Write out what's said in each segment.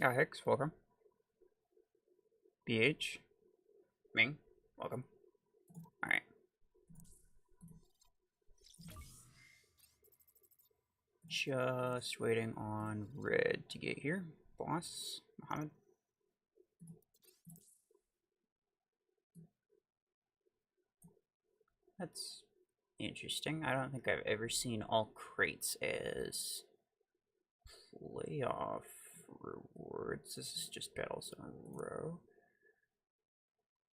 Hicks, welcome. BH. Ming, welcome. Alright. Just waiting on Red to get here. Boss, Mohammed. That's interesting. I don't think I've ever seen all crates as playoff rewards. This is just battles in a row.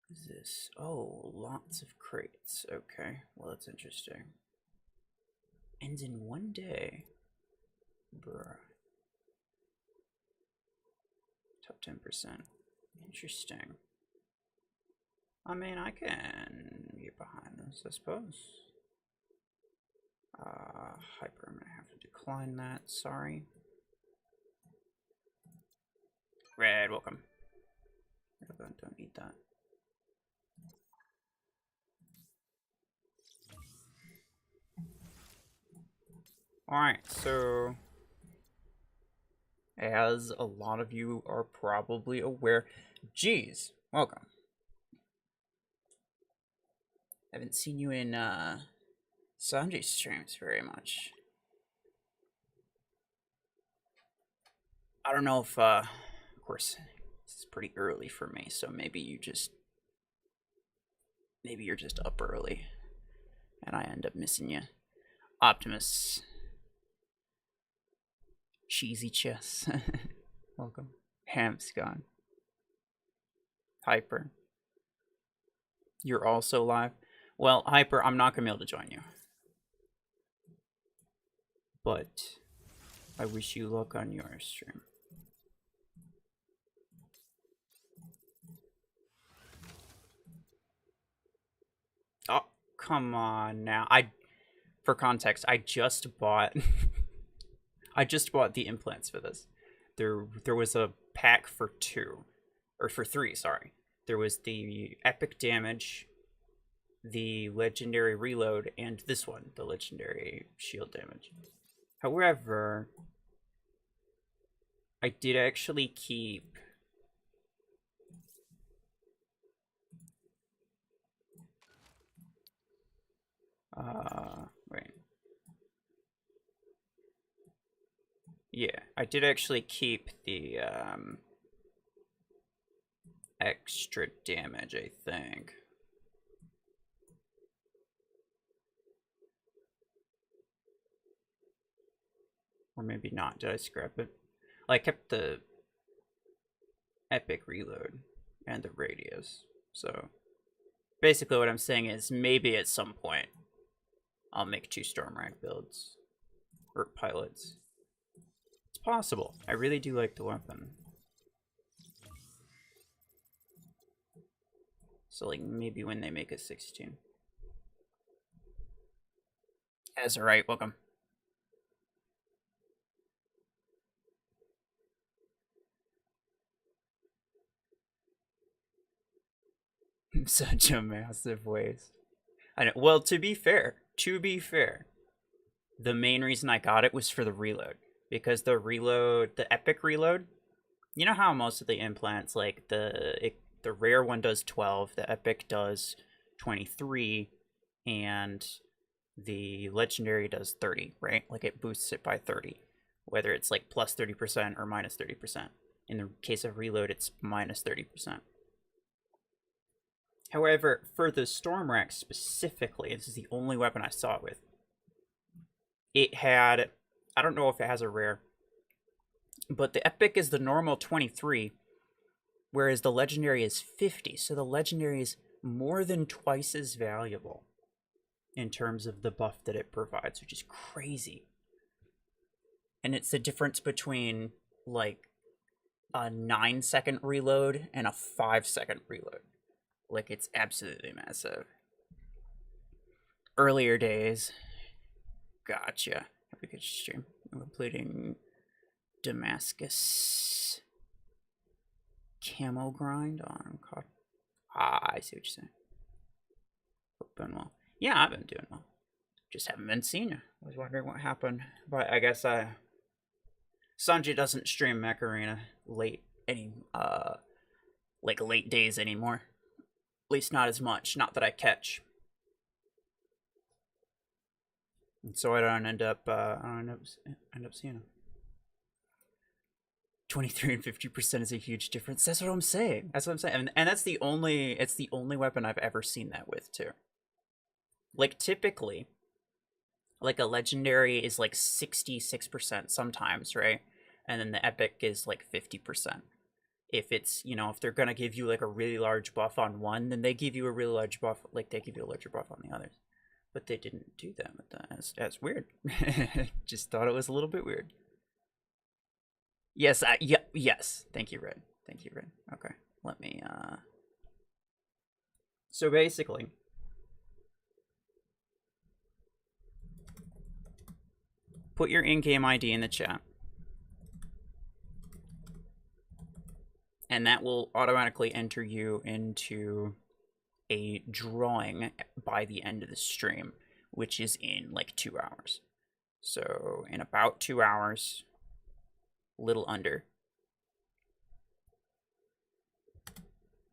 What is this? Oh, lots of crates. Okay, well, that's interesting. Ends in 1 day. Bruh. Top 10%. Interesting. I mean, I can get behind this, I suppose. Hyper, I'm gonna have to decline that, sorry. Red, welcome. Don't need that. Alright, so as a lot of you are probably aware, geez, welcome. I haven't seen you in Sanjay's streams very much. I don't know if, of course, this is pretty early for me, so maybe you're just up early, and I end up missing you. Optimus. Cheesy Chess. Welcome. Hamp's gone. Hyper. You're also live? Well, Hyper, I'm not going to be able to join you. But I wish you luck on your stream. Oh, come on now. For context, I just bought I just bought the implants for this. There was a pack for 2 or for 3, sorry. There was the epic damage, the legendary reload, and this one, the legendary shield damage. However, I did actually keep wait. Yeah, I did actually keep the extra damage, I think. Or maybe not. Did I scrap it? Well, I kept the epic reload and the radius. So basically what I'm saying is maybe at some point I'll make 2 Stormrack builds. Or pilots. It's possible. I really do like the weapon. So like maybe when they make a 16. Azurite, welcome. Such a massive waste. I know. Well, to be fair, the main reason I got it was for the reload. Because the reload, the epic reload, you know how most of the implants, like the rare one does 12, the epic does 23, and the legendary does 30, right? Like it boosts it by 30, whether it's like plus 30% or minus 30%. In the case of reload, it's minus 30%. However, for the Stormrack specifically, this is the only weapon I saw it with. It had, I don't know if it has a rare, but the epic is the normal 23, whereas the legendary is 50. So the legendary is more than twice as valuable in terms of the buff that it provides, which is crazy. And it's the difference between like a 9-second reload and a 5-second reload. Like, it's absolutely massive. Earlier days. Gotcha. Have a good stream. I'm completing Damascus camo grind on COD. I see what you're saying. Hope been well. Yeah, I've been doing well. Just haven't been seeing you. I was wondering what happened. But I guess Sanjay doesn't stream Mech Arena late late days anymore. At least not as much. Not that I catch. And so I don't end up seeing him. 23 and 50% is a huge difference. That's what I'm saying. That's what I'm saying. And it's the only weapon I've ever seen that with too. Like typically, like a legendary is like 66% sometimes, right? And then the epic is like 50%. If it's, you know, if they're gonna give you like a really large buff on one, then they give you a really large buff, like they give you a larger buff on the others. But they didn't do that with that. That's weird. Just thought it was a little bit weird. Yes, yeah, yes. Thank you, Red. Thank you, Red. Okay, let me, So basically, put your in-game ID in the chat. And that will automatically enter you into a drawing by the end of the stream, which is in like 2 hours. So in about 2 hours, little under,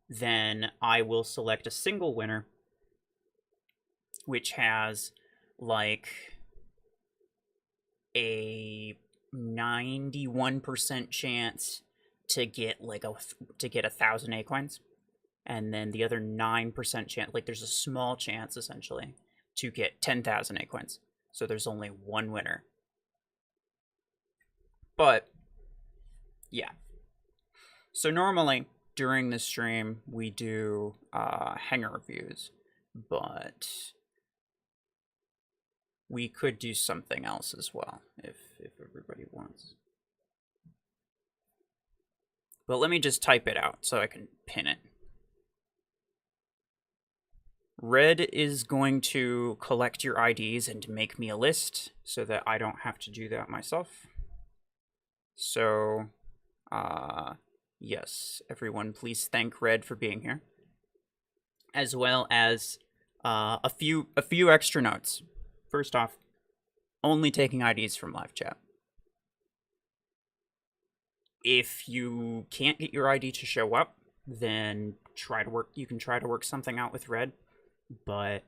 then I will select a single winner, which has like a 91% chance to get like 1,000 acorns, and then the other 9% chance, like there's a small chance essentially to get 10,000 acorns. So there's only one winner. But yeah. So normally during the stream we do hanger reviews, but we could do something else as well if everybody wants. But let me just type it out so I can pin it. Red is going to collect your IDs and make me a list so that I don't have to do that myself. So, yes, everyone please thank Red for being here. As well as a few extra notes. First off, only taking IDs from live chat. If you can't get your ID to show up, then you can try to work something out with Red, but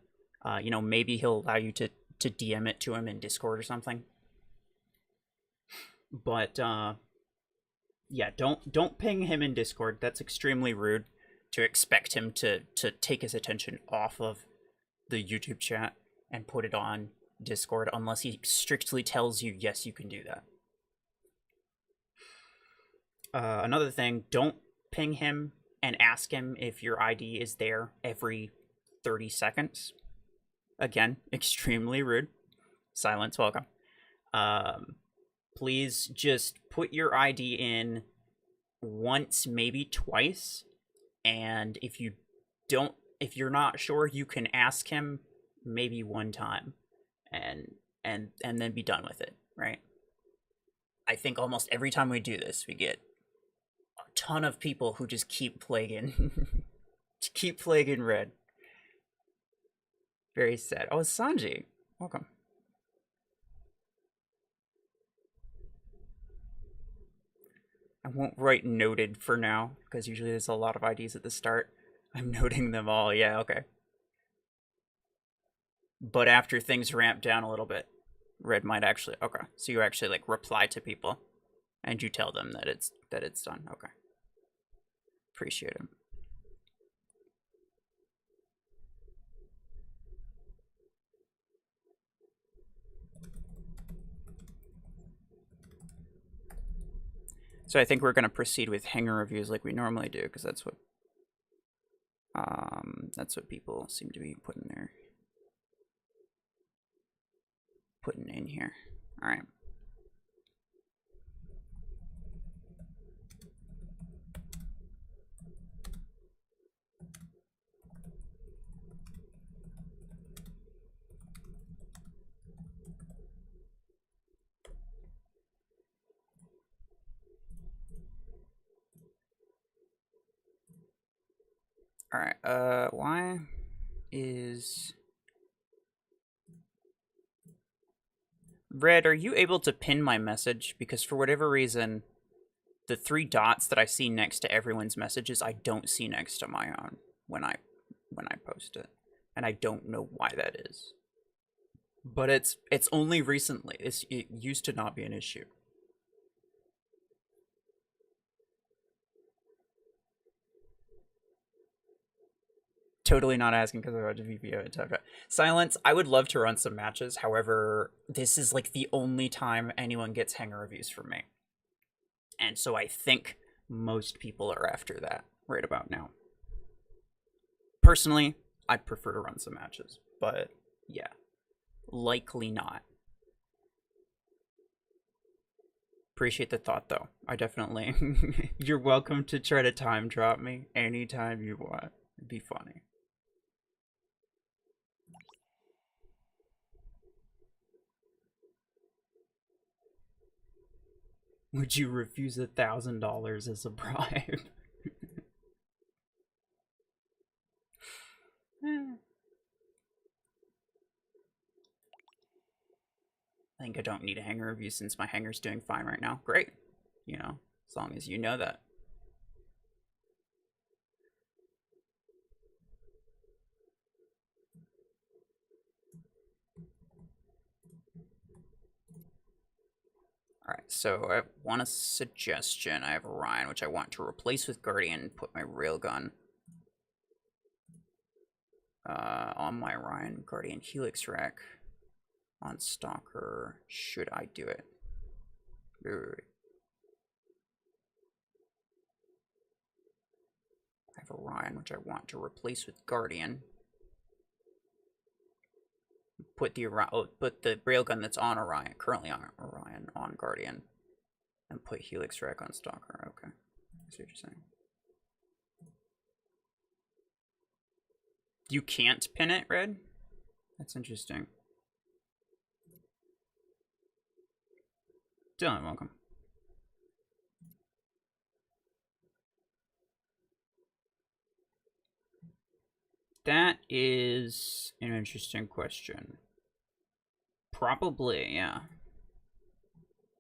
you know, maybe he'll allow you to DM it to him in Discord or something. But yeah, don't ping him in Discord. That's extremely rude to expect him to take his attention off of the YouTube chat and put it on Discord unless he strictly tells you yes, you can do that. Another thing, don't ping him and ask him if your ID is there every 30 seconds. Again, extremely rude. Silence, welcome. Please just put your ID in once, maybe twice, and if you're not sure, you can ask him maybe one time, and then be done with it, right? I think almost every time we do this, we get a ton of people who just keep plaguing, keep plaguing Red. Very sad. Oh, Sanji, welcome. I won't write noted for now, because usually there's a lot of IDs at the start. I'm noting them all, yeah, okay. But after things ramp down a little bit, Red might actually, okay. So you actually like reply to people, and you tell them that it's done, okay. Appreciate it. So I think we're going to proceed with hanger reviews like we normally do, because that's what people seem to be putting in here. All right. All right, why is Red, are you able to pin my message? Because for whatever reason, the 3 dots that I see next to everyone's messages, I don't see next to my own when I post it. And I don't know why that is. But it's only recently. It used to not be an issue. Totally not asking because I watch VPO, etc. Silence, I would love to run some matches. However, this is like the only time anyone gets hanger reviews from me. And so I think most people are after that right about now. Personally, I'd prefer to run some matches, but yeah, likely not. Appreciate the thought, though. I definitely... You're welcome to try to time drop me anytime you want. It'd be funny. Would you refuse $1,000 as a bribe? I think I don't need a hanger review since my hanger's doing fine right now. Great. You know, as long as you know that. Alright, so I want a suggestion. I have Orion, which I want to replace with Guardian, put my railgun on my Orion Guardian Helix rack. On Stalker, should I do it? I have Orion, which I want to replace with Guardian. Put the railgun that's on Orion, currently on Orion, on Guardian, and put Helix rack on Stalker. Okay, I see what you're saying. You can't pin it, Red? That's interesting. Dylan, welcome. That is an interesting question. Probably, yeah.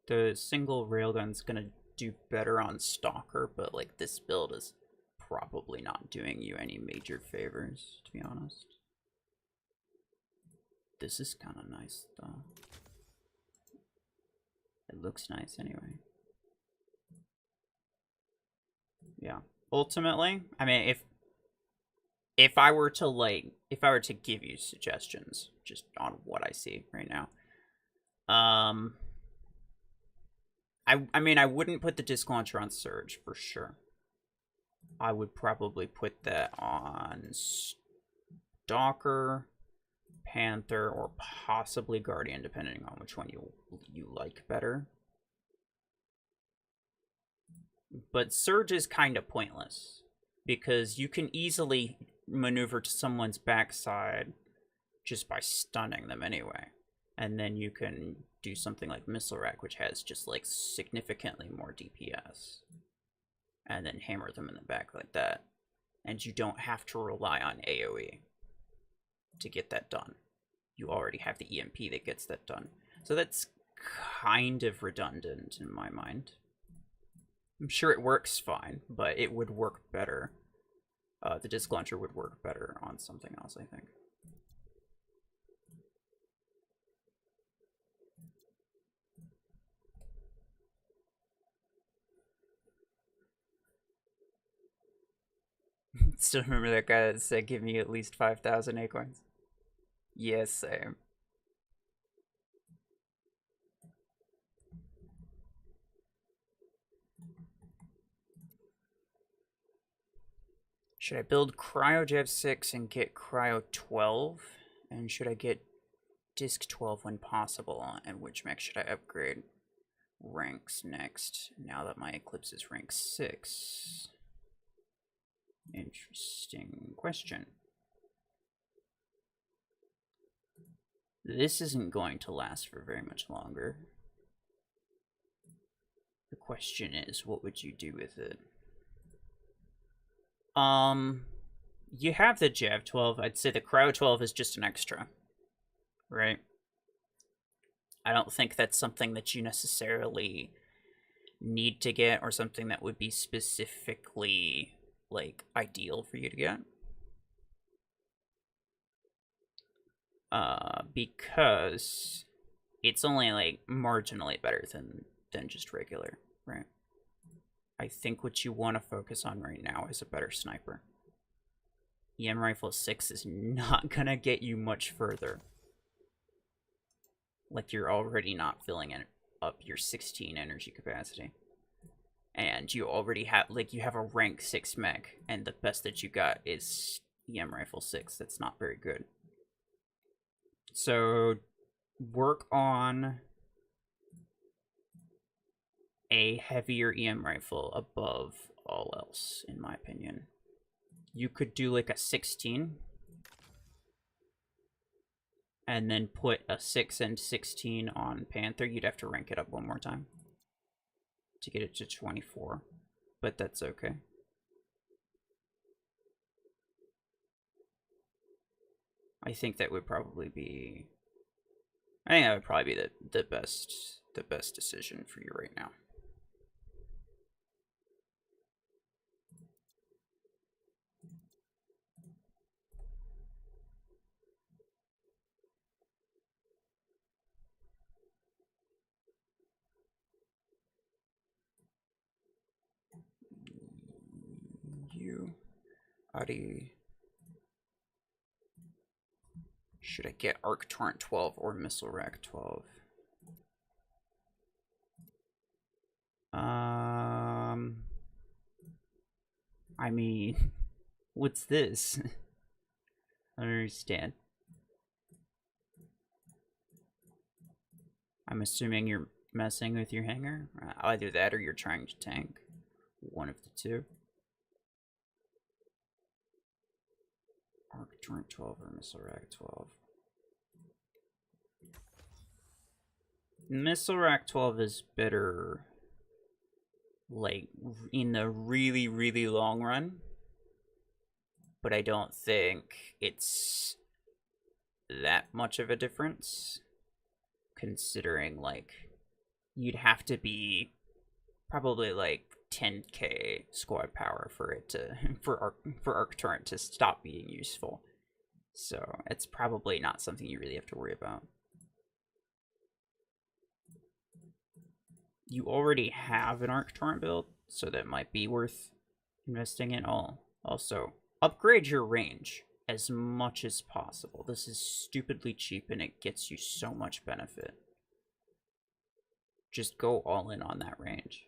The single railgun's gonna do better on Stalker, but like this build is probably not doing you any major favors, to be honest. This is kind of nice, though. It looks nice anyway. Yeah. Ultimately, I mean, if I were to give you suggestions just on what I see right now, I mean, I wouldn't put the disc launcher on Surge for sure. I would probably put that on Stalker, Panther, or possibly Guardian, depending on which one you like better. But Surge is kind of pointless because you can easily maneuver to someone's backside just by stunning them anyway. And then you can do something like Missile Rack, which has just like significantly more DPS. And then hammer them in the back like that. And you don't have to rely on AoE to get that done. You already have the EMP that gets that done. So that's kind of redundant in my mind. I'm sure it works fine, but it would work better. The disc launcher would work better on something else, I think. Still remember that guy that said, give me at least 5,000 acorns? Yes, same. Should I build Cryo Jav 6 and get Cryo 12? And should I get Disc 12 when possible? And which mech should I upgrade ranks next now that my Eclipse is rank 6? Interesting question. This isn't going to last for very much longer. The question is, what would you do with it? You have the Jav 12. I'd say the Cryo 12 is just an extra, right? I don't think that's something that you necessarily need to get or something that would be specifically like ideal for you to get. Because it's only like marginally better than just regular, right? I think what you want to focus on right now is a better sniper. EM Rifle 6 is not gonna get you much further. Like, you're already not filling up your 16 energy capacity. And you already have, like, you have a rank 6 mech, and the best that you got is EM Rifle 6. That's not very good. So, work on a heavier EM rifle above all else, in my opinion. You could do like a 16 and then put a 6 and 16 on Panther. You'd have to rank it up one more time to get it to 24, but that's okay. I think that would probably be, I think that would probably be the best decision for you right now. You, Adi. Should I get Arc Torrent 12 or Missile Rack 12? I mean, what's this? I don't understand. I'm assuming you're messing with your hanger. Either that or you're trying to tank. One of the two. Arc Torrent 12 or Missile Rack 12. Missile Rack 12 is better, like, in the really, really long run. But I don't think it's that much of a difference, considering, like, you'd have to be probably, like, 10k squad power for it to for Arc Torrent to stop being useful. So it's probably not something you really have to worry about. You already have an Arc Torrent build, so that might be worth investing in. Also, upgrade your range as much as possible. This is stupidly cheap and it gets you so much benefit. Just go all in on that range.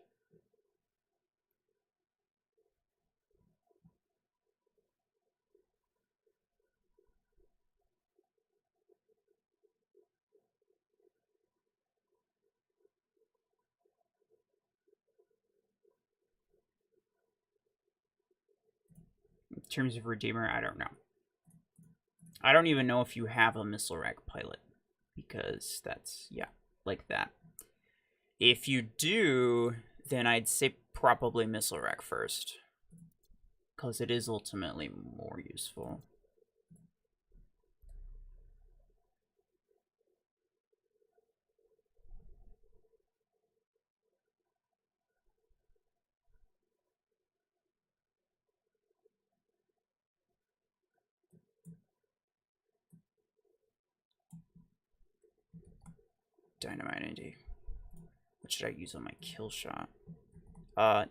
In terms of Redeemer, I don't know. I don't even know if you have a Missile Rack pilot, because that's, yeah, like that. If you do, then I'd say probably Missile Rack first, because it is ultimately more useful. Dynamite ID. What should I use on my kill shot?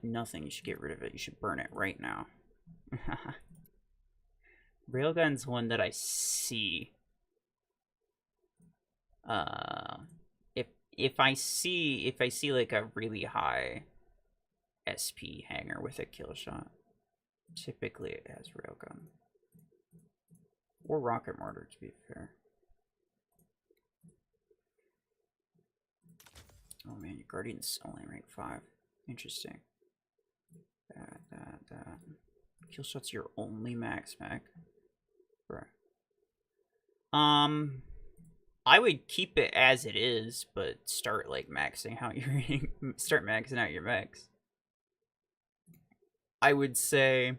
Nothing. You should get rid of it. You should burn it right now. Railgun's one that I see. If I see like a really high SP hanger with a kill shot, typically it has railgun or rocket mortar, to be fair. Oh man, your Guardian's only rank 5. Interesting. That. Kill shot's your only max mech. Bruh. I would keep it as it is, but start like maxing out your start maxing out your mechs. I would say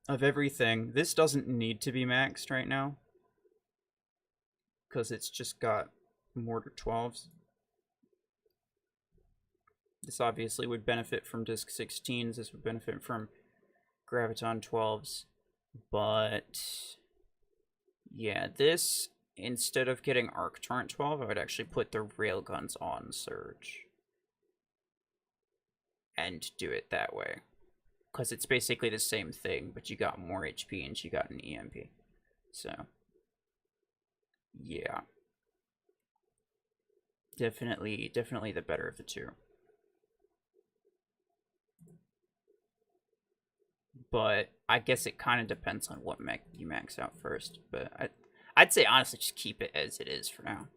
of everything, this doesn't need to be maxed right now, because it's just got mortar 12s. This obviously would benefit from disc 16s. This would benefit from graviton 12s. But yeah, this, instead of getting arc torrent 12, I would actually put the railguns on surge and do it that way, because it's basically the same thing, but you got more HP and you got an EMP. So yeah, definitely the better of the two. But I guess it kind of depends on what mech you max out first. But I'd say honestly just keep it as it is for now.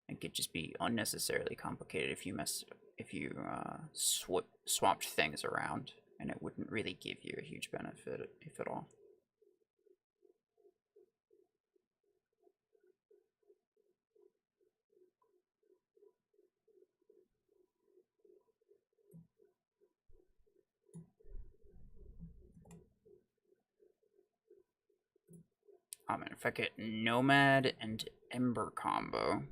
It could just be unnecessarily complicated if you swapped things around, and it wouldn't really give you a huge benefit, if at all. Oh man, if I get Nomad and Ember combo,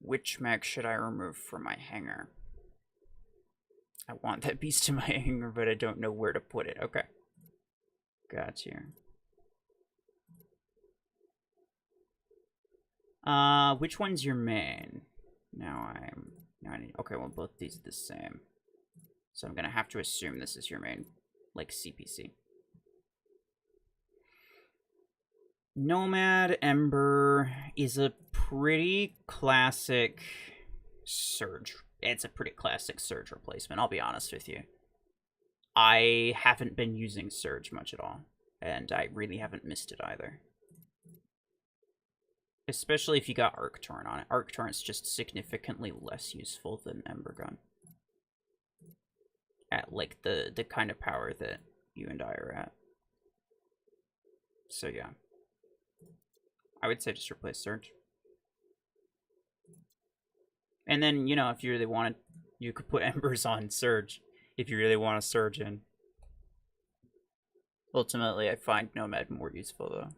which mech should I remove from my hangar? I want that beast in my hangar, but I don't know where to put it. Okay. Got you. Which one's your main? Now I need, okay, well, both these are the same. So I'm gonna have to assume this is your main, like CPC. Nomad Ember is a pretty classic surge. It's a pretty classic surge replacement, I'll be honest with you. I haven't been using surge much at all, and I really haven't missed it either. Especially if you got Arc Torrent on it. Arc Torrent's just significantly less useful than Ember Gun. At, like, the kind of power that you and I are at. So, yeah. I would say just replace Surge. And then, you know, if you really wanted, you could put Embers on Surge. If you really want to Surge in. Ultimately, I find Nomad more useful, though.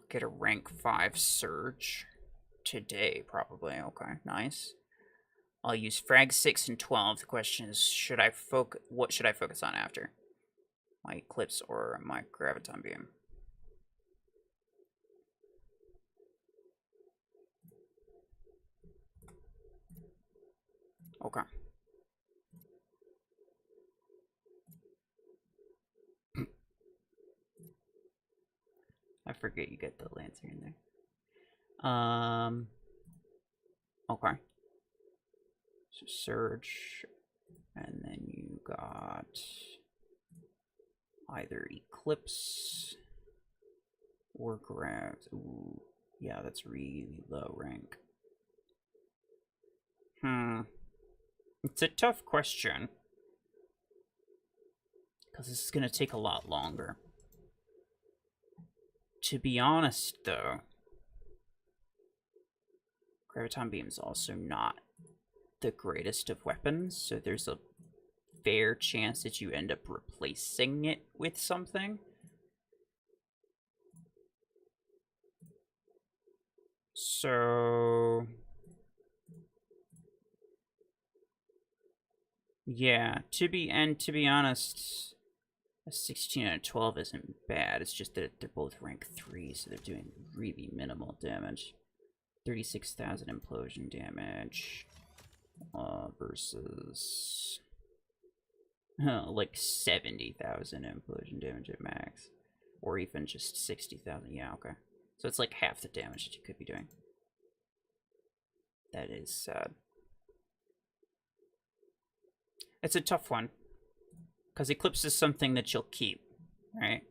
Get a rank 5 Surge today, probably. Okay, nice. I'll use Frag 6 and 12. The question is, what should I focus on after? My Eclipse or my Graviton Beam? Okay. I forget you get the Lancer in there. Okay. So Surge, and then you got either Eclipse or Grav. Ooh, yeah, that's really low rank. It's a tough question, because this is going to take a lot longer. To be honest, though, Graviton Beam's also not the greatest of weapons, so there's a fair chance that you end up replacing it with something. So yeah, to be honest, a 16 and a 12 isn't bad. It's just that they're both rank 3, so they're doing really minimal damage. 36,000 implosion damage versus like 70,000 implosion damage at max, or even just 60,000. Yeah, okay. So it's like half the damage that you could be doing. That is sad. It's a tough one, because Eclipse is something that you'll keep, right?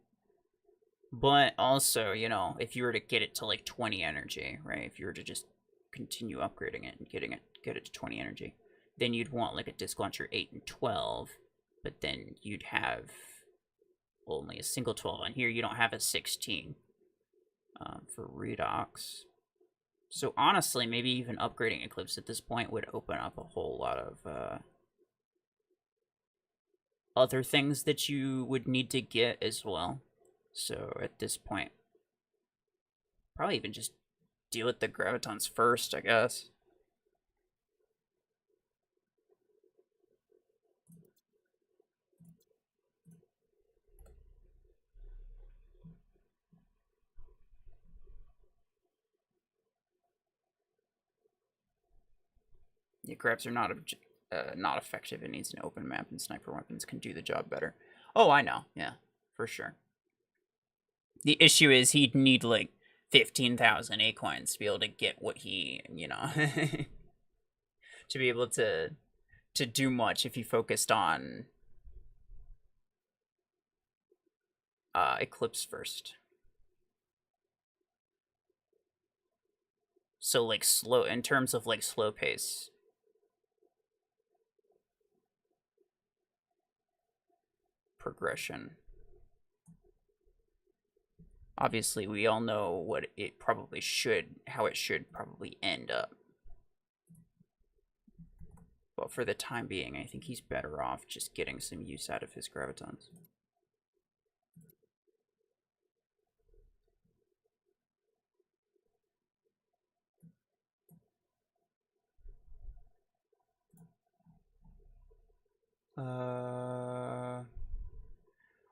But also, you know, if you were to get it to like 20 energy, right? If you were to just continue upgrading it and get it to 20 energy, then you'd want like a Disc Launcher 8 and 12, but then you'd have only a single 12 on here. You don't have a 16 for redox. So honestly, maybe even upgrading Eclipse at this point would open up a whole lot of other things that you would need to get as well. So at this point, probably even just deal with the gravitons first, I guess. Yeah, grabs are not effective. It needs an open map, and sniper weapons can do the job better. Oh, I know. Yeah, for sure. The issue is he'd need like 15,000 A-coins to be able to get what he, you know, to be able to do much if he focused on Eclipse first. So like slow in terms of like slow pace. Progression. Obviously, we all know what it probably should, how it should probably end up. But for the time being, I think he's better off just getting some use out of his gravitons.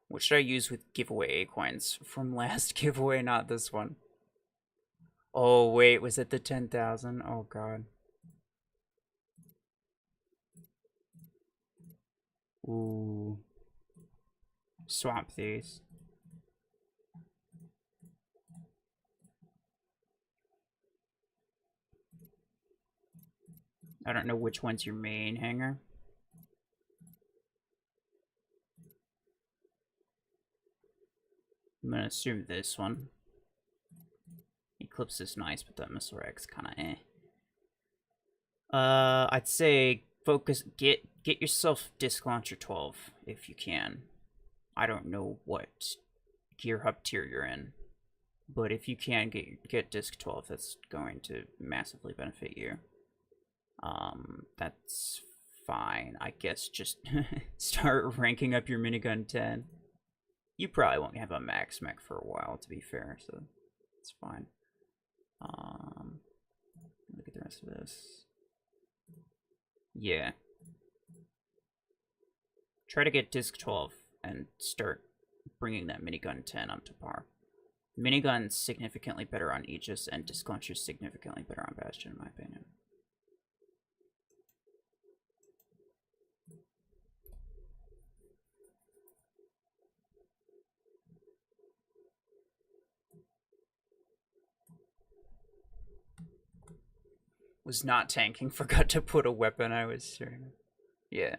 What should I use with giveaway coins from last giveaway, not this one? Oh, wait, was it the 10,000? Oh, God. Ooh. Swamp these. I don't know which one's your main hanger. I'm gonna assume this one. Eclipse is nice, but that missile rack's kind of eh. I'd say focus. Get yourself disc launcher 12 if you can. I don't know what gear hub tier you're in, but if you can get disc 12, that's going to massively benefit you. That's fine. I guess just start ranking up your minigun 10. You probably won't have a max mech for a while, to be fair, so it's fine. Look at the rest of this. Yeah. Try to get disc 12 and start bringing that minigun 10 up to par. Minigun's significantly better on Aegis, and disc launcher's significantly better on Bastion, in my opinion. Was not tanking, forgot to put a weapon I was shooting. Yeah.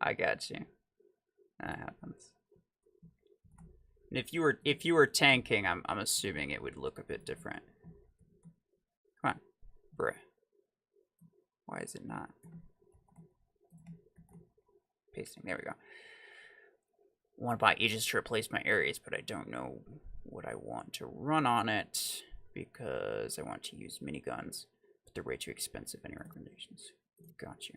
I got you. That happens. And if you were tanking, I'm assuming it would look a bit different. Come on. Bruh. Why is it not? Pasting. There we go. I want to buy Aegis to replace my Ares, but I don't know what I want to run on it because I want to use miniguns, but they're way too expensive. Any recommendations? Gotcha.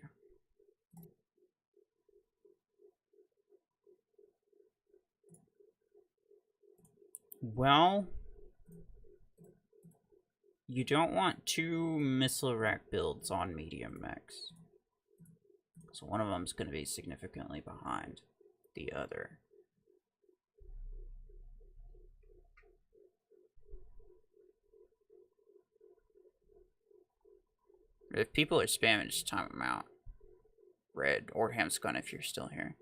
Well, you don't want two missile rack builds on medium mechs. So one of them is going to be significantly behind the other. If people are spamming, just time them out. Red or Hamscon if you're still here.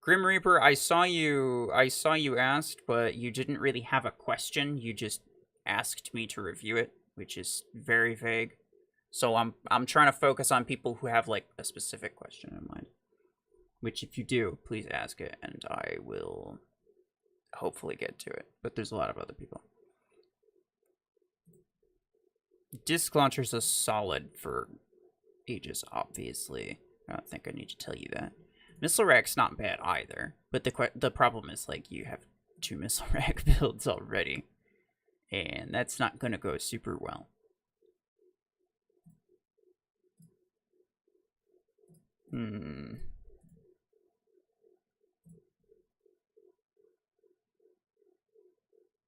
Grim Reaper, I saw you asked, but you didn't really have a question. You just asked me to review it, which is very vague. So I'm trying to focus on people who have like a specific question in mind. Which if you do, please ask it and I will hopefully get to it. But there's a lot of other people. Disc launcher's a solid for Aegis, obviously. I don't think I need to tell you that. Missile rack's not bad either, but the problem is, like, you have 2 missile rack builds already, and that's not gonna go super well.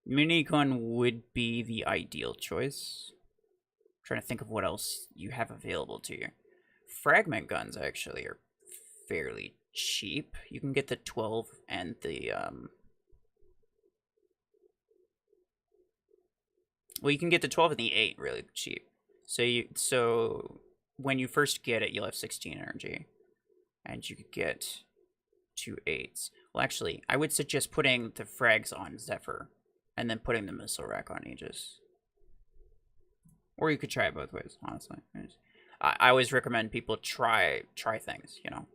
Minigun would be the ideal choice. I'm trying to think of what else you have available to you. Fragment guns actually are fairly cheap. You can get the 12 and the well, you can get the 12 and the 8 really cheap. So when you first get it, you'll have 16 energy, and you could get 2 8s. Well, actually, I would suggest putting the frags on Zephyr, and then putting the missile rack on Aegis. Or you could try it both ways, honestly. I always recommend people try things, you know.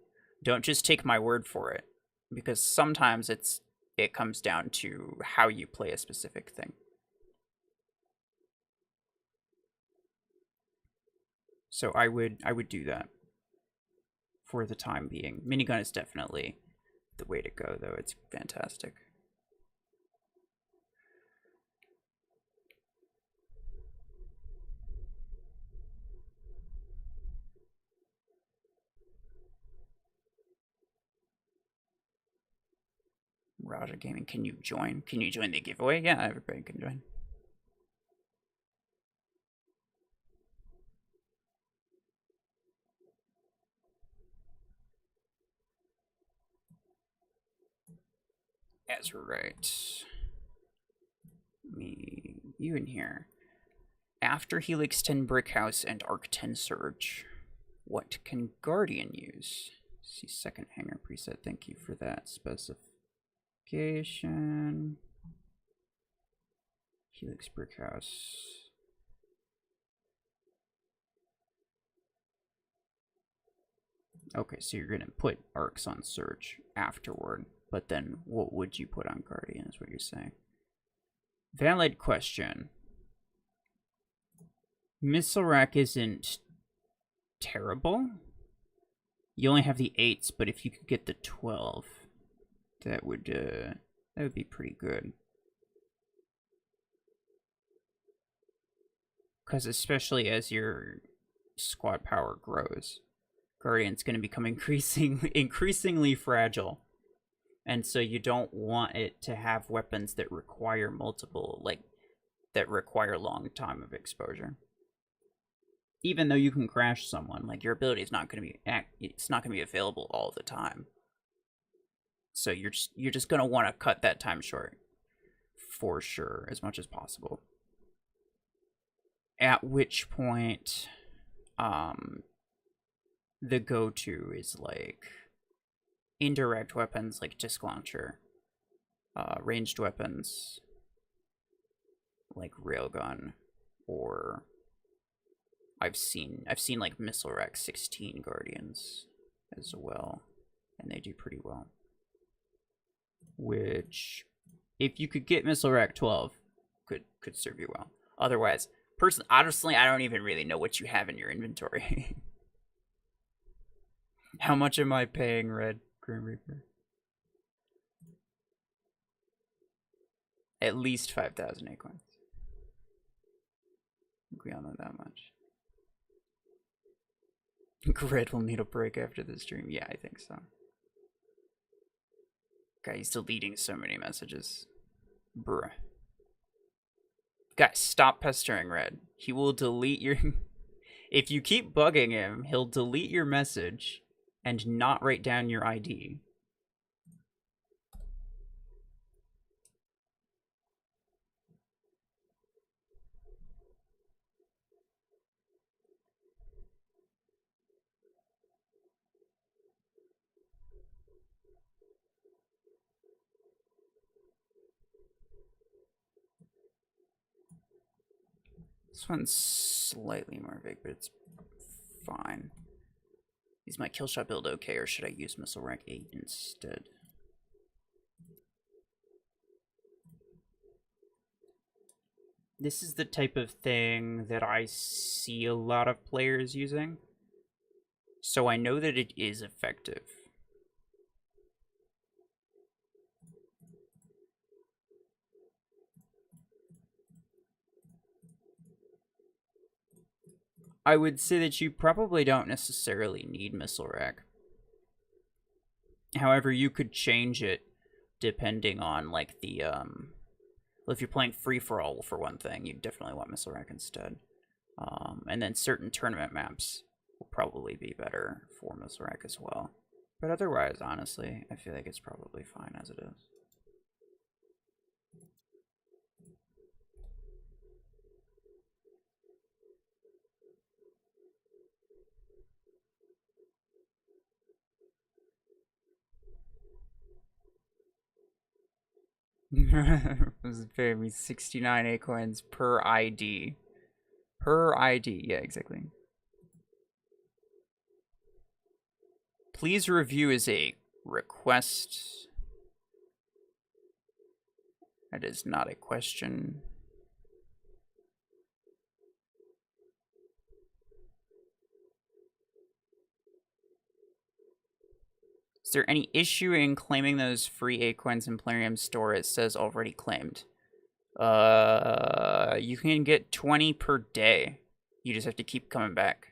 Don't just take my word for it, because sometimes it comes down to how you play a specific thing. So I would do that for the time being. Minigun is definitely the way to go, though. It's fantastic. Raja Gaming, can you join? Can you join the giveaway? Yeah, everybody can join. That's right. You in here. After Helix 10 Brick House and Arc 10 Surge, what can Guardian use? See second hanger preset. Thank you for that specification. Helix Brick House. Okay, so you're gonna put arcs on Surge afterward, but then what would you put on Guardian is what you're saying. Valid question. Missile rack isn't terrible. You only have the 8s, but if you could get the 12, that would be pretty good. Because especially as your squad power grows, Guardian's going to become increasingly fragile. And so you don't want it to have weapons that require multiple, like, that require long time of exposure. Even though you can crash someone, like, your ability is not going to be available all the time. So you're just going to want to cut that time short for sure, as much as possible. At which point the go-to is, like, indirect weapons like disc launcher, ranged weapons like railgun, or I've seen like missile rack 16 Guardians as well, and they do pretty well. Which, if you could get missile rack 12, could serve you well. Otherwise, honestly, I don't even really know what you have in your inventory. How much am I paying, Red Grim Reaper? At least 5,000 acorns. I think we all know that much. Grid will need a break after the stream. Yeah, I think so. God, he's deleting so many messages. Bruh. Guys, stop pestering Red. He will delete your... If you keep bugging him, he'll delete your message and not write down your ID. This one's slightly more vague, but it's fine. Is my killshot build okay, or should I use missile rack 8 instead? This is the type of thing that I see a lot of players using. So I know that it is effective. I would say that you probably don't necessarily need Missile Rack. However, you could change it depending on, like, the, well, if you're playing free-for-all, for one thing, you definitely want Missile Rack instead. And then certain tournament maps will probably be better for Missile Rack as well. But otherwise, honestly, I feel like it's probably fine as it is. This is paying me 69 A-coins per ID. Per ID, yeah, exactly. Please review is a request. That is not a question. Is there any issue in claiming those free A-coins in Plarium store? It says already claimed. You can get 20 per day. You just have to keep coming back.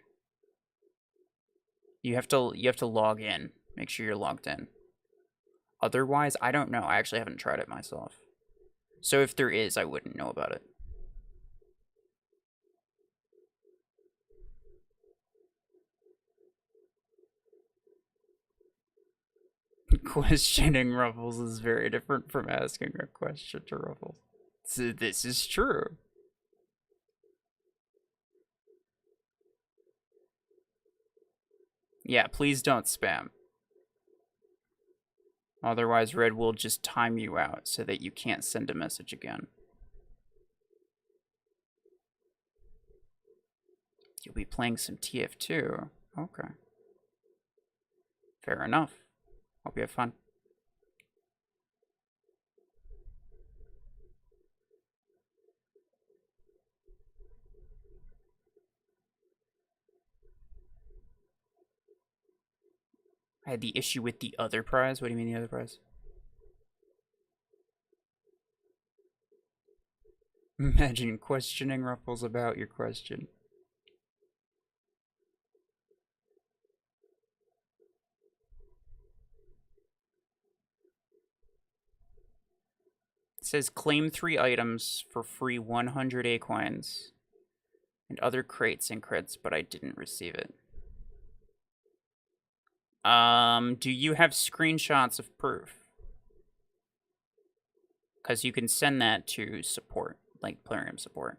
You have to log in. Make sure you're logged in. Otherwise, I don't know. I actually haven't tried it myself. So if there is, I wouldn't know about it. Questioning RuFFles is very different from asking a question to RuFFles. So this is true. Yeah, please don't spam. Otherwise, Red will just time you out so that you can't send a message again. You'll be playing some TF2. Okay. Fair enough. Hope you have fun. I had the issue with the other prize. What do you mean the other prize? Imagine questioning RuFFles about your question. It says claim 3 items for free 100 A-coins and other crates and crits, but I didn't receive it. Do you have screenshots of proof? Because you can send that to support, like Plarium support.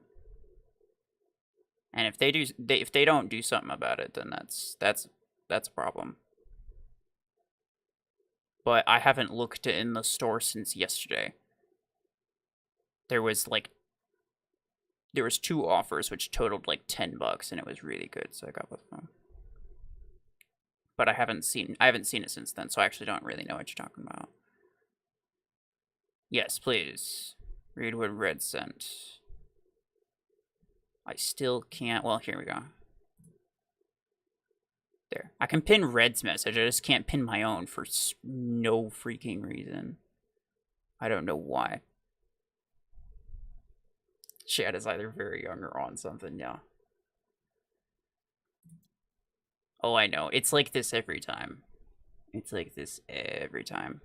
And if they don't do something about it, then that's a problem. But I haven't looked in the store since yesterday. There was 2 offers which totaled like $10 and it was really good, so I got both of them. But I haven't seen it since then, so I actually don't really know what you're talking about. Yes, please. Read what Red sent. I still can't. Well, here we go. There. I can pin Red's message. I just can't pin my own for no freaking reason. I don't know why. Chad is either very young or on something, yeah. Oh, I know. It's like this every time. It's like this every time.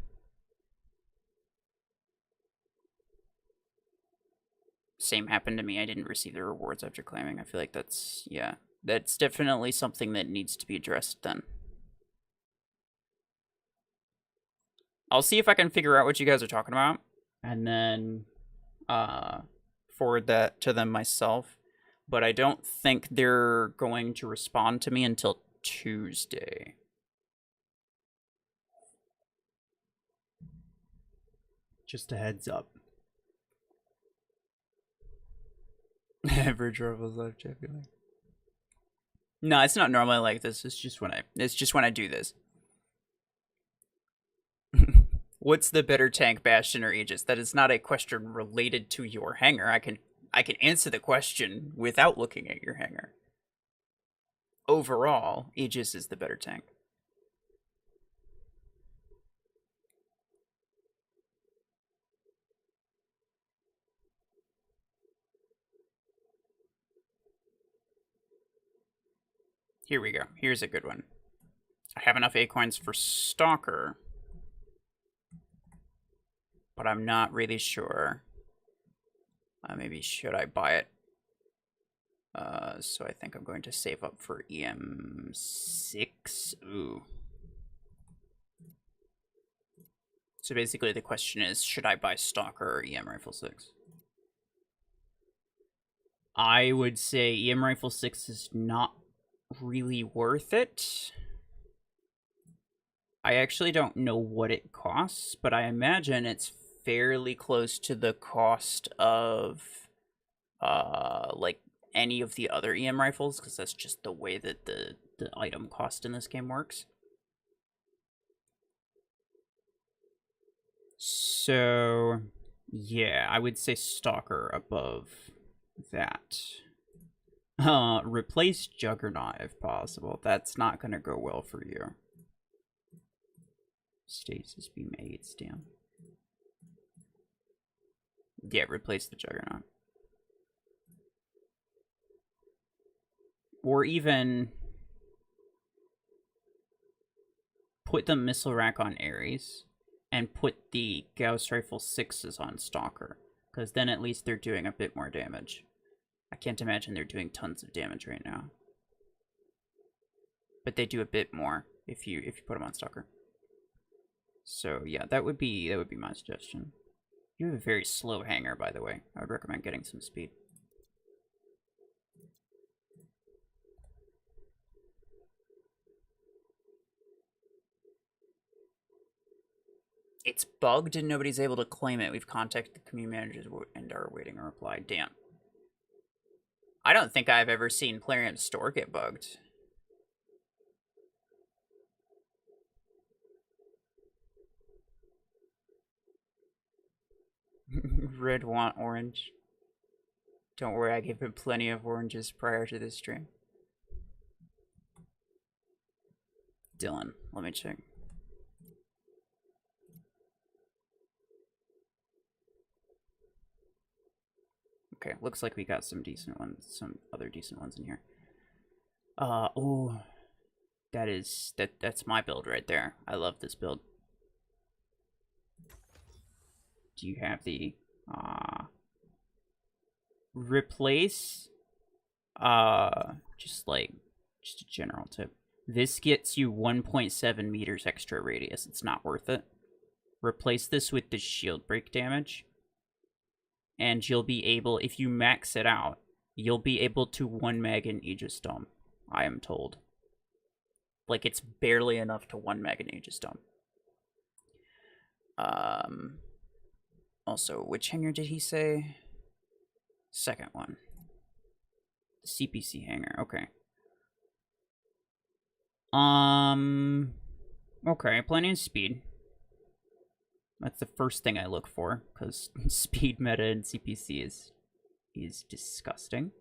Same happened to me. I didn't receive the rewards after claiming. I feel like that's, yeah. That's definitely something that needs to be addressed then. I'll see if I can figure out what you guys are talking about. And then forward that to them myself. But I don't think they're going to respond to me until Tuesday. Just a heads up. Average RuFFles live chat. No, it's not normally like this. It's just when I do this. What's the better tank, Bastion or Aegis? That is not a question related to your hangar. I can I can answer the question without looking at your hanger. Overall, Aegis is the better tank. Here we go. Here's a good one. I have enough A-coins for Stalker, but I'm not really sure. Maybe should I buy it? So I think I'm going to save up for EM6. Ooh. So basically the question is, should I buy Stalker or EM Rifle 6? I would say EM Rifle 6 is not really worth it. I actually don't know what it costs, but I imagine it's fairly close to the cost of like any of the other EM rifles, because that's just the way that the item cost in this game works. So yeah, I would say Stalker above that. Replace Juggernaut if possible. That's not gonna go well for you. Stasis beam aids, damn. Yeah, replace the Juggernaut. Or even put the missile rack on Ares and put the Gauss Rifle 6s on Stalker, because then at least they're doing a bit more damage. I can't imagine they're doing tons of damage right now. But they do a bit more if you put them on Stalker. So yeah, that would be my suggestion. You have a very slow hanger, by the way. I would recommend getting some speed. It's bugged and nobody's able to claim it. We've contacted the community managers and are awaiting a reply. Damn. I don't think I've ever seen Plarium store get bugged. Red want orange. Don't worry, I gave him plenty of oranges prior to this stream. Dylan, let me check. Okay, looks like we got some decent ones, some other decent ones in here. Oh, that's my build right there. I love this build. Do you have the replace just a general tip. This gets you 1.7 meters extra radius. It's not worth it. Replace this with the shield break damage, and you'll be able, if you max it out, you'll be able to 1 meg in Aegis Dome, I am told. Like, it's barely enough to 1 meg in Aegis Dome. Also, which hanger did he say? Second one. The CPC hanger, okay. Okay, plenty of speed. That's the first thing I look for, because speed meta in CPC is disgusting.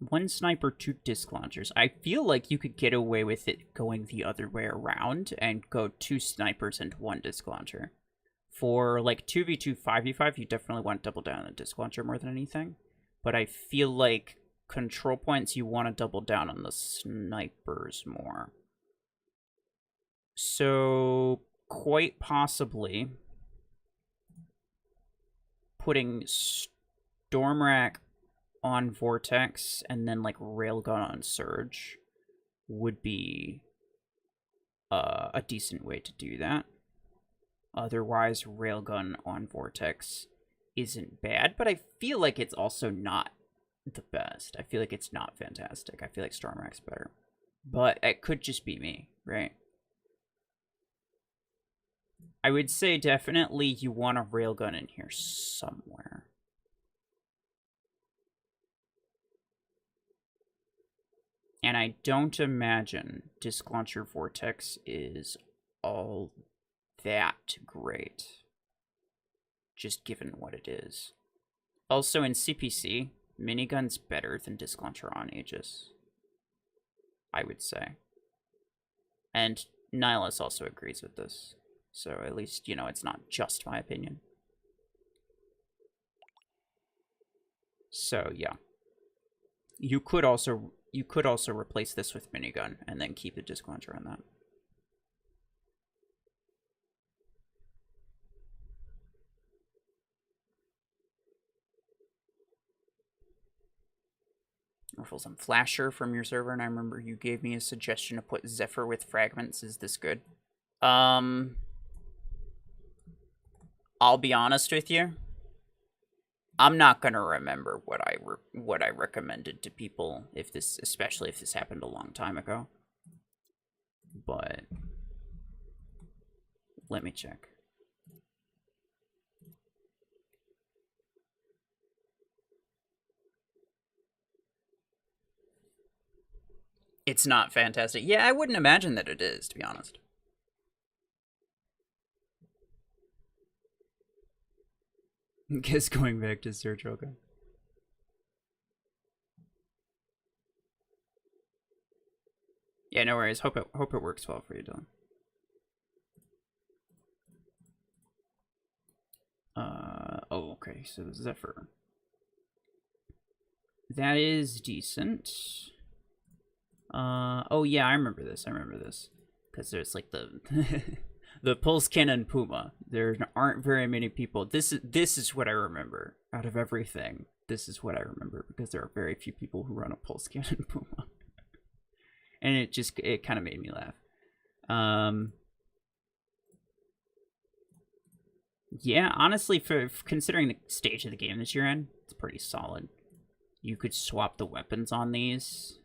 One sniper, 2 disc launchers. I feel like you could get away with it going the other way around and go 2 snipers and 1 disc launcher. For like 2v2, 5v5, you definitely want to double down on the disc launcher more than anything. But I feel like control points, you want to double down on the snipers more. So, quite possibly, putting Stormrack on Vortex and then like Railgun on Surge would be a decent way to do that. Otherwise, Railgun on Vortex isn't bad, but I feel like it's also not the best. I feel like it's not fantastic. I feel like Stormrack's better. But it could just be me, right? I would say definitely you want a Railgun in here somewhere. And I don't imagine Disc Launcher Vortex is all that great. just given what it is. Also, in CPC, minigun's better than disc launcher on Aegis, I would say. And Nihilus also agrees with this. So at least, you know, it's not just my opinion. So, yeah. You could also replace this with minigun and then keep a disc launcher on that. RuFFles, I'm Flasher from your server, and I remember you gave me a suggestion to put Zephyr with fragments. Is this good? I'll be honest with you. I'm not gonna remember what I recommended to people especially if this happened a long time ago. But let me check. It's not fantastic. Yeah, I wouldn't imagine that it is, to be honest. Guess going back to search, okay. Yeah, no worries. Hope it works well for you, Dylan. Oh, okay. So Zephyr. That is decent. Oh yeah, I remember this. Because there's like the the pulse cannon Puma. There aren't very many people. This is what I remember out of everything. This is what I remember because there are very few people who run a pulse cannon Puma, and it kind of made me laugh. Yeah, honestly, for considering the stage of the game that you're in, it's pretty solid. You could swap the weapons on these.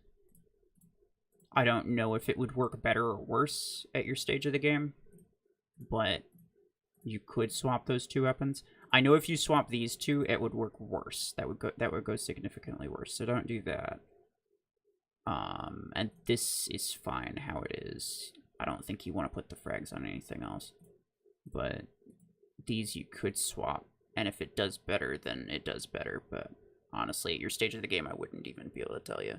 I don't know if it would work better or worse at your stage of the game, but you could swap those two weapons. I know if you swap these two, it would work worse. That would go significantly worse. So don't do that. And this is fine how it is. I don't think you want to put the frags on anything else. But these you could swap, and if it does better, then it does better. But honestly, at your stage of the game, I wouldn't even be able to tell you.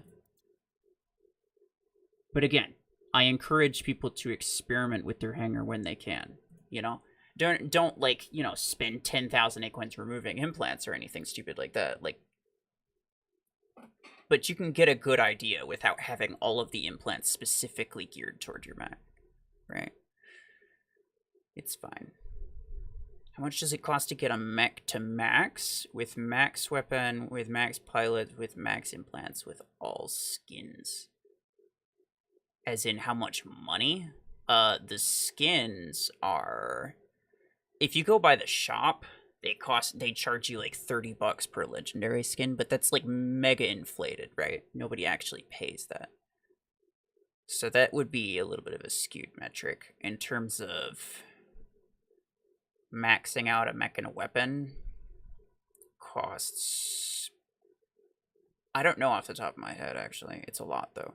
But again, I encourage people to experiment with their hanger when they can. You know, don't like, you know, spend 10,000 acorns removing implants or anything stupid like that. Like, but you can get a good idea without having all of the implants specifically geared toward your mech, right? It's fine. How much does it cost to get a mech to max? With max weapon, with max pilot, with max implants, with all skins? As in how much money? The skins are... If you go by the shop, they charge you like $30 per legendary skin, but that's like mega inflated, right? Nobody actually pays that. So that would be a little bit of a skewed metric. In terms of maxing out a mech and a weapon, costs... I don't know off the top of my head, actually. It's a lot, though.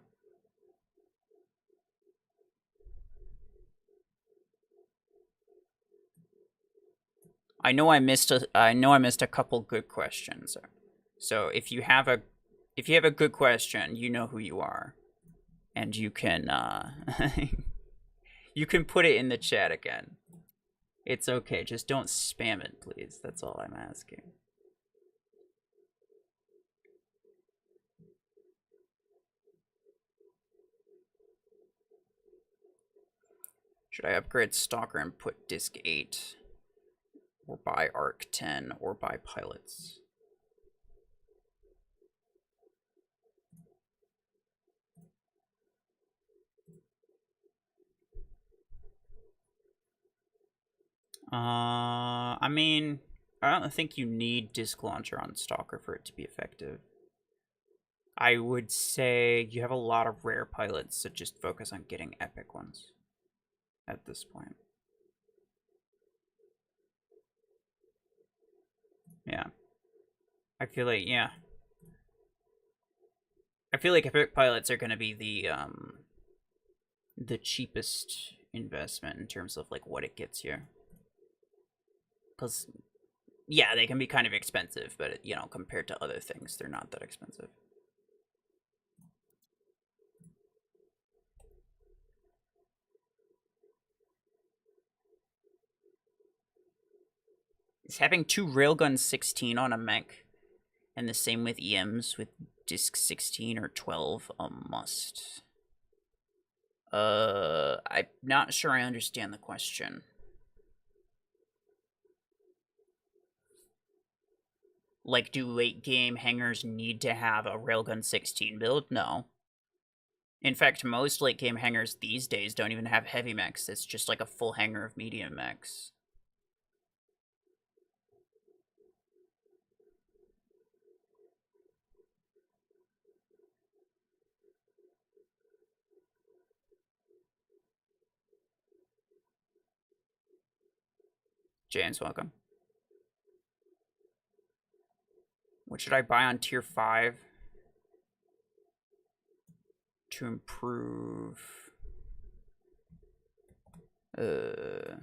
I know I missed a couple good questions. So if you have a good question, you know who you are, and you can you can put it in the chat again. It's okay. Just don't spam it, please. That's all I'm asking. Should I upgrade Stalker and put Disc 8? Or buy Arc 10, or buy Pilots? I mean, I don't think you need Disc Launcher on Stalker for it to be effective. I would say you have a lot of rare pilots, so just focus on getting epic ones at this point. Yeah. I feel like, yeah. I feel like epic pilots are going to be the cheapest investment in terms of like what it gets you. Because Yeah, they can be kind of expensive, but, you know, compared to other things, they're not that expensive. Is having 2 Railgun 16 on a mech, and the same with EMs with disc 16 or 12, a must? I'm not sure I understand the question. Like, do late game hangers need to have a Railgun 16 build? No. In fact, most late game hangers these days don't even have heavy mechs. It's just like a full hanger of medium mechs. Jan's welcome. What should I buy on tier 5 to improve? I'm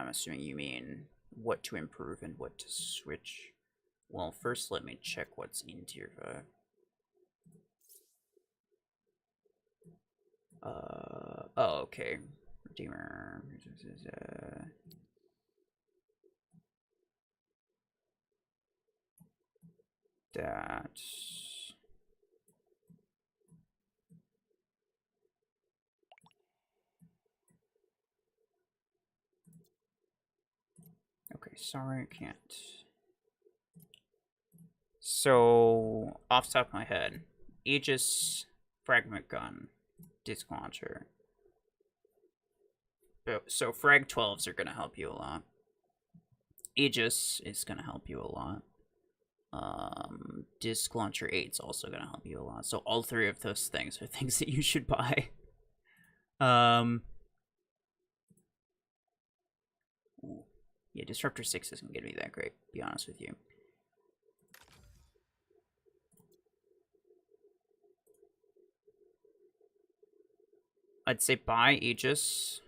assuming you mean what to improve and what to switch. Well, first let me check what's in tier 5. Oh, okay. Redeemer. That. Okay, sorry, I can't. So, off the top of my head, Aegis, Fragment Gun, Disc Launcher. So, Frag 12s are going to help you a lot. Aegis is going to help you a lot. Disc Launcher 8 is also going to help you a lot. So, all three of those things are things that you should buy. Yeah, Disruptor 6 isn't going to be that great, to be honest with you. I'd say buy Aegis.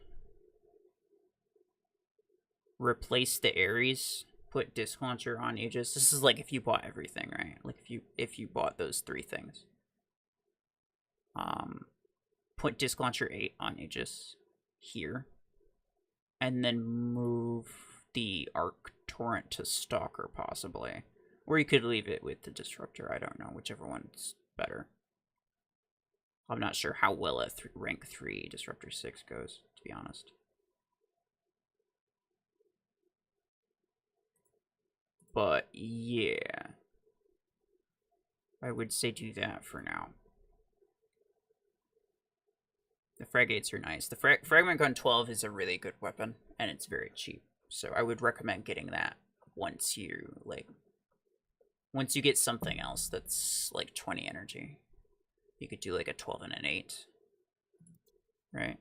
Replace the Ares. Put Disc Launcher on Aegis. This is like if you bought everything, right? Like if you bought those 3 things. Put Disc Launcher 8 on Aegis here. And then move the Arc Torrent to Stalker, possibly. Or you could leave it with the Disruptor. I don't know, whichever one's better. I'm not sure how well a rank 3 Disruptor 6 goes, to be honest. But, yeah. I would say do that for now. The Fragates are nice. The Fragment Gun 12 is a really good weapon, and it's very cheap. So I would recommend getting that once you, like, once you get something else that's, like, 20 energy. You could do, like, a 12 and an 8. Right?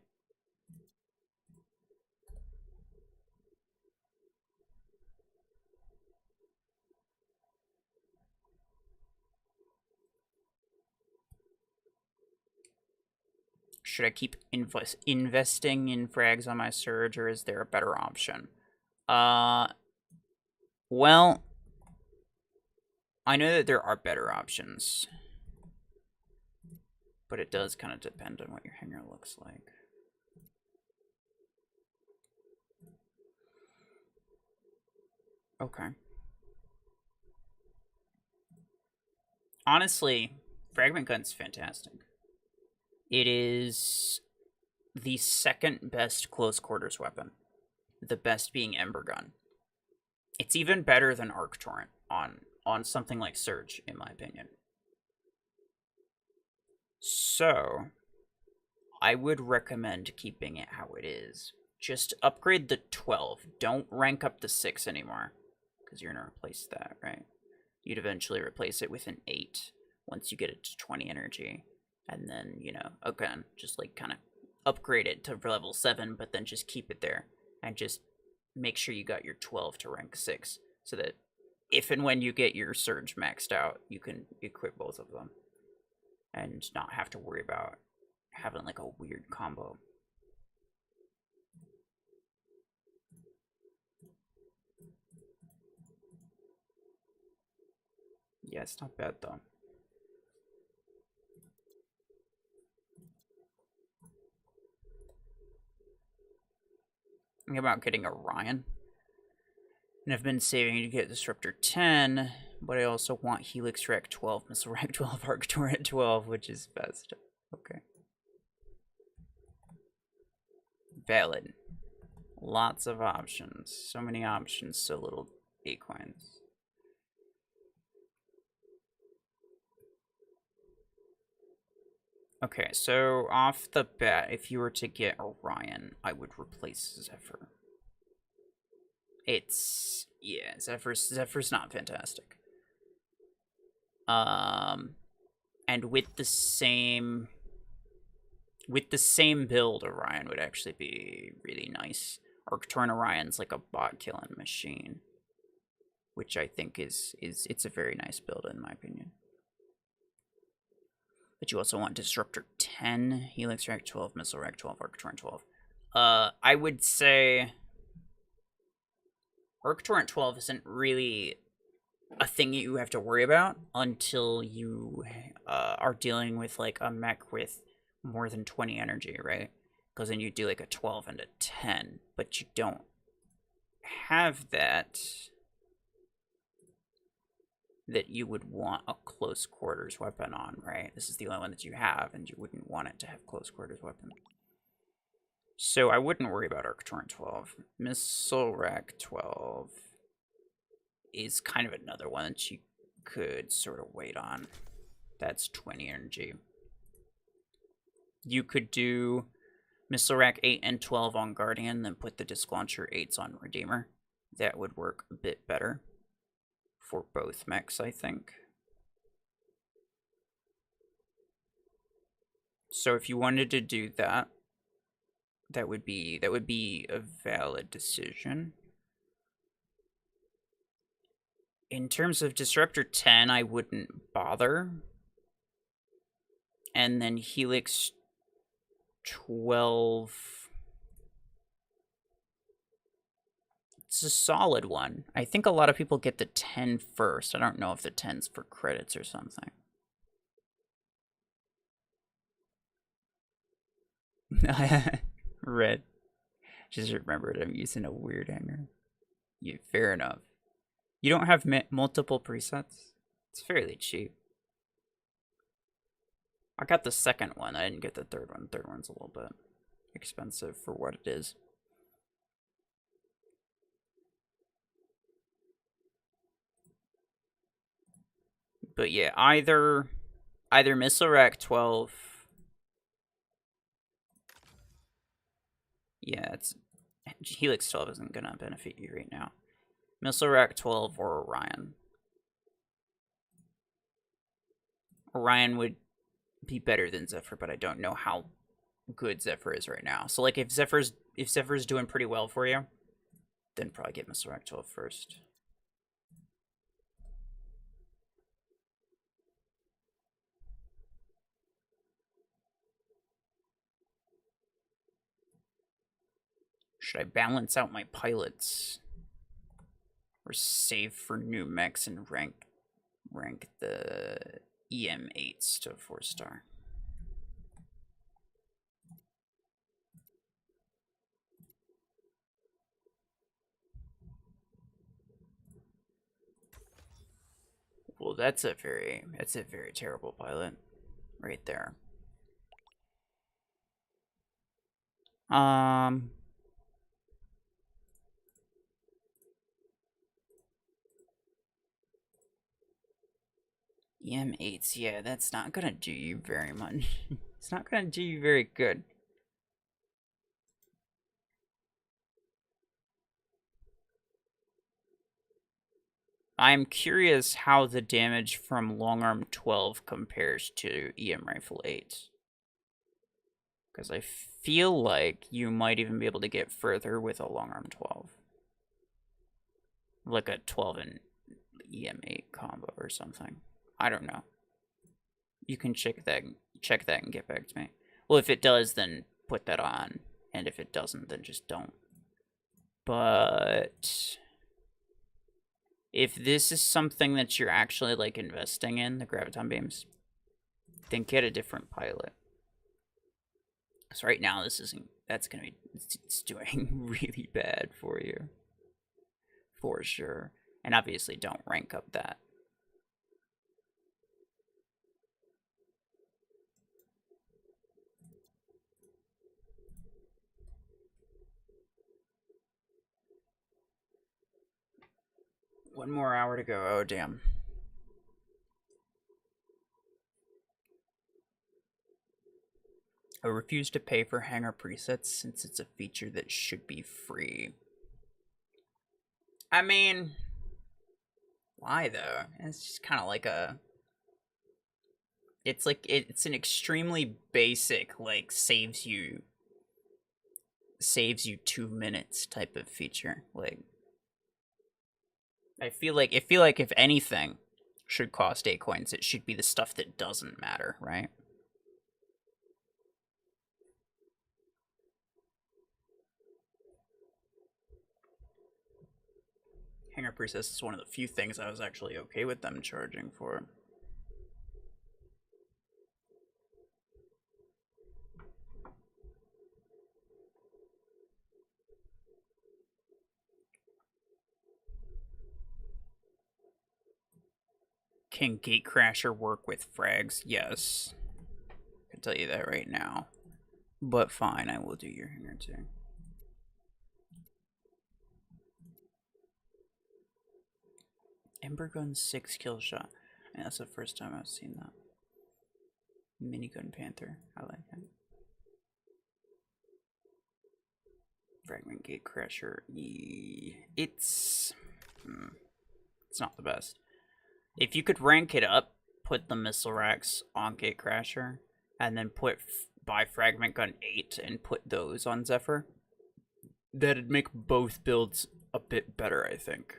Should I keep investing in frags on my Surge, or is there a better option? Well, I know that there are better options, but it does kind of depend on what your hanger looks like. Okay. Honestly, Fragment Gun's fantastic. It is the second best close quarters weapon. The best being Ember Gun. It's even better than Arc Torrent on something like Surge, in my opinion. So, I would recommend keeping it how it is. Just upgrade the 12. Don't rank up the 6 anymore, because you're going to replace that, right? You'd eventually replace it with an 8 once you get it to 20 energy. And then, you know, again, just like kind of upgrade it to level 7, but then just keep it there. And just make sure you got your 12 to rank 6, so that if and when you get your Surge maxed out, you can equip both of them. And not have to worry about having like a weird combo. Yeah, it's not bad though. Think about getting Orion. And I've been saving to get Disruptor 10, but I also want Helix Rack 12, Missile Rack 12, Arc Turret 12, which is best. Okay. Valid. Lots of options. So many options, so little Acoins. Okay, so off the bat, if you were to get Orion, I would replace Zephyr. It's, yeah, Zephyr's not fantastic. And with the same build, Orion would actually be really nice. Arcturne Orion's like a bot killing machine, which I think it's a very nice build in my opinion. But you also want Disruptor 10, Helix Rack 12, Missile Rack 12, Arcturne 12. I would say Arcturne 12 isn't really a thing you have to worry about until you are dealing with like a mech with more than 20 energy, right? Because then you do like a 12 and a 10, but you don't have that you would want a close quarters weapon on, right? This is the only one that you have, and you wouldn't want it to have close quarters weapon. So I wouldn't worry about Arcturne 12. Missile Rack 12 is kind of another one that you could sort of wait on. That's 20 energy. You could do Missile Rack 8 and 12 on Guardian, then put the Disc Launcher 8s on Redeemer. That would work a bit better for both mechs, I think. So if you wanted to do that, that would be a valid decision. In terms of Disruptor 10, I wouldn't bother. And then Helix 12. It's a solid one. I think a lot of people get the 10 first. I don't know if the 10's for credits or something. Red. Just remembered I'm using a weird hanger. Yeah, fair enough. You don't have multiple presets? It's fairly cheap. I got the second one. I didn't get the third one. The third one's a little bit expensive for what it is. But yeah, either Missile Rack 12. Yeah, it's Helix 12 isn't gonna benefit you right now. Missile Rack 12 or Orion. Orion would be better than Zephyr, but I don't know how good Zephyr is right now. So like if Zephyr's doing pretty well for you, then probably get Missile Rack 12 first. Should I balance out my pilots? Or save for new mechs and rank the EM8s to 4-star? Well, that's a very terrible pilot right there. EM8s, yeah, that's not gonna do you very much. It's not gonna do you very good. I'm curious how the damage from Long Arm 12 compares to EM Rifle 8. Because I feel like you might even be able to get further with a Long Arm 12. Like a 12 and EM8 combo or something. I don't know. You can check that and get back to me. Well, if it does, then put that on. And if it doesn't, then just don't. But If this is something that you're actually like investing in, the graviton beams, then get a different pilot. So right now this isn't, that's gonna be, it's doing really bad for you. For sure. And obviously don't rank up that. One more hour to go. Oh, damn. I refuse to pay for hanger presets since it's a feature that should be free. I mean, why though? It's just kind of like a... It's like, it's an extremely basic, like, saves you 2 minutes type of feature. Like, I feel like if anything should cost 8 coins, it should be the stuff that doesn't matter, right? Hanger presets is one of the few things I was actually okay with them charging for. Can Gatecrasher work with frags? Yes. I can tell you that right now. But fine, I will do your hanger too. Embergun 6 kill shot. Yeah, that's the first time I've seen that. Minigun Panther. I like it. Fragment Gatecrasher. It's not the best. If you could rank it up, put the missile racks on Gatecrasher, and then buy Fragment Gun 8 and put those on Zephyr, that'd make both builds a bit better, I think.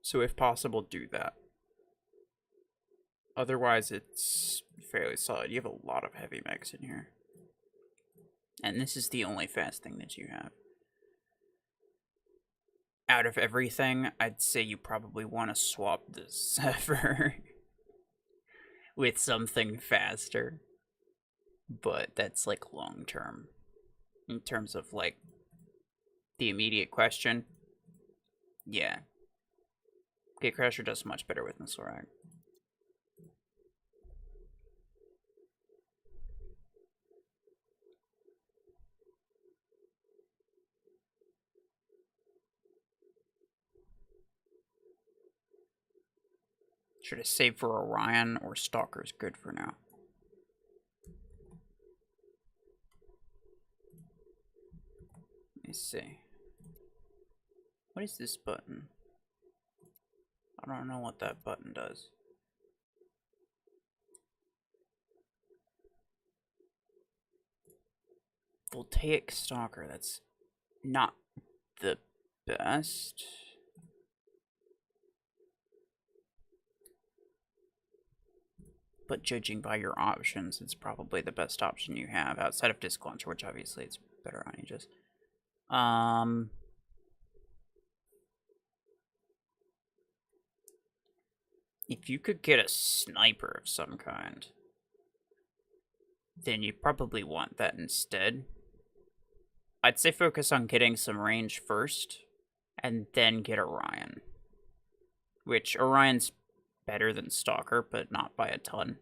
So if possible, do that. Otherwise, it's fairly solid. You have a lot of heavy mechs in here. And this is the only fast thing that you have. Out of everything, I'd say you probably want to swap the Zephyr with something faster. But that's like long term. In terms of like the immediate question, yeah. Gatecrasher does much better with Missile Rack. Should have saved for Orion or Stalker's good for now. Let me see. What is this button? I don't know what that button does. Voltaic Stalker, that's not the best. But judging by your options, it's probably the best option you have outside of Disc Launcher, which obviously it's better on Aegis. If you could get a sniper of some kind, then you probably want that instead. I'd say focus on getting some range first, and then get Orion. Which, Orion's better than Stalker, but not by a ton.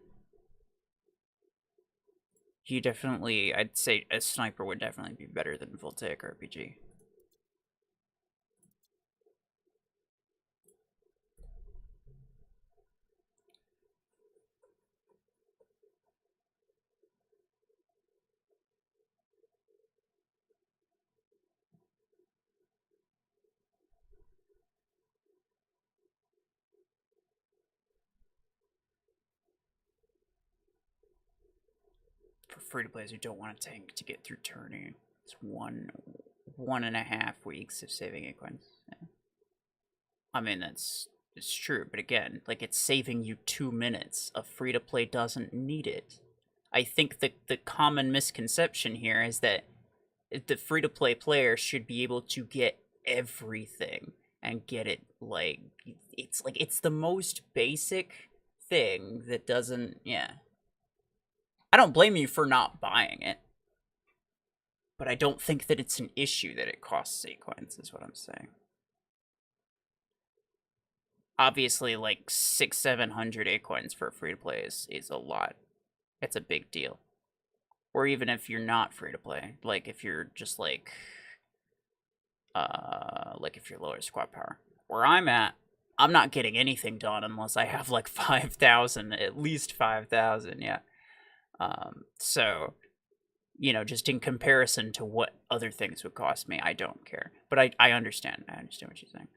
You definitely, I'd say a sniper would definitely be better than Voltaic RPG. For free-to-players who don't want a tank to get through turning, it's 1.5 weeks of saving 8 coins. Yeah. I mean, it's true, but again, like, it's saving you 2 minutes. A free-to-play doesn't need it. I think the common misconception here is that the free-to-play player should be able to get everything, and get it. Like, it's the most basic thing that doesn't, yeah. I don't blame you for not buying it, but I don't think that it's an issue that it costs 8 coins, is what I'm saying. Obviously, like 600-700 8 coins for free to play is a lot. It's a big deal. Or even if you're not free to play, like if you're just like if you're lower squad power. Where I'm at, I'm not getting anything done unless I have like 5,000, at least 5,000, yeah. So, you know, just in comparison to what other things would cost me, I don't care. But I understand. I understand what you're saying.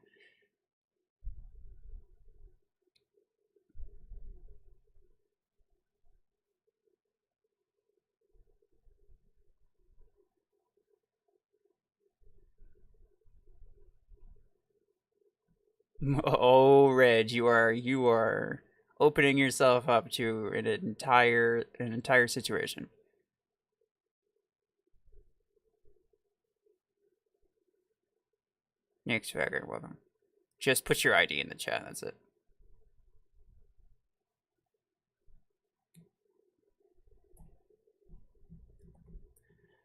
Oh, Reg, you are opening yourself up to an entire situation. Nick Swagger, welcome. Just put your ID in the chat, that's it.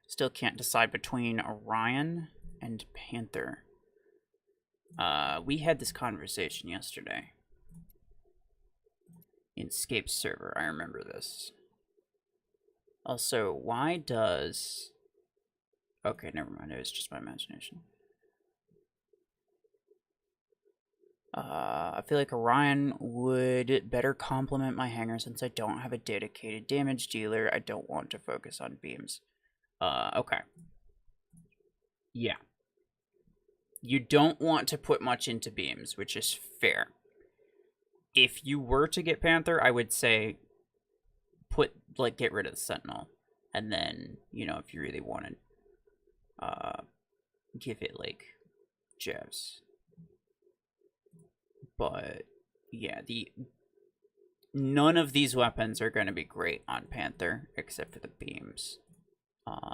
Still can't decide between Orion and Panther. We had this conversation yesterday. In Scape's server, I remember this. Also, why does... Okay, never mind, it was just my imagination. I feel like Orion would better complement my hanger since I don't have a dedicated damage dealer. I don't want to focus on beams. Okay. Yeah. You don't want to put much into beams, which is fair. If you were to get Panther, I would say get rid of the Sentinel. And then, you know, if you really wanted, give it, like, Jevs. But, yeah, none of these weapons are going to be great on Panther, except for the beams.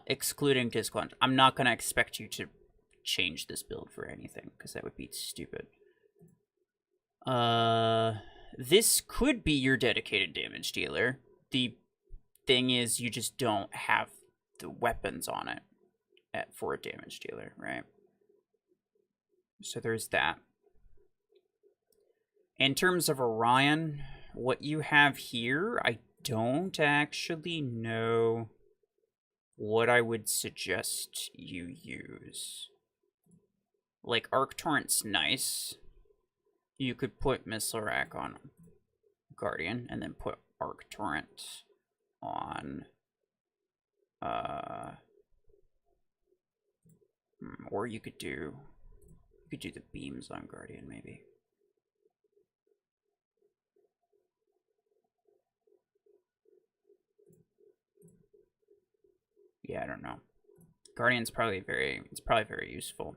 Excluding Disc Lunge. I'm not going to expect you to change this build for anything, because that would be stupid. This could be your dedicated damage dealer. The thing is, you just don't have the weapons on it for a damage dealer, right? So there's that. In terms of Orion, what you have here, I don't actually know what I would suggest you use. Like, Arc Torrent's nice. You could put Missile Rack on Guardian, and then put Arc Torrent on... or you could do the beams on Guardian, maybe. Yeah, I don't know. Guardian's probably very useful.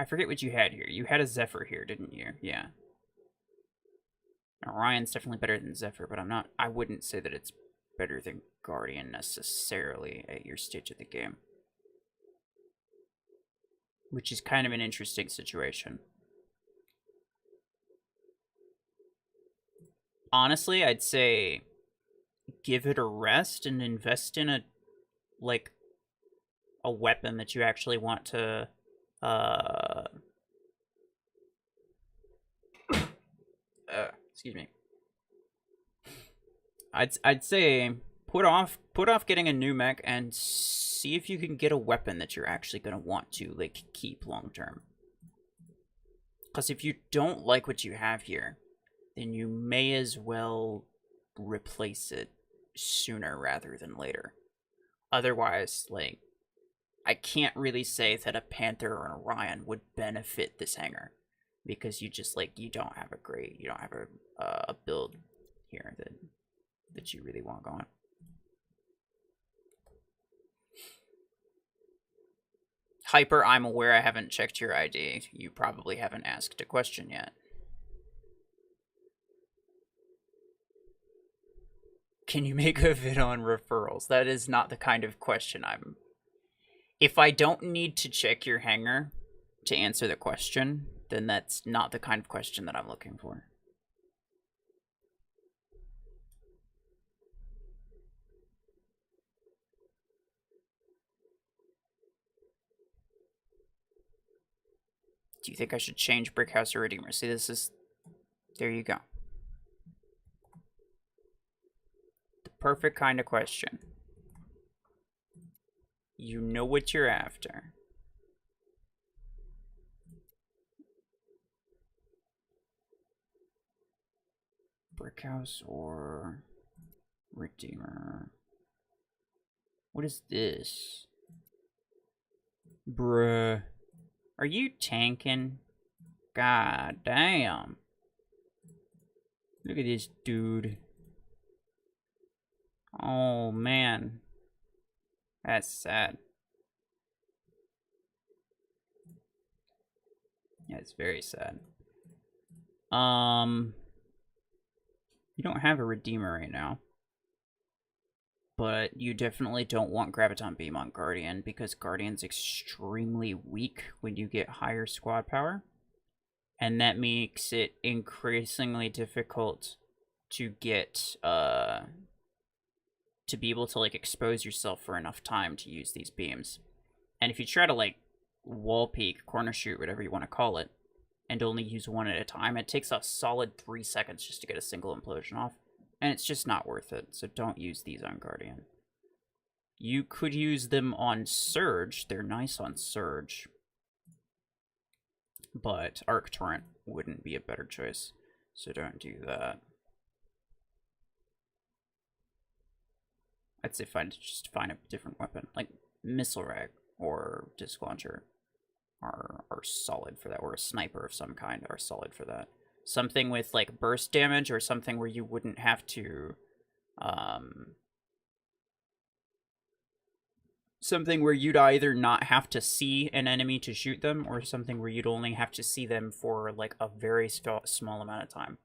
I forget what you had here. You had a Zephyr here, didn't you? Yeah. Orion's definitely better than Zephyr, but I wouldn't say that it's better than Guardian necessarily at your stage of the game. Which is kind of an interesting situation. Honestly, I'd say give it a rest and invest in a weapon that you actually want to excuse me. I'd say put off getting a new mech and see if you can get a weapon that you're actually going to want to like keep long term. Because if you don't like what you have here, then you may as well replace it sooner rather than later. Otherwise, like, I can't really say that a Panther or an Orion would benefit this hanger, because you just you don't have a build here that you really want going. Hyper, I'm aware I haven't checked your ID. You probably haven't asked a question yet. Can you make a vid on RuFFles? That is not the kind of question I'm... If I don't need to check your hangar to answer the question, then that's not the kind of question that I'm looking for. Do you think I should change Brick House or Redeemer? See, this is... There you go. The perfect kind of question. You know what you're after. Brick House or Redeemer? What is this? Bruh. Are you tanking? God damn. Look at this dude. Oh, man. That's sad. That's very sad. You don't have a Redeemer right now. But you definitely don't want Graviton Beam on Guardian, because Guardian's extremely weak when you get higher squad power. And that makes it increasingly difficult to get, to be able to, like, expose yourself for enough time to use these beams. And if you try to, like, wall peek, corner shoot, whatever you want to call it, and only use one at a time, it takes a solid 3 seconds just to get a single implosion off. And it's just not worth it, so don't use these on Guardian. You could use them on Surge. They're nice on Surge. But Arc Torrent wouldn't be a better choice, so don't do that. I'd say just find a different weapon, like Missile Rag or Disc Launcher are solid for that, or a Sniper of some kind are solid for that. Something with, like, burst damage, or something where you wouldn't have to, something where you'd either not have to see an enemy to shoot them, or something where you'd only have to see them for, like, a very small amount of time.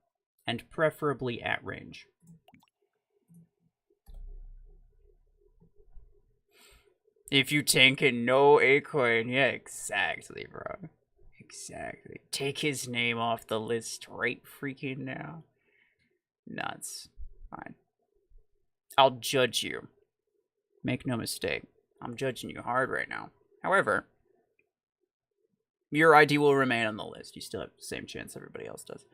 And preferably at range. If you tank and no A-Coin, yeah, exactly, bro. Exactly. Take his name off the list right freaking now. Nuts. Fine. I'll judge you. Make no mistake. I'm judging you hard right now. However, your ID will remain on the list. You still have the same chance everybody else does.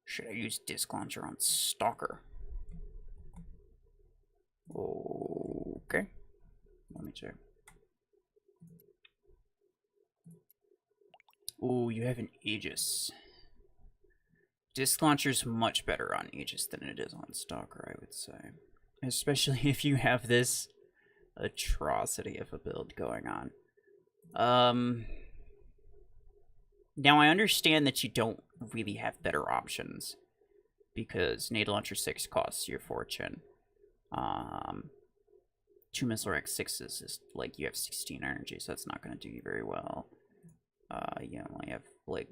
Should I use Disc Launcher on Stalker? Okay. Let me check. Ooh, you have an Aegis. Disc Launcher's much better on Aegis than it is on Stalker, I would say. Especially if you have this atrocity of a build going on. Now, I understand that you don't really have better options, because Nade Launcher 6 costs you a fortune. 2 Missile Rack 6s is, like, you have 16 energy, so that's not going to do you very well. You only have, like,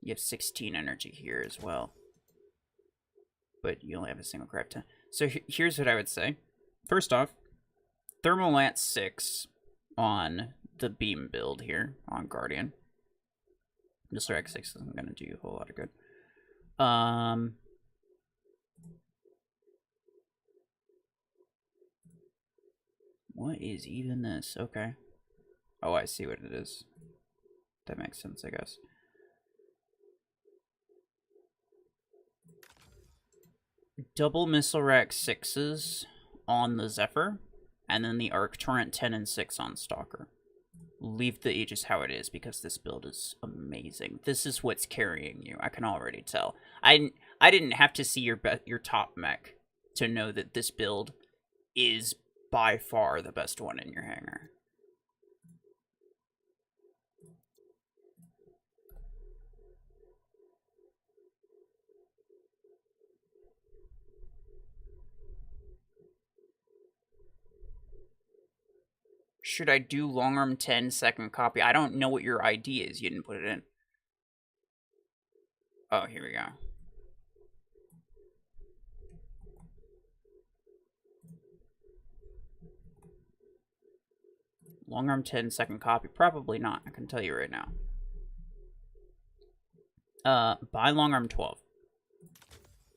you have 16 energy here as well. But you only have a single Grav 10. So here's what I would say. First off, Thermal Lance 6 on the beam build here on Guardian. Missile Rack 6 isn't going to do you a whole lot of good. What is even this? Okay. Oh, I see what it is. That makes sense, I guess. Double Missile Rack 6s on the Zephyr, and then the Arc Torrent 10 and 6 on Stalker. Leave the Aegis how it is, because this build is amazing. This is what's carrying you. I can already tell. I didn't have to see your top mech to know that this build is by far the best one in your hangar. Should I do long arm 10 second copy? I don't know what your ID is. You didn't put it in. Oh, here we go. Long arm 10, second copy. Probably not, I can tell you right now. Buy long arm 12.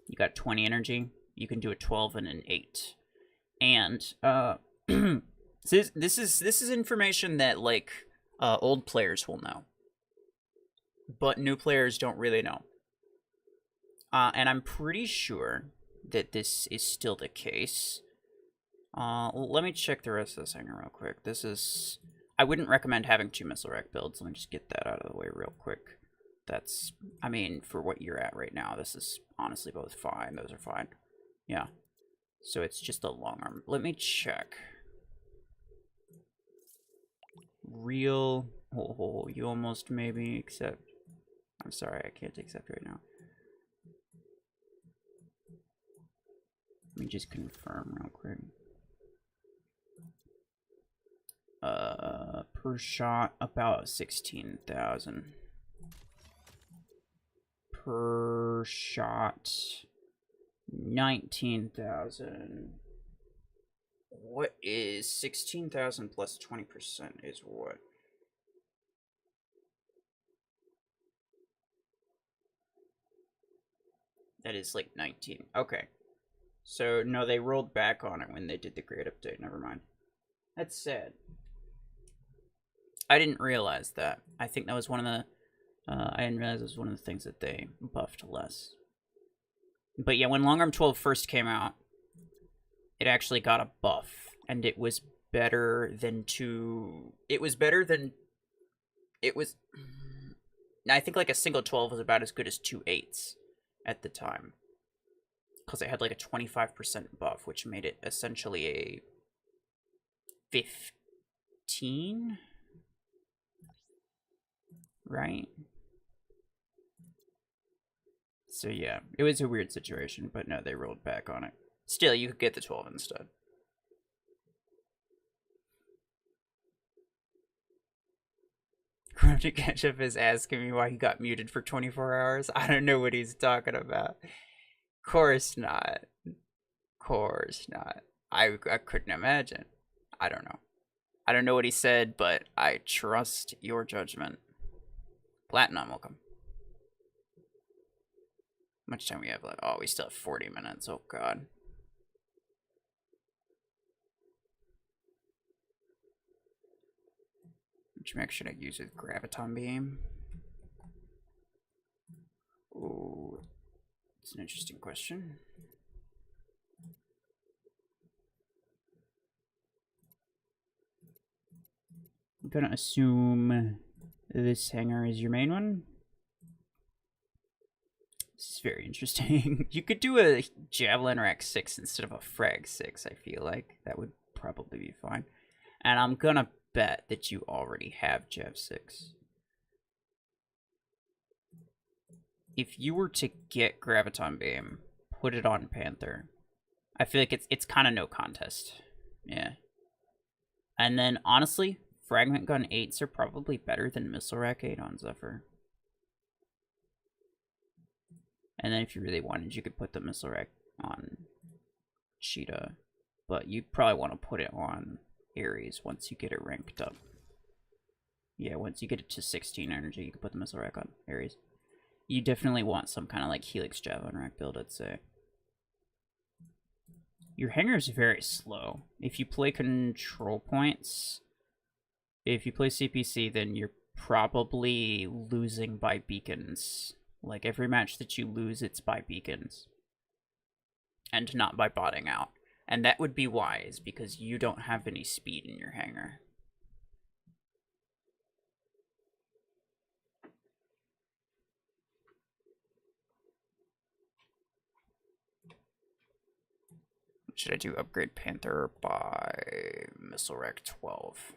You got 20 energy. You can do a 12 and an 8. And, this is information that, like, old players will know. But new players don't really know. And I'm pretty sure that this is still the case. Let me check the rest of this hanger real quick. This is... I wouldn't recommend having 2 missile rack builds. Let me just get that out of the way real quick. That's... I mean, for what you're at right now, this is honestly both fine. Those are fine. Yeah. So it's just a long arm. Let me check. Real... Oh, you almost maybe accept... I'm sorry, I can't accept right now. Let me just confirm real quick. Per shot, about 16,000. Per shot, 19,000. What is 16,000 plus 20% is what? That is like 19. Okay. So, no, they rolled back on it when they did the grade update. Never mind. That's sad. I didn't realize that. I think that was one of the... I didn't realize it was one of the things that they buffed less. But yeah, when Long Arm 12 first came out, it actually got a buff. And it was better than It was better than... It was... I think like a single 12 was about as good as 2 8s at the time. Because it had like a 25% buff, which made it essentially a 15? Right? So yeah, it was a weird situation, but no, they rolled back on it. Still, you could get the 12 instead. Corrupted Ketchup is asking me why he got muted for 24 hours. I don't know what he's talking about. Course not. Course not. I couldn't imagine. I don't know. I don't know what he said, but I trust your judgment. Platinum, welcome. How much time we have left? Oh, we still have 40 minutes. Oh, God. Which mech should I use with Graviton Beam? Ooh, it's an interesting question. I'm gonna assume this hanger is your main one. This is very interesting. You could do a Javelin Rack 6 instead of a Frag 6, I feel like. That would probably be fine. And I'm gonna bet that you already have Jav 6. If you were to get Graviton Beam, put it on Panther. I feel like it's kind of no contest. Yeah. And then, honestly, Fragment Gun 8s are probably better than Missile Rack 8 on Zephyr. And then if you really wanted, you could put the Missile Rack on Cheetah. But you probably want to put it on Ares once you get it ranked up. Yeah, once you get it to 16 energy, you can put the Missile Rack on Ares. You definitely want some kind of like Helix Javelin Rack build, I'd say. Your hanger is very slow. If you play control points, if you play CPC, then you're probably losing by beacons. Like, every match that you lose, it's by beacons. And not by botting out. And that would be wise, because you don't have any speed in your hanger. What should I do? Upgrade Panther by Missile Rack 12.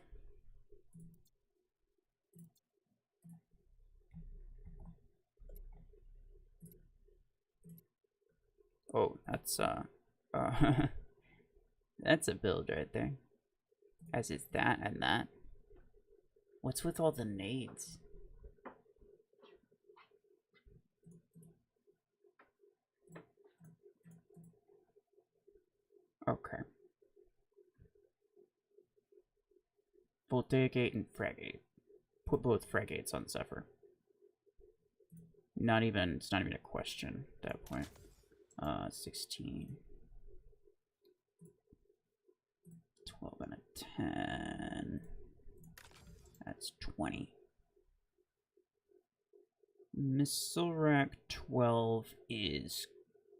Oh, that's that's a build right there. As is that and that. What's with all the nades? Okay. Voltaic 8 and Frag 8. Put both Frag 8s on Zephyr. It's not even a question at that point. 16. 12 and a 10. That's 20. Missile Rack 12 is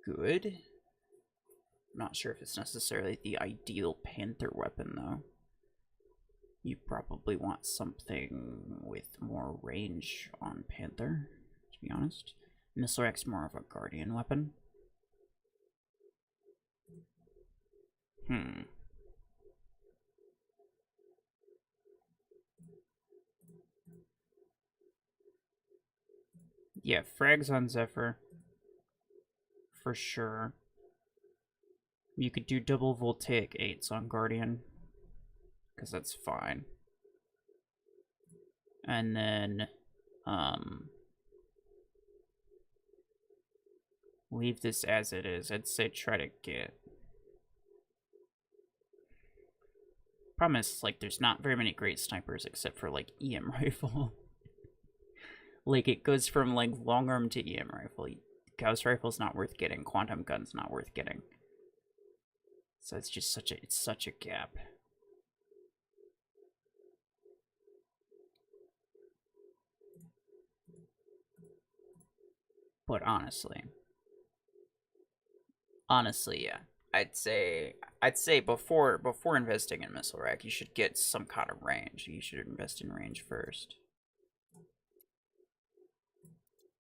good. I'm not sure if it's necessarily the ideal Panther weapon, though. You probably want something with more range on Panther, to be honest. Missile Rack's more of a Guardian weapon. Yeah, frags on Zephyr. For sure. You could do double Voltaic 8s on Guardian, because that's fine. And then, leave this as it is. I'd say try to get... Problem is, like, there's not very many great snipers except for, like, EM rifle. Like, it goes from, like, long arm to EM rifle. Gauss rifle's not worth getting. Quantum gun's not worth getting. So it's just such a gap. But honestly, yeah. I'd say before investing in missile rack, you should get some kind of range. You should invest in range first.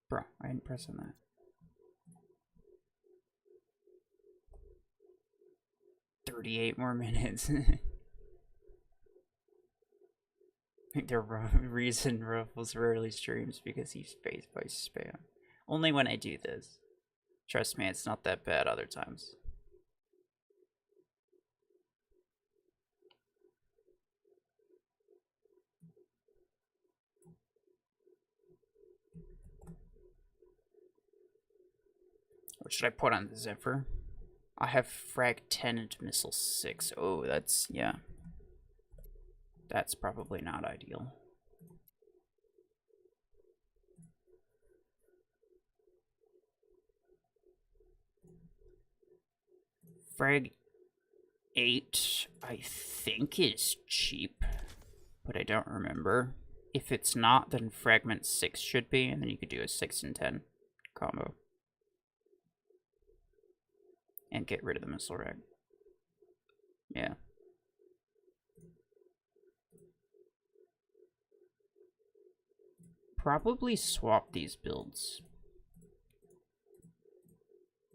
Bro, I didn't press on that. 38 more minutes. I think the reason RuFFles rarely streams because he's faced by spam. Only when I do this. Trust me, it's not that bad other times. What should I put on the Zephyr? I have Frag 10 and Missile 6. Oh, that's, yeah. That's probably not ideal. Frag 8, I think, is cheap, but I don't remember. If it's not, then Fragment 6 should be, and then you could do a 6 and 10 combo. And get rid of the missile rack. Yeah. Probably swap these builds.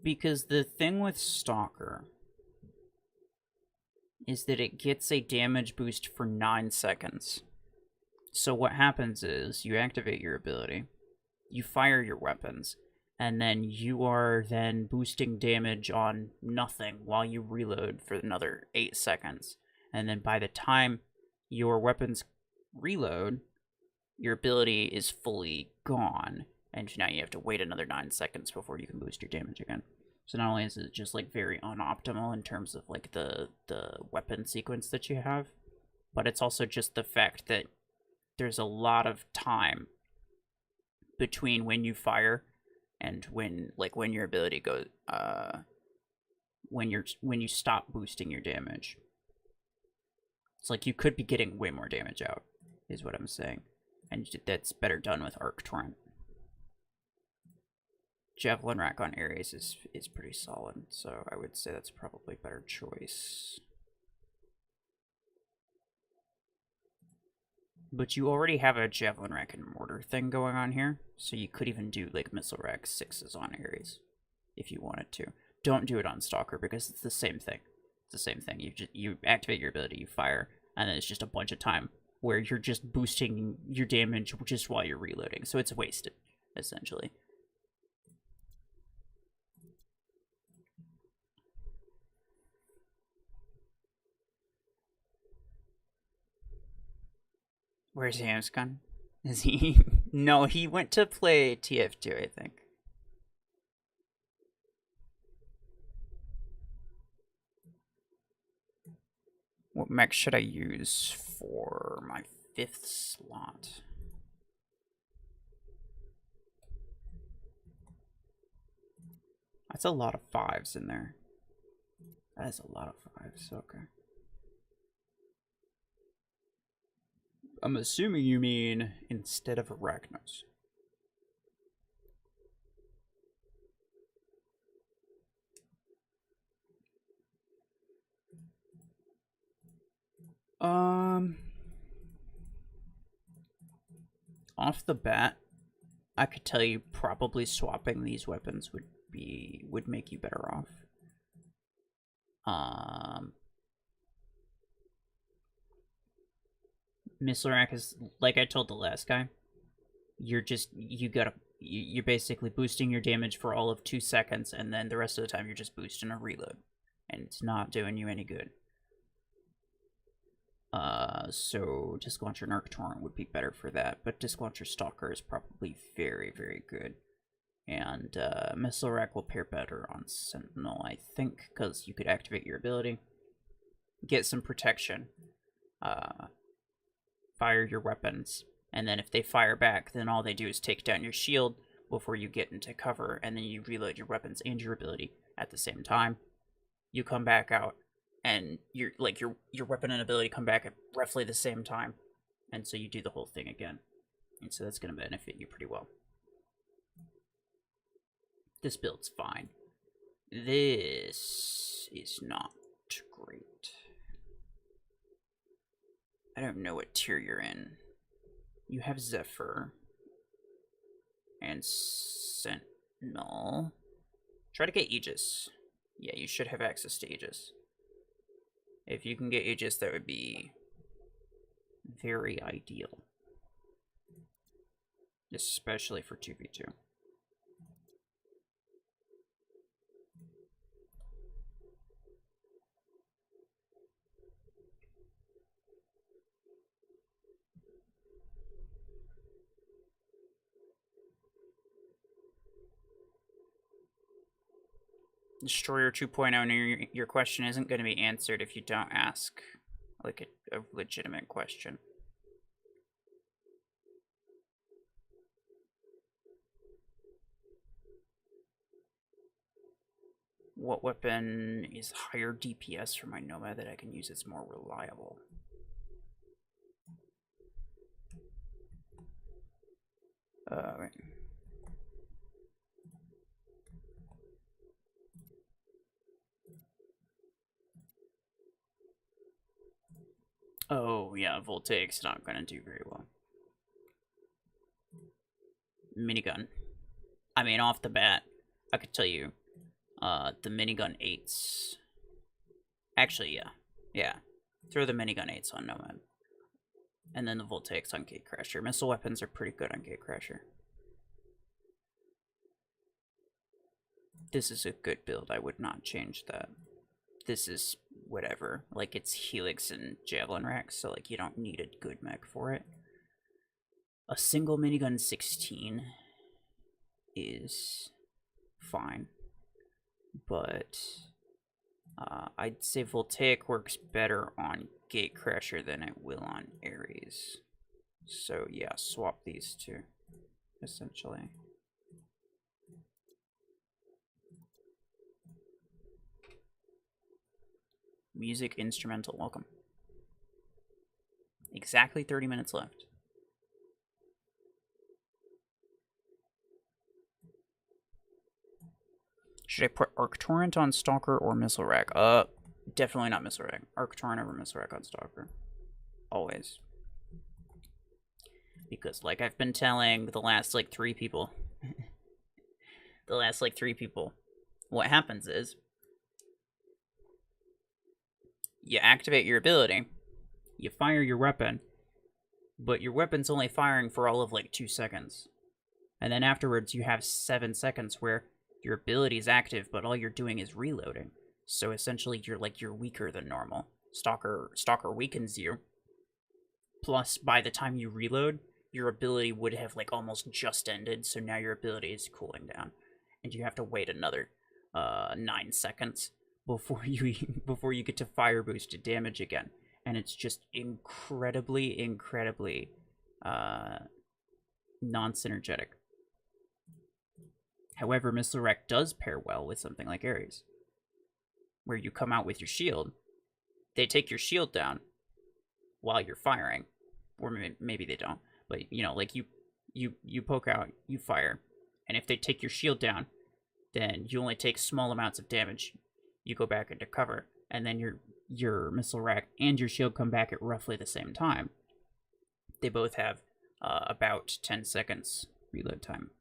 Because the thing with Stalker is that it gets a damage boost for 9 seconds. So what happens is, you activate your ability, you fire your weapons, and then you are then boosting damage on nothing while you reload for another 8 seconds. And then by the time your weapons reload, your ability is fully gone. And now you have to wait another 9 seconds before you can boost your damage again. So not only is it just like very unoptimal in terms of like the weapon sequence that you have, but it's also just the fact that there's a lot of time between when you fire and when your ability goes when you stop boosting your damage. It's like you could be getting way more damage out, is what I'm saying. And that's better done with Arc Torrent. Javelin Rack on Ares is pretty solid, so I would say that's probably a better choice. But you already have a Javelin Rack and Mortar thing going on here, so you could even do like Missile Rack 6s on Ares if you wanted to. Don't do it on Stalker because it's the same thing. It's the same thing. You activate your ability, you fire, and then it's just a bunch of time where you're just boosting your damage just while you're reloading, so it's wasted, essentially. Where's Hamscon? Is he? No, he went to play TF2, I think. What mech should I use for my 5th slot? That's a lot of 5s in there. That is a lot of 5s, okay. I'm assuming you mean instead of Arachnos. Off the bat, I could tell you probably swapping these weapons would make you better off. Missile rack is, like I told the last guy, you're basically boosting your damage for all of 2 seconds, and then the rest of the time you're just boosting a reload, and it's not doing you any good. So Disc Launcher and Arc Torrent would be better for that, but Disc Launcher Stalker is probably very, very good. And Missile Rack will pair better on Sentinel, I think, because you could activate your ability, get some protection, fire your weapons, and then if they fire back, then all they do is take down your shield before you get into cover, and then you reload your weapons and your ability at the same time. You come back out, and your weapon and ability come back at roughly the same time, and so you do the whole thing again. And so that's going to benefit you pretty well. This build's fine. This is not great. I don't know what tier you're in. You have Zephyr and Sentinel. Try to get Aegis. Yeah, you should have access to Aegis. If you can get Aegis, that would be very ideal. Especially for 2v2. Destroyer 2.0, your question isn't going to be answered if you don't ask, like, a legitimate question. What weapon is higher DPS for my Nomad that I can use that's more reliable? Right. Oh, yeah, Voltaic's not going to do very well. Minigun. I mean, off the bat, I could tell you, the minigun 8s. Actually, yeah. Yeah. Throw the minigun 8s on Nomad. And then the Voltaic's on Gatecrasher. Missile weapons are pretty good on Gatecrasher. This is a good build. I would not change that. This is whatever. Like, it's Helix and Javelin racks, so, like, you don't need a good mech for it. A single minigun 16 is fine. But I'd say Voltaic works better on Gatecrasher than it will on Ares. So, yeah, swap these two, essentially. Music instrumental, welcome. Exactly 30 minutes left. Should I put Arc Torrent on Stalker or Missile Rack? Definitely not Missile Rack. Arc Torrent over Missile Rack on Stalker. Always. Because, like I've been telling the last, like, 3 people. What happens is, you activate your ability, you fire your weapon, but your weapon's only firing for all of, like, 2 seconds. And then afterwards, you have 7 seconds where your ability is active, but all you're doing is reloading. So essentially, you're weaker than normal. Stalker weakens you. Plus, by the time you reload, your ability would have, like, almost just ended, so now your ability is cooling down. And you have to wait another 9 seconds before you get to fire boosted damage again. and it's just incredibly non-synergetic. However, Missile Rack does pair well with something like Ares, where you come out with your shield, they take your shield down while you're firing, or maybe they don't, but you know, like you poke out, you fire, and if they take your shield down, then you only take small amounts of damage. You go back into cover, and then your Missile Rack and your shield come back at roughly the same time. They both have about 10 seconds reload time.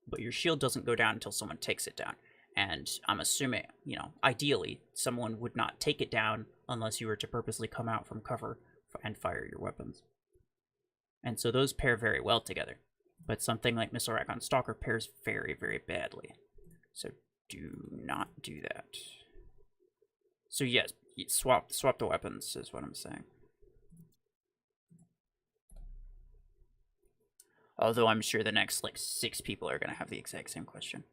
But your shield doesn't go down until someone takes it down. And I'm assuming, you know, ideally, someone would not take it down unless you were to purposely come out from cover and fire your weapons. And so those pair very well together. But something like Missile Rack on Stalker pairs very badly. So do not do that. So yes, swap the weapons is what I'm saying. Although I'm sure the next, like, 6 people are going to have the exact same question.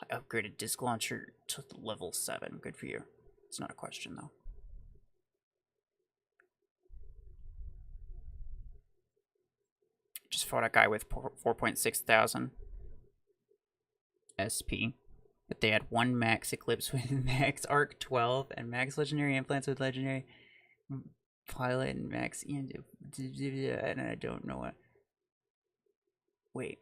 I upgraded Disc Launcher to level 7. Good for you. It's not a question, though. Just fought a guy with 4.6 thousand SP. But they had 1 Max Eclipse with Max Arc 12 and Max Legendary Implants with Legendary Pilot and Max and I don't know what. Wait.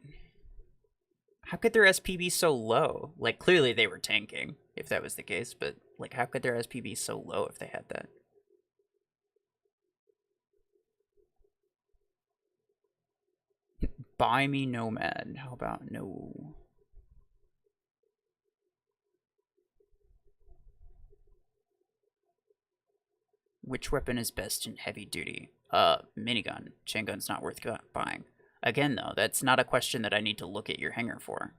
How could their SP be so low? Like, clearly they were tanking, if that was the case, but, like, how could their SP be so low if they had that? Buy me Nomad. How about no? Which weapon is best in heavy duty? Minigun. Chain gun's not worth buying. Again, though, that's not a question that I need to look at your hanger for.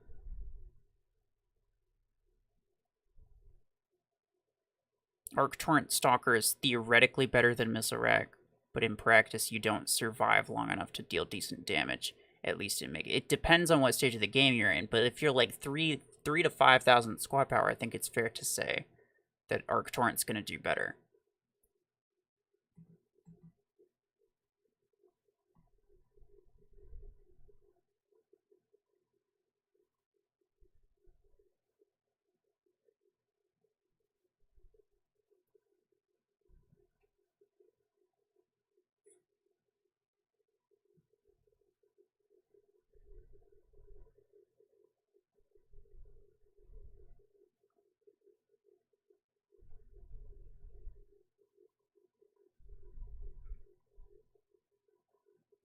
Arc Torrent Stalker is theoretically better than Missile Rack, but in practice you don't survive long enough to deal decent damage. At least it depends on what stage of the game you're in, but if you're like 3 to 5,000 squad power, I think it's fair to say that Arc Torrent's going to do better.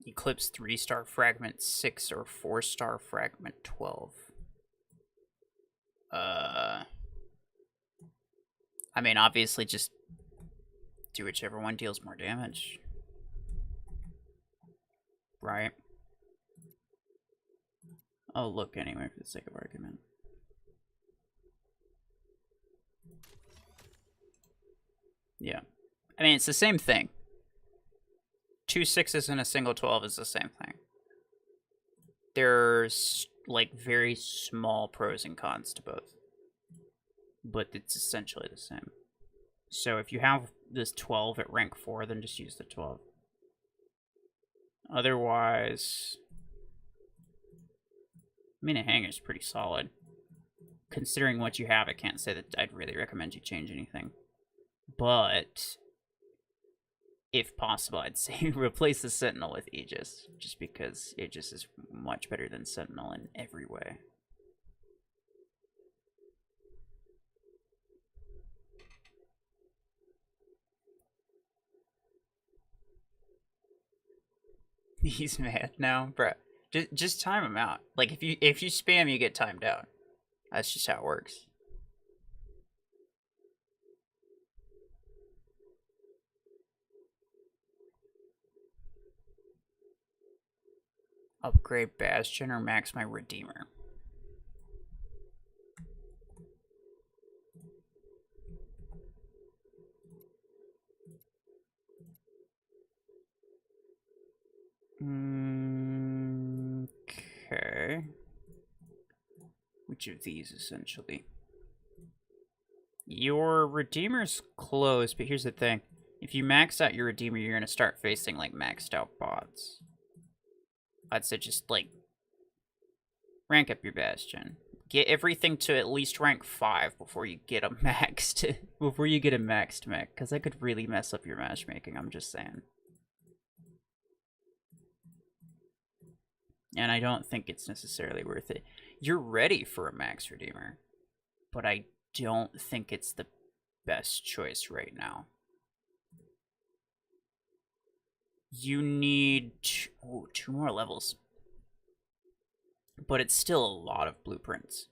Eclipse 3-star fragment 6 or 4-star fragment 12. I mean, obviously just do whichever one deals more damage. Right? Oh, look anyway for the sake of argument. Yeah. I mean, it's the same thing. 2 6s and a single 12 is the same thing. There's, like, very small pros and cons to both. But it's essentially the same. So if you have this 12 at rank 4, then just use the 12. Otherwise, I mean, a hanger's pretty solid. Considering what you have, I can't say that I'd really recommend you change anything. But if possible, I'd say replace the Sentinel with Aegis, just because Aegis is much better than Sentinel in every way. He's mad now, bro. Just time him out. Like, if you spam, you get timed out. That's just how it works. Upgrade Bastion or max my Redeemer. Okay. Which of these, essentially? Your Redeemer's close, but here's the thing. If you max out your Redeemer, you're going to start facing, like, maxed out bots. I'd say just, like, rank up your Bastion. Get everything to at least rank 5 before you get a maxed, before you get a maxed mech, because that could really mess up your matchmaking, I'm just saying. And I don't think it's necessarily worth it. You're ready for a max Redeemer, but I don't think it's the best choice right now. You need 2 more levels, but it's still a lot of blueprints.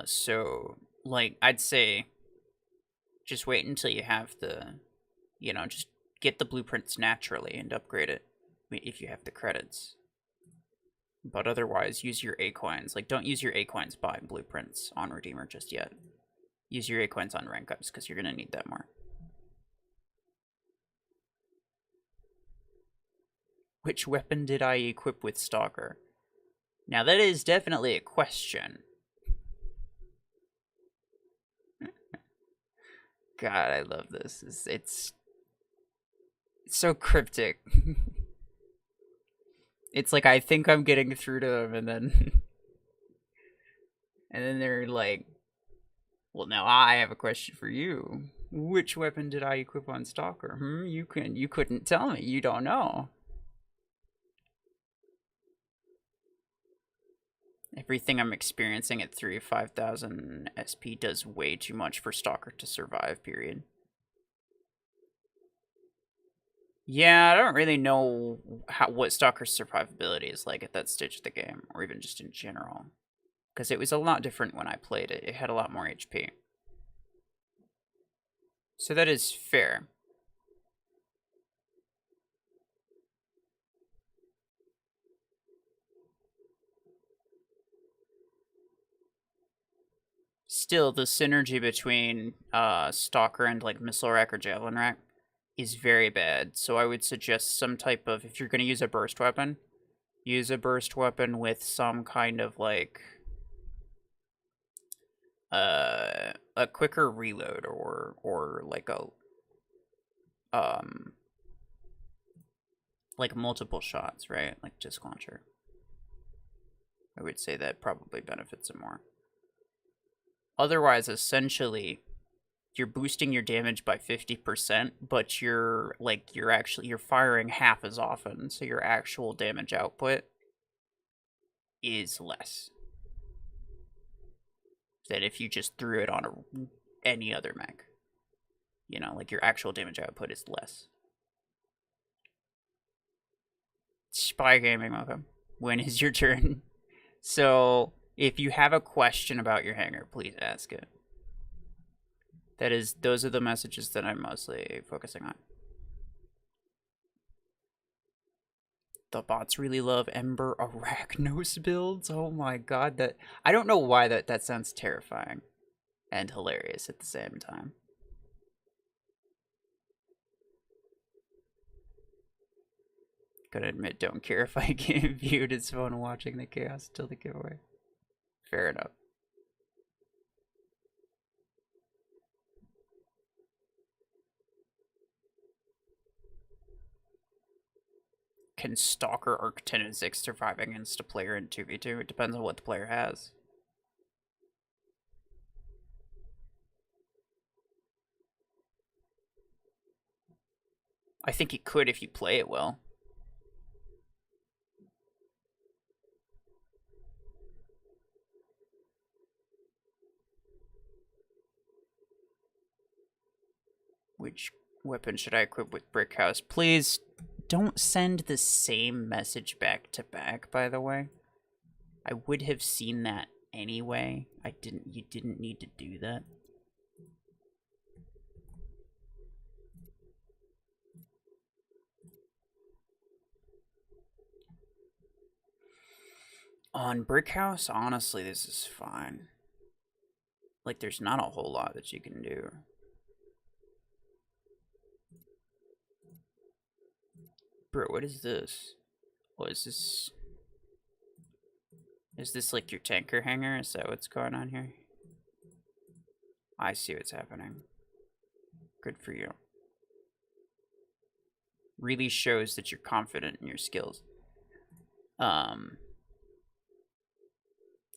So, like, I'd say just wait until you have the, you know, just get the blueprints naturally and upgrade it if you have the credits. But otherwise, use your A-coins. Like, don't use your A-coins buying blueprints on Redeemer just yet. Use your A-coins on rank ups, because you're going to need that more. Which weapon did I equip with Stalker? Now, that is definitely a question. God, I love this. It's so cryptic. It's like, I think I'm getting through to them, and then... and then they're like, well, now I have a question for you. Which weapon did I equip on Stalker? You couldn't tell me. You don't know. Everything I'm experiencing at 5,000 SP does way too much for Stalker to survive, period. Yeah, I don't really know what Stalker's survivability is like at that stage of the game, or even just in general. Because it was a lot different when I played it. It had a lot more HP. So that is fair. Still, the synergy between Stalker and, like, Missile Rack or Javelin Rack is very bad. So I would suggest some type of, if you're going to use a burst weapon, use a burst weapon with some kind of, like, a quicker reload, or like a like multiple shots, right? Like disc launcher. I would say that probably benefits it more. Otherwise, essentially, you're boosting your damage by 50%, but you're firing half as often, so your actual damage output is less than if you just threw it on any other mech. You know, like, your actual damage output is less. Spy gaming, welcome. When is your turn? So, if you have a question about your hangar, please ask it. Those are the messages that I'm mostly focusing on. The bots really love Ember Arachnos builds. Oh my god, I don't know why that sounds terrifying and hilarious at the same time. Gotta admit, don't care if I get viewed as fun watching the chaos till the giveaway. Fair enough. Can Stalker Arc 10 and 6 survive against a player in 2v2? It depends on what the player has. I think it could if you play it well. Which weapon should I equip with Brick House? Please don't send the same message back to back, by the way. I would have seen that anyway. You didn't need to do that. On Brick House, honestly, this is fine. Like, there's not a whole lot that you can do. Bro, what is this? What is this? Is this like your tanker hangar? Is that what's going on here? I see what's happening. Good for you. Really shows that you're confident in your skills.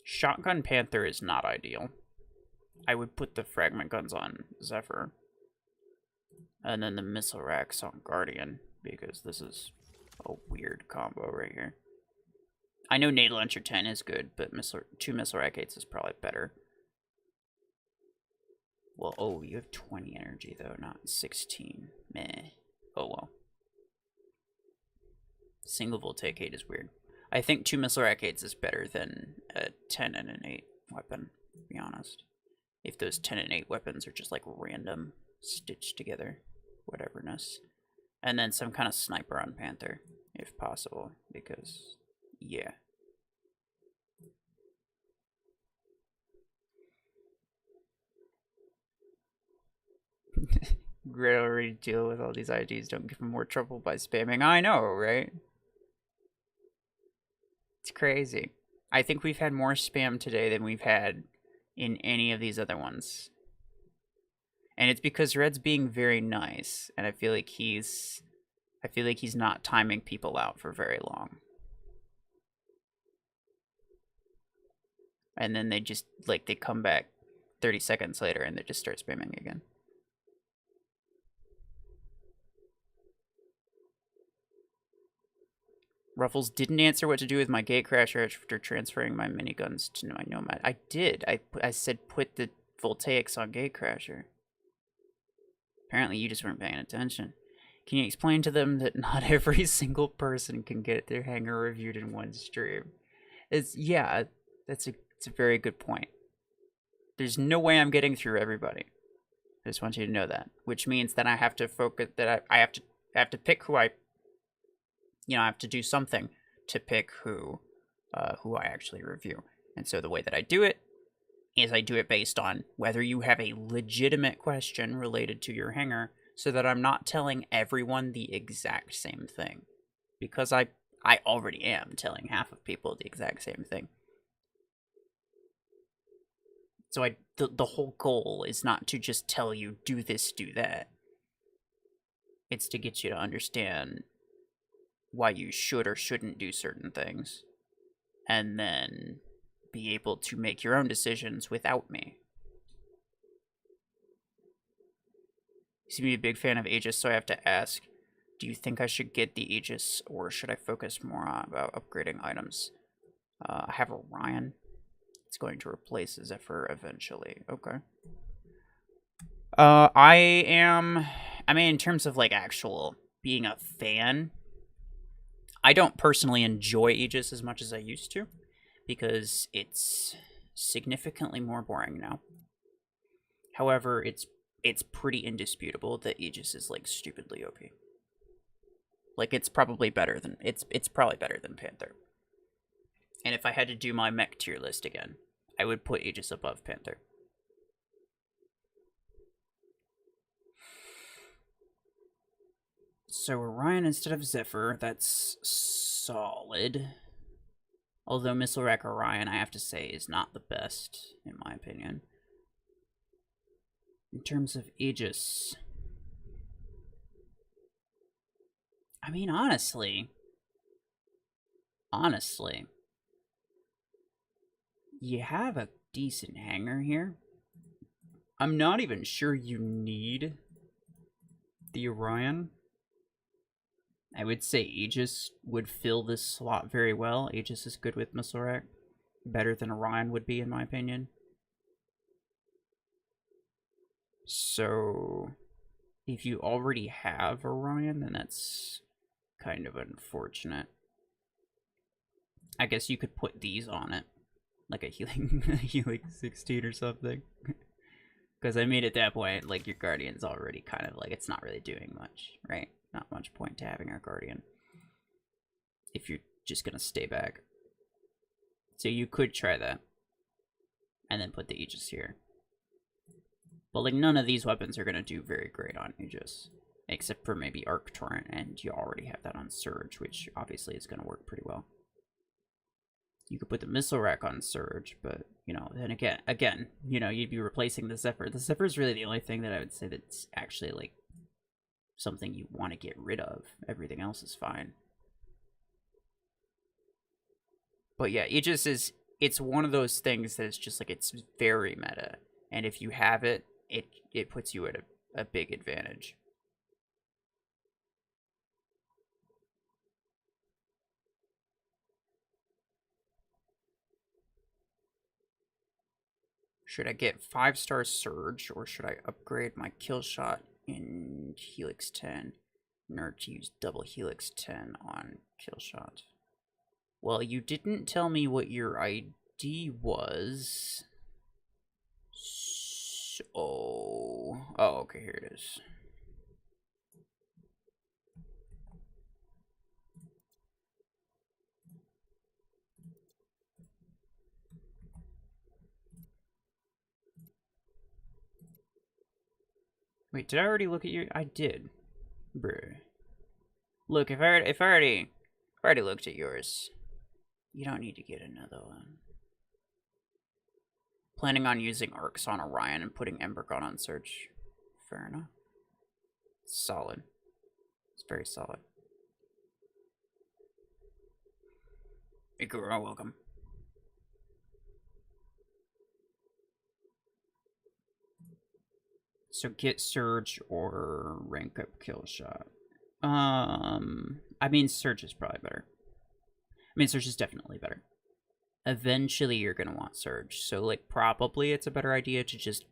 Shotgun Panther is not ideal. I would put the fragment guns on Zephyr. And then the missile racks on Guardian, because this is a weird combo right here. I know Nade Launcher 10 is good, but 2 missile rack 8s is probably better. Well, oh, you have 20 energy, though, not 16. Meh. Oh, well. Single Voltaic 8 is weird. I think 2 missile rack 8s is better than a 10 and an 8 weapon, to be honest. If those 10 and 8 weapons are just, like, random, stitched together, whateverness. And then some kind of sniper on Panther, if possible, because, yeah. Great, already deal with all these IDs. Don't give them more trouble by spamming. I know, right? It's crazy. I think we've had more spam today than we've had in any of these other ones. And it's because Red's being very nice, and I feel like he's not timing people out for very long. And then they just, like, they come back 30 seconds later and they just start spamming again. RuFFles didn't answer what to do with my gatecrasher after transferring my miniguns to my Nomad. I did. I said put the voltaics on gatecrasher. Apparently you just weren't paying attention. Can you explain to them that not every single person can get their hangar reviewed in one stream? Yeah, it's a very good point. There's no way I'm getting through everybody. I just want you to know that, which means that I have to focus. That I have to pick who I. You know, I have to do something to pick who I actually review. And so the way that I do it is I do it based on whether you have a legitimate question related to your hangar, so that I'm not telling everyone the exact same thing. Because I already am telling half of people the exact same thing. So the whole goal is not to just tell you, do this, do that. It's to get you to understand why you should or shouldn't do certain things, and then be able to make your own decisions without me. You seem to be a big fan of Aegis, so I have to ask, do you think I should get the Aegis, or should I focus more on about upgrading items? I have Orion. It's going to replace Zephyr eventually. Okay. I mean, in terms of, like, actual being a fan, I don't personally enjoy Aegis as much as I used to, because it's significantly more boring now. However, it's pretty indisputable that Aegis is, like, stupidly OP. Like, it's probably better than it's probably better than Panther. And if I had to do my mech tier list again, I would put Aegis above Panther. So Orion instead of Zephyr, that's solid. Although Missile Rack Orion, I have to say, is not the best, in my opinion. In terms of Aegis, I mean, honestly, you have a decent hangar here. I'm not even sure you need the Orion. I would say Aegis would fill this slot very well. Aegis is good with Missile Rack. Better than Orion would be, in my opinion. So, if you already have Orion, then that's kind of unfortunate. I guess you could put these on it. Like a healing 16 or something. Because I mean, at that point, like, your Guardian's already kind of like, it's not really doing much, right? Not much point to having our Guardian if you're just gonna stay back. So you could try that and then put the Aegis here. But, like, none of these weapons are gonna do very great on Aegis, except for maybe Arc Torrent, and you already have that on Surge, which obviously is gonna work pretty well. You could put the missile rack on Surge, but, you know, then again, you know, you'd be replacing the Zephyr. The Zephyr is really the only thing that I would say that's actually, like, something you want to get rid of. Everything else is fine. But yeah, it just is, it's one of those things that is just, like, it's very meta. And if you have it, it puts you at a big advantage. Should I get 5-star Surge, or should I upgrade my kill shot in Helix 10 in order to use double Helix 10 on kill shot? Well, you didn't tell me what your ID was. So... Oh, okay, here it is. Wait, did I already look at your... I did. Bruh. Look, if I already looked at yours, you don't need to get another one. Planning on using Arcs on Orion and putting Embergon on Surge. Fair enough. Solid. It's very solid. You're welcome. So get Surge or rank up kill shot. I mean, Surge is probably better. I mean, Surge is definitely better. Eventually, you're gonna want Surge. So, like, probably it's a better idea to just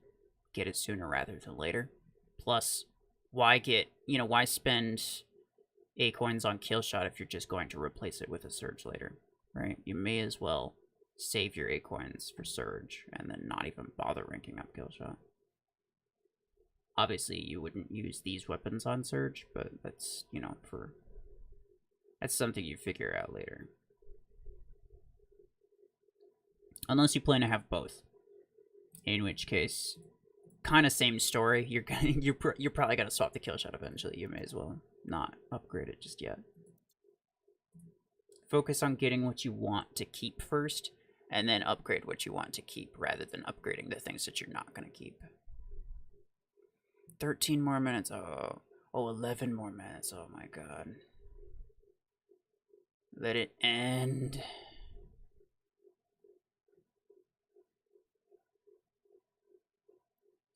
get it sooner rather than later. Plus, why spend A coins on kill shot if you're just going to replace it with a Surge later, right? You may as well save your A coins for Surge and then not even bother ranking up kill shot. Obviously, you wouldn't use these weapons on Surge, but that's, you know, that's something you figure out later. Unless you plan to have both. In which case, kind of same story. You're probably gonna swap the kill shot eventually. You may as well not upgrade it just yet. Focus on getting what you want to keep first, and then upgrade what you want to keep, rather than upgrading the things that you're not gonna keep. 13 more minutes. Oh, 11 more minutes. Oh my god. Let it end.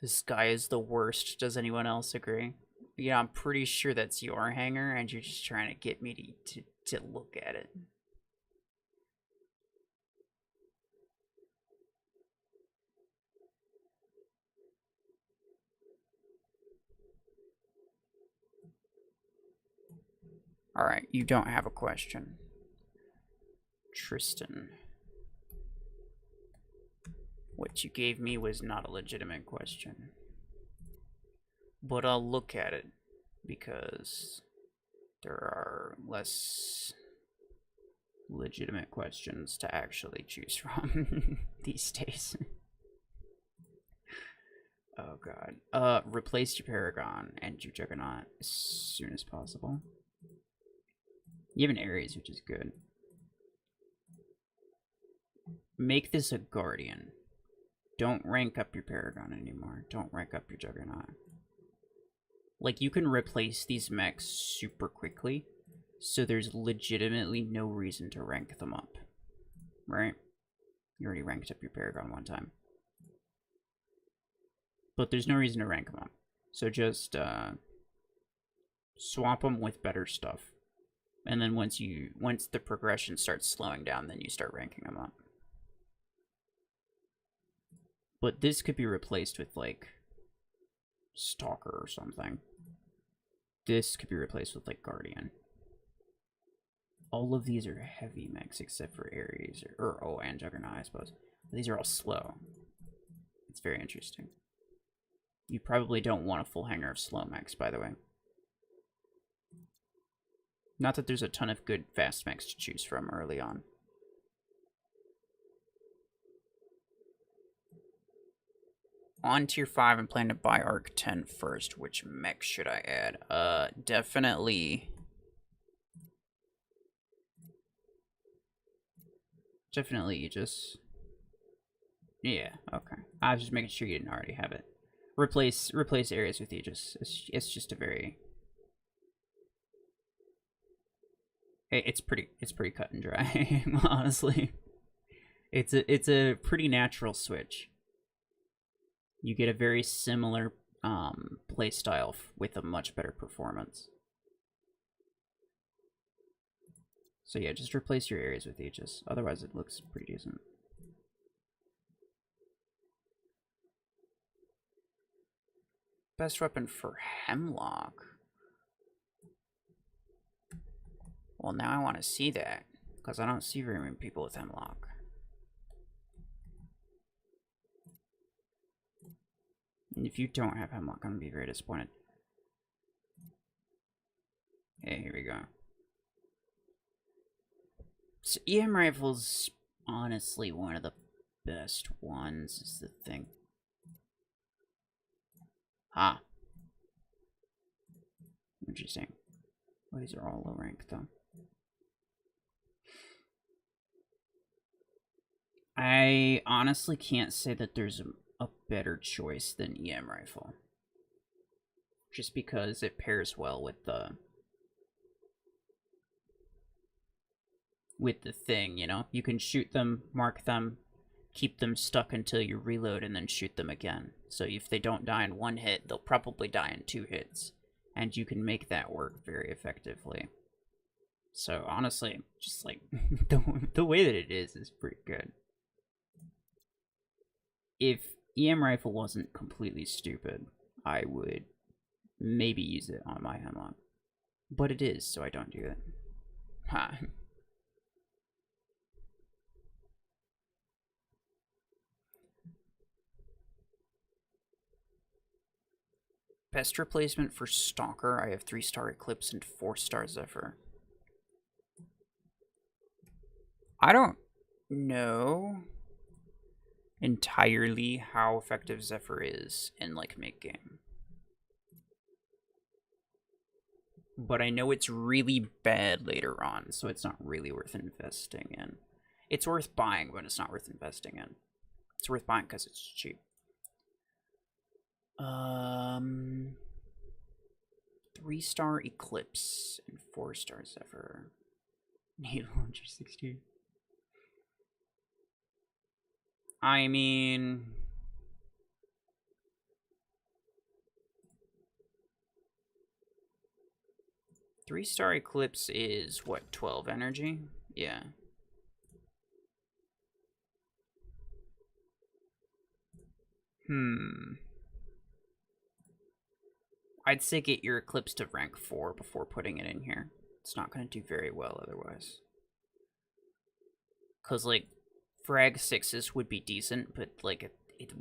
This guy is the worst. Does anyone else agree? Yeah, I'm pretty sure that's your hanger, and you're just trying to get me to look at it. Alright, you don't have a question. Tristan. What you gave me was not a legitimate question. But I'll look at it, because there are less legitimate questions to actually choose from these days. Oh god. Replace your Paragon and your Juggernaut as soon as possible. You have an Ares, which is good. Make this a Guardian. Don't rank up your Paragon anymore. Don't rank up your Juggernaut. Like, you can replace these mechs super quickly, so there's legitimately no reason to rank them up. Right? You already ranked up your Paragon one time. But there's no reason to rank them up. So just swap them with better stuff. And then once the progression starts slowing down, then you start ranking them up. But this could be replaced with, like, Stalker or something. This could be replaced with, like, Guardian. All of these are heavy mechs except for Ares, and Juggernaut, I suppose. These are all slow. It's very interesting. You probably don't want a full hanger of slow mechs, by the way. Not that there's a ton of good fast mechs to choose from early on. On tier 5, I'm planning to buy Arc 10 first. Which mech should I add? Definitely Definitely Aegis. Yeah, okay. I was just making sure you didn't already have it. Replace areas with Aegis. It's just a very... It's pretty cut and dry, honestly. It's a pretty natural switch. You get a very similar play style with a much better performance. So yeah, just replace your areas with Aegis. Otherwise, it looks pretty decent. Best weapon for Hemlock. Well, now I want to see that, because I don't see very many people with Hemlock. And if you don't have Hemlock, I'm going to be very disappointed. Okay, here we go. So EM Rifle's honestly one of the best ones, is the thing. Ah. Interesting. Well, these are all low rank, though. I honestly can't say that there's a better choice than EM Rifle. Just because it pairs well with the thing, you know? You can shoot them, mark them, keep them stuck until you reload, and then shoot them again. So if they don't die in one hit, they'll probably die in 2 hits. And you can make that work very effectively. So honestly, just like, the way that it is pretty good. If EM Rifle wasn't completely stupid, I would maybe use it on my Hemlock. But it is, so I don't do it. Ha. Best replacement for Stalker, I have 3-star Eclipse and 4-star Zephyr. I don't know entirely how effective Zephyr is in, like, mid-game. But I know it's really bad later on, so it's not really worth investing in. It's worth buying, but it's not worth investing in. It's worth buying because it's cheap. 3-star Eclipse and 4-star Zephyr. Need launcher 16. I mean, three-star Eclipse is what, 12 energy? Yeah. I'd say get your Eclipse to rank 4 before putting it in here. It's not going to do very well otherwise. Because, like, frag 6s would be decent, but, like, it'd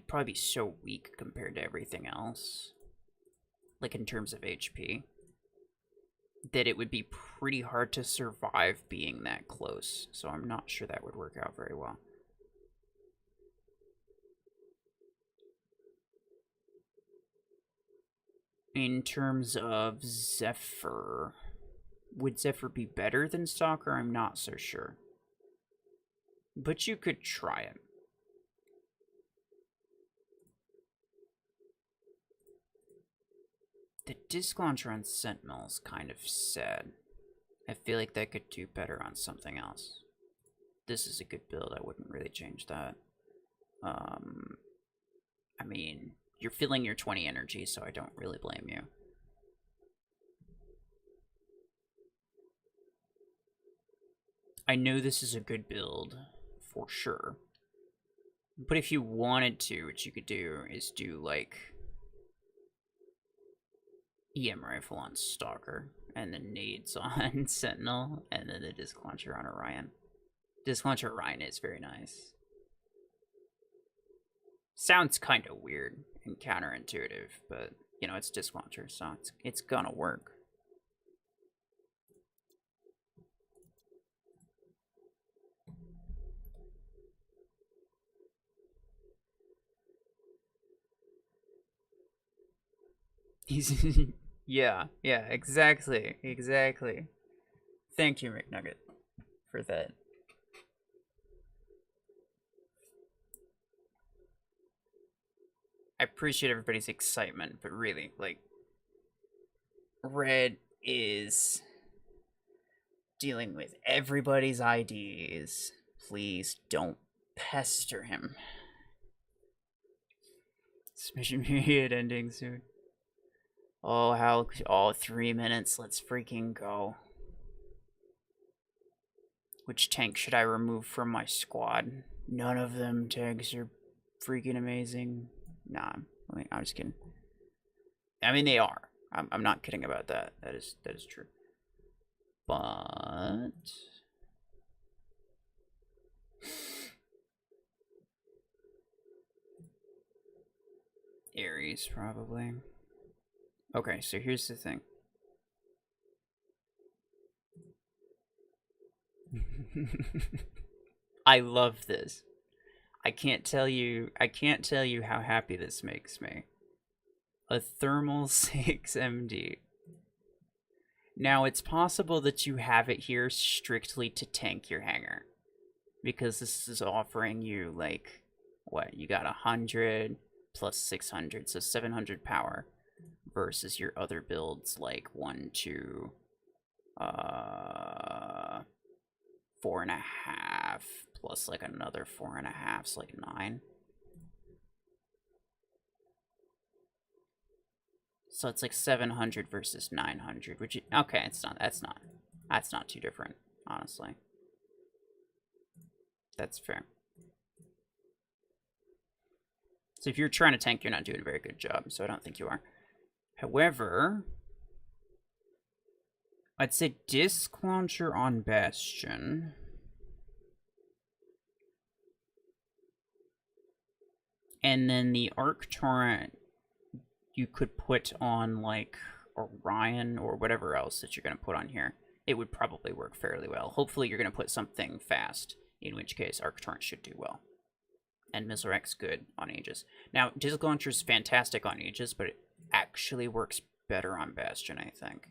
probably be so weak compared to everything else. Like, in terms of HP. That it would be pretty hard to survive being that close. So I'm not sure that would work out very well. In terms of Zephyr, would Zephyr be better than Stalker? I'm not so sure. But you could try it. The disc launcher on Sentinel is kind of sad. I feel like that could do better on something else. This is a good build. I wouldn't really change that. I mean, you're feeling your 20 energy, so I don't really blame you. I know this is a good build, for sure. But if you wanted to, what you could do is do, like, EM Rifle on Stalker, and then nades on Sentinel, and then the disc launcher on Orion. Disc launcher Orion is very nice. Sounds kind of weird and counterintuitive, but, you know, it's disc launcher, so it's gonna work. He's yeah, exactly. Thank you, McNugget, for that. I appreciate everybody's excitement, but really, like, Red is dealing with everybody's IDs. Please don't pester him. Mission period ending soon. Oh, how... Oh, 3 minutes. Let's freaking go. Which tank should I remove from my squad? None of them tanks are freaking amazing. Nah, I'm just kidding. I mean, they are. I'm not kidding about that. That is true. But... Ares, probably. Okay, so here's the thing. I love this. I can't tell you how happy this makes me. A thermal 6 MD. Now, it's possible that you have it here strictly to tank your hangar. Because this is offering you, like, what? You got 100 plus 600, so 700 power. Versus your other builds, like 1, 2, 4.5, plus like another 4.5, so like 9. So it's like 700 versus 900, which, okay, that's not too different, honestly. That's fair. So if you're trying to tank, you're not doing a very good job, so I don't think you are. However, I'd say disc launcher on Bastion. And then the arc torrent you could put on, like, Orion or whatever else that you're going to put on here. It would probably work fairly well. Hopefully you're going to put something fast, in which case arc torrent should do well. And Missile X good on Aegis. Now, disc launcher is fantastic on Aegis, but it actually works better on Bastion, I think.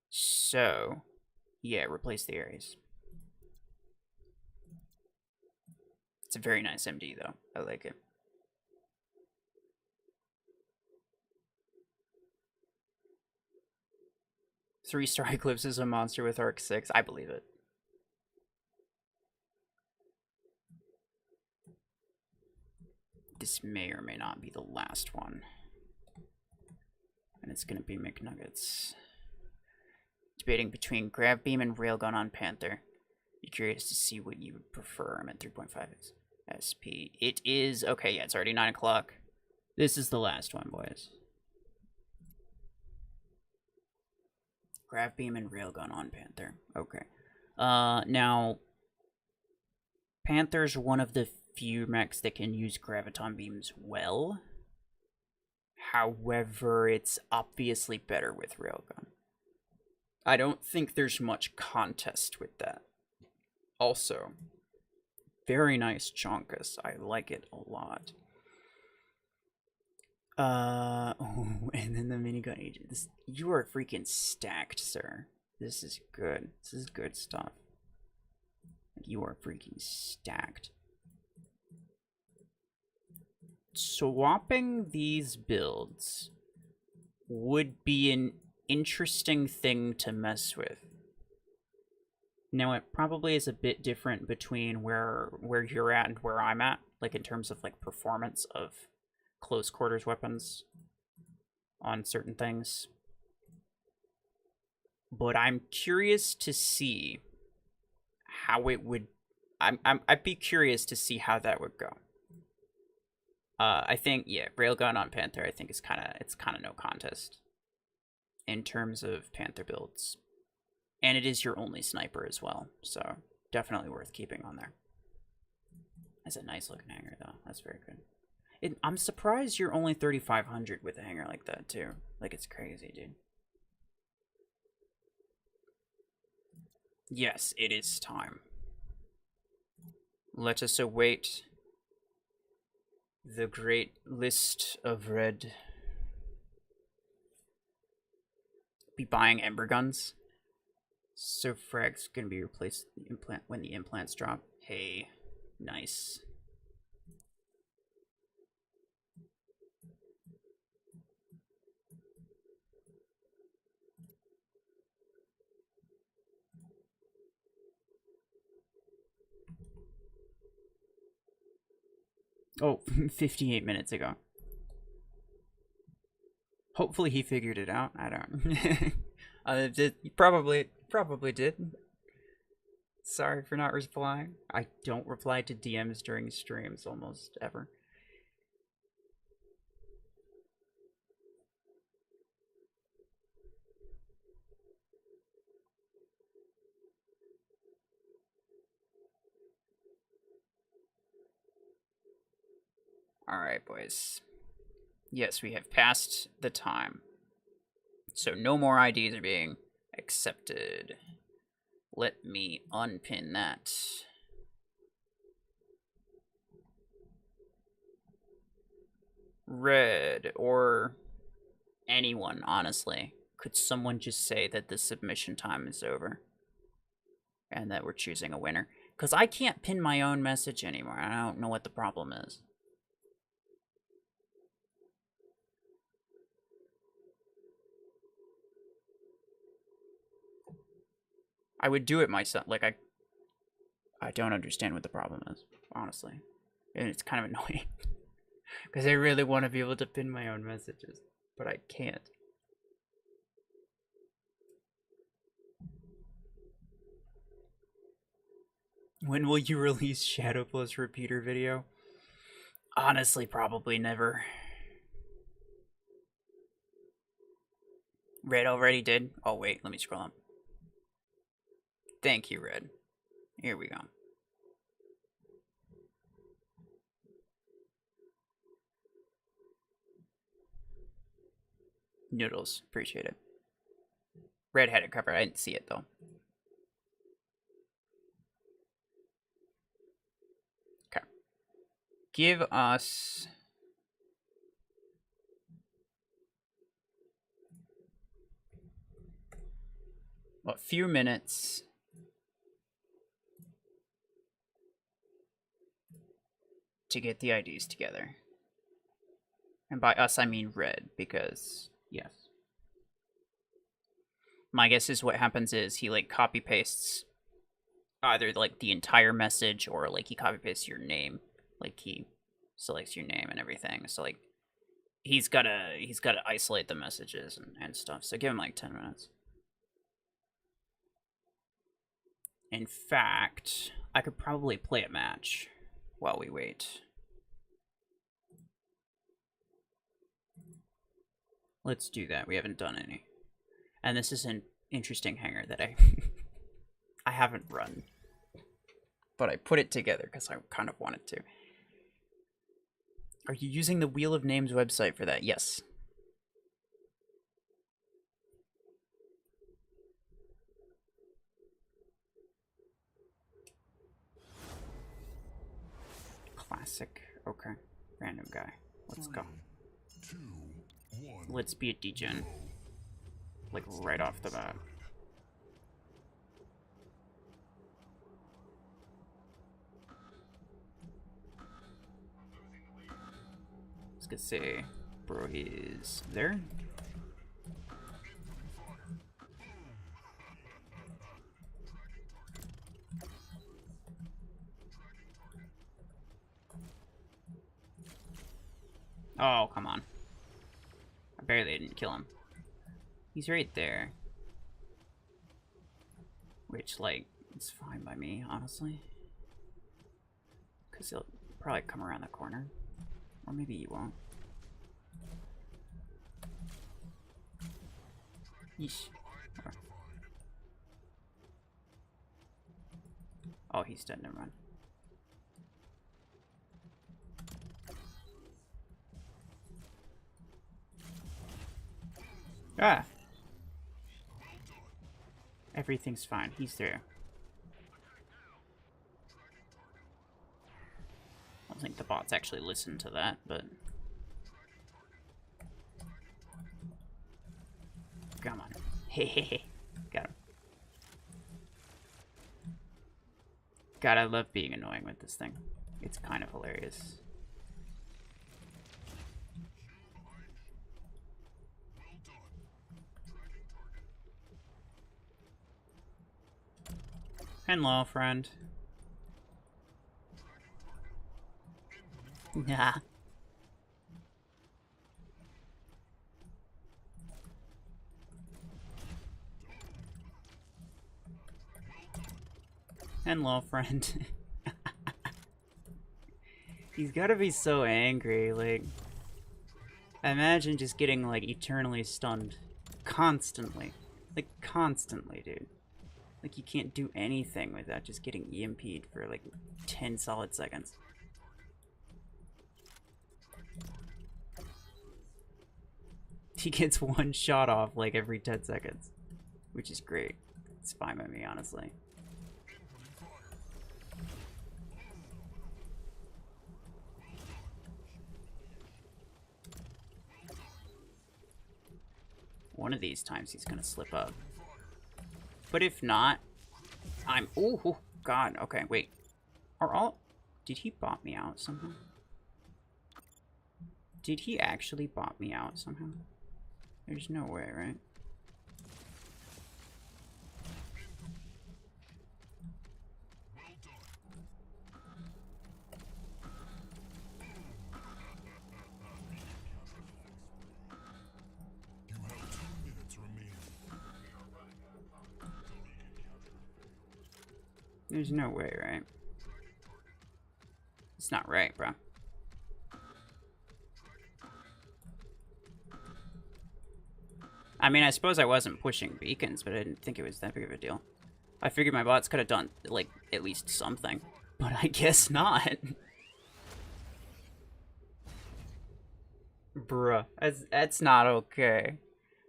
So, yeah, replace the Ares. It's a very nice MD, though. I like it. Three-star Eclipse is a monster with Arc 6. I believe it. This may or may not be the last one. And it's going to be McNuggets. Debating between Grav Beam and Railgun on Panther. Be curious to see what you would prefer. I'm at 3.5 SP. It is... Okay, yeah, it's already 9 o'clock. This is the last one, boys. Grav Beam and Railgun on Panther. Okay. Now... Panther's one of the few mechs that can use Graviton Beams well. However, it's obviously better with Railgun. I don't think there's much contest with that. Also, very nice Chonkus. I like it a lot. Oh, and then the minigun agent. This, you are freaking stacked, sir. This is good. This is good stuff. You are freaking stacked. Swapping these builds would be an interesting thing to mess with. Now, it probably is a bit different between where you're at and where I'm at, like in terms of like performance of close quarters weapons on certain things. But I'm curious to see how it would. I'd be curious to see how that would go. I think, yeah, Railgun on Panther, I think it's kind of no contest in terms of Panther builds. And it is your only sniper as well, so definitely worth keeping on there. That's a nice looking hanger, though. That's very good. I'm surprised you're only 3,500 with a hanger like that, too. Like, it's crazy, dude. Yes, it is time. Let us await the great list of red. Be buying Ember Guns. So Frag's gonna be replaced with the implant when the implants drop. Hey, nice. Oh, 58 minutes ago. Hopefully he figured it out. I don't. Probably did. Sorry for not replying. I don't reply to DMs during streams almost ever. Alright, boys. Yes, we have passed the time. So no more IDs are being accepted. Let me unpin that. Red, or anyone, honestly. Could someone just say that the submission time is over? And that we're choosing a winner? Because I can't pin my own message anymore. I don't know what the problem is. I would do it myself. Like, I don't understand what the problem is, honestly. And it's kind of annoying. Because I really want to be able to pin my own messages. But I can't. When will you release Shadow Plus Repeater video? Honestly, probably never. Red already did? Oh, wait, let me scroll up. Thank you, Red. Here we go. Noodles, appreciate it. Red had it covered, I didn't see it though. Okay. Give us... a few minutes to get the IDs together. And by us, I mean Red, because, yes. My guess is what happens is he, like, copy-pastes either, like, the entire message or, like, he copy-pastes your name. Like, he selects your name and everything. So, like, he's gotta isolate the messages and stuff. So give him, like, 10 minutes. In fact, I could probably play a match while we wait. Let's do that. We haven't done any. And this is an interesting hanger that I I haven't run. But I put it together because I kind of wanted to. Are you using the Wheel of Names website for that? Yes. Classic. Okay. Random guy. Let's go. 3, 2, 1. Let's be a degen. Like right off the bat. I was gonna say, bro, he's there. Oh, come on. I barely didn't kill him. He's right there. Which, like, it's fine by me, honestly. Because he'll probably come around the corner. Or maybe he won't. Yeesh. Okay. Oh, he's dead, never mind. Ah! Everything's fine. He's there. I don't think the bots actually listen to that, but... Come on. Hehehe. Got him. God, I love being annoying with this thing. It's kind of hilarious. Hello, friend. Yeah. Hello, friend. He's gotta be so angry, like... Imagine just getting, like, eternally stunned. Constantly. Like, constantly, dude. Like, you can't do anything without just getting EMP'd for, like, 10 solid seconds. He gets one shot off, like, every 10 seconds. Which is great. It's fine by me, honestly. One of these times he's gonna slip up. But if not, I'm... Ooh, God. Okay, wait. Are all... Did he bot me out somehow? Did he actually bot me out somehow? There's no way, right? There's no way, right? It's not right, bro. I mean, I suppose I wasn't pushing beacons, but I didn't think it was that big of a deal. I figured my bots could have done, like, at least something. But I guess not. Bruh, that's not okay.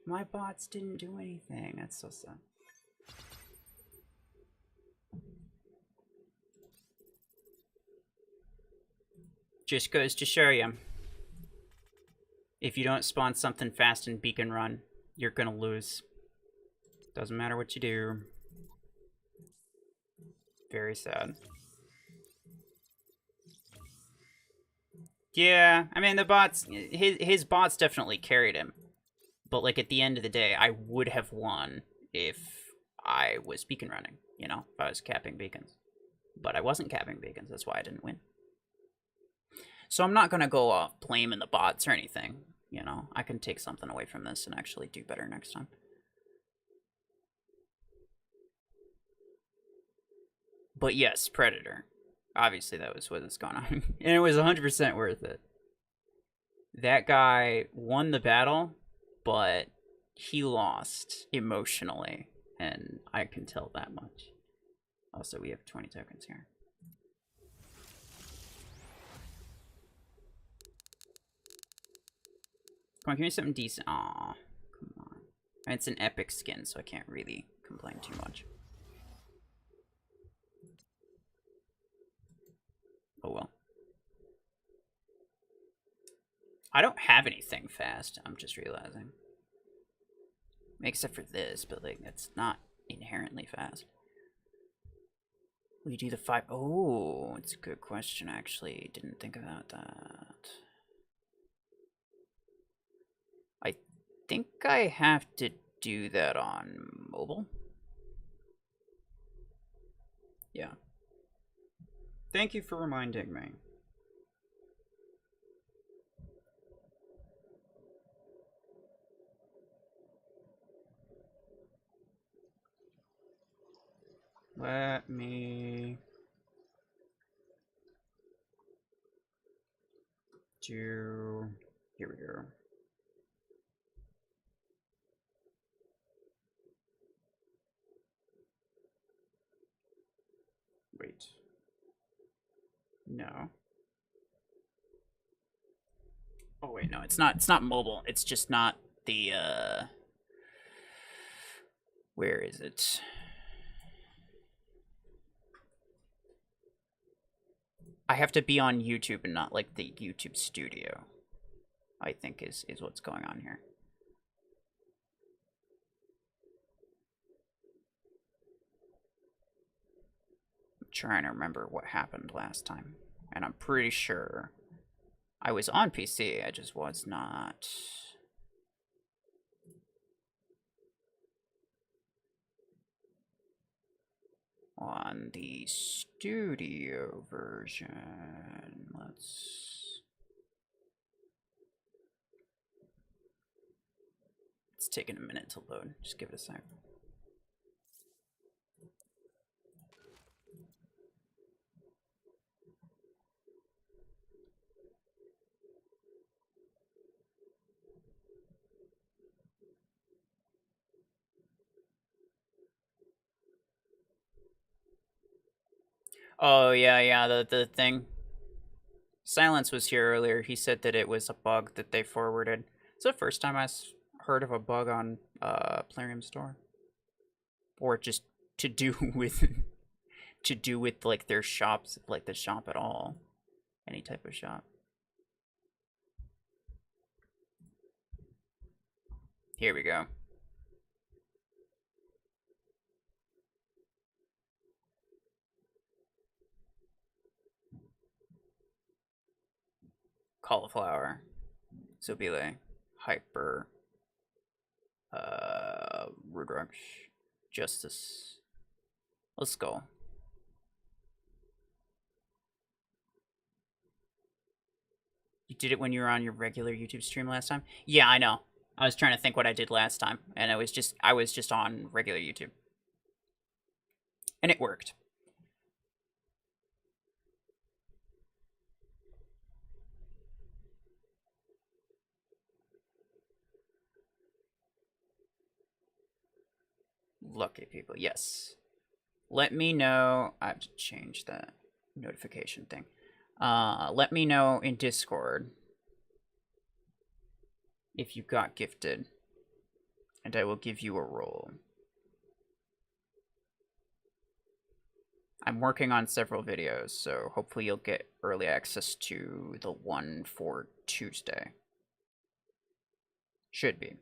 My bots didn't do anything. That's so sad. Just goes to show you. If you don't spawn something fast in Beacon Run, you're gonna lose. Doesn't matter what you do. Very sad. Yeah, I mean, the bots, his bots definitely carried him. But, like, at the end of the day, I would have won if I was beacon running, you know, if I was capping beacons. But I wasn't capping beacons, that's why I didn't win. So I'm not going to go off blaming the bots or anything, you know. I can take something away from this and actually do better next time. But yes, Predator. Obviously, that was what's going on. And it was 100% worth it. That guy won the battle, but he lost emotionally. And I can tell that much. Also, we have 20 tokens here. Come on, give me something decent. Aw, come on. And it's an epic skin, so I can't really complain too much. Oh well. I don't have anything fast, I'm just realizing. Except for this, but like, that's not inherently fast. We do the 5. Oh, it's a good question, actually. Didn't think about that. I think I have to do that on mobile. Yeah. Thank you for reminding me. Let me do... Here we go. Wait. No. Oh wait, no, it's not mobile. It's just not the where is it? I have to be on YouTube and not like the YouTube studio, I think is what's going on here. I'm trying to remember what happened last time. And I'm pretty sure I was on PC, I just was not. on the studio version, it's taking a minute to load. Just give it a sec. Oh, yeah, the thing. Silence was here earlier. He said that it was a bug that they forwarded. It's the first time I heard of a bug on Plarium Store. Or just to do with like their shops, like the shop at all. Any type of shop. Here we go. Cauliflower, Zobile, Hyper, Rudrush, Justice. Let's go. You did it when you were on your regular YouTube stream last time? Yeah, I know. I was trying to think what I did last time, and I was just on regular YouTube. And it worked. Lucky people, yes. Let me know. I have to change that notification thing. Let me know in Discord if you got gifted, and I will give you a role. I'm working on several videos, so hopefully you'll get early access to the one for Tuesday. Should be.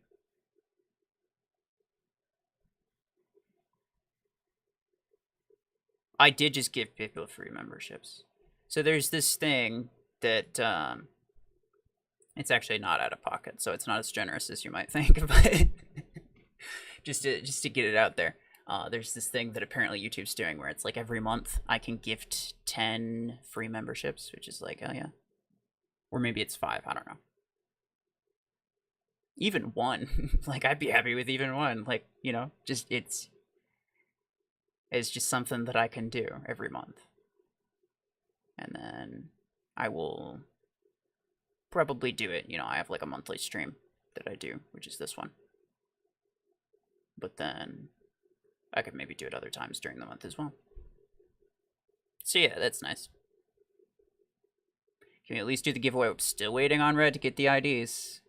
I did just give people free memberships. So there's this thing that it's actually not out of pocket, so it's not as generous as you might think, but just to get it out there. There's this thing that apparently YouTube's doing where it's like every month I can gift 10 free memberships, which is like, oh yeah. Or maybe it's 5, I don't know. Even 1. Like, I'd be happy with even 1. Like, you know, just it's just something that I can do every month. And then I will probably do it. You know, I have like a monthly stream that I do, which is this one. But then I could maybe do it other times during the month as well. So yeah, that's nice. Can we at least do the giveaway? I'm still waiting on Red to get the IDs.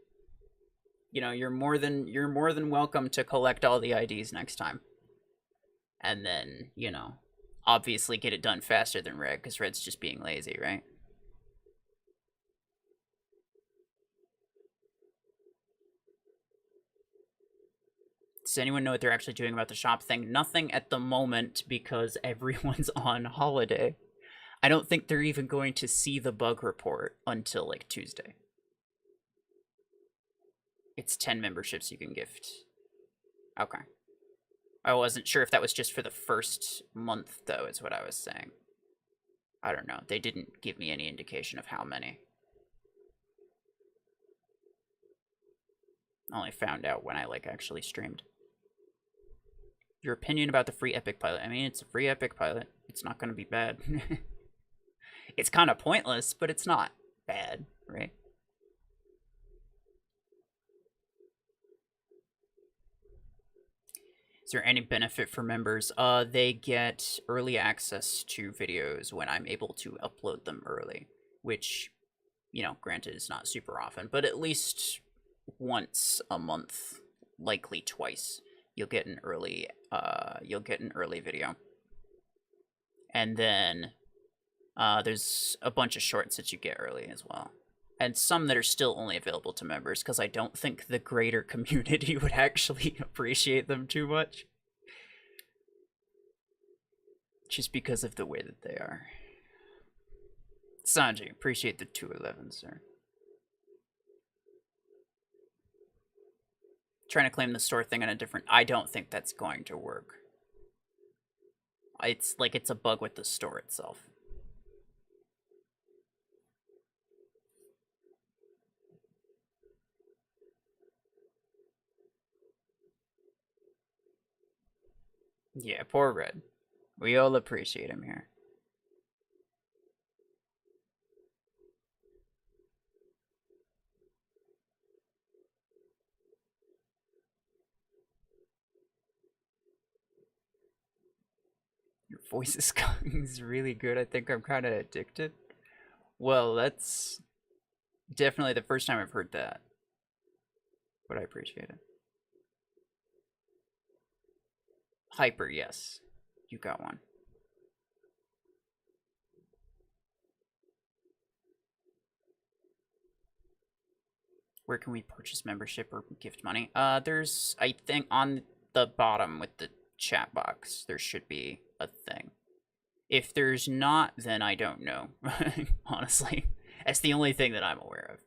You know, you're more than welcome to collect all the IDs next time. And then, you know, obviously get it done faster than Red, because Red's just being lazy, right? Does anyone know what they're actually doing about the shop thing? Nothing at the moment, because everyone's on holiday. I don't think they're even going to see the bug report until, like, Tuesday. It's 10 memberships you can gift. Okay. I wasn't sure if that was just for the first month, though, is what I was saying. I don't know. They didn't give me any indication of how many. I only found out when I, like, actually streamed. Your opinion about the free Epic pilot? I mean, it's a free Epic pilot. It's not going to be bad. It's kind of pointless, but it's not bad, right? Is there any benefit for members? They get early access to videos when I'm able to upload them early, which, you know, granted is not super often, but at least once a month, likely twice, you'll get an early video. And then there's a bunch of shorts that you get early as well. And some that are still only available to members, because I don't think the greater community would actually appreciate them too much. Just because of the way that they are. Sanji, appreciate the 211, sir. Trying to claim the store thing on a different... I don't think that's going to work. It's like it's a bug with the store itself. Yeah, poor Red. We all appreciate him here. Your voice is really good. I think I'm kind of addicted. Well, that's definitely the first time I've heard that. But I appreciate it. Hyper, yes. You got one. Where can we purchase membership or gift money? There's, I think, on the bottom with the chat box, there should be a thing. If there's not, then I don't know. Honestly, that's the only thing that I'm aware of.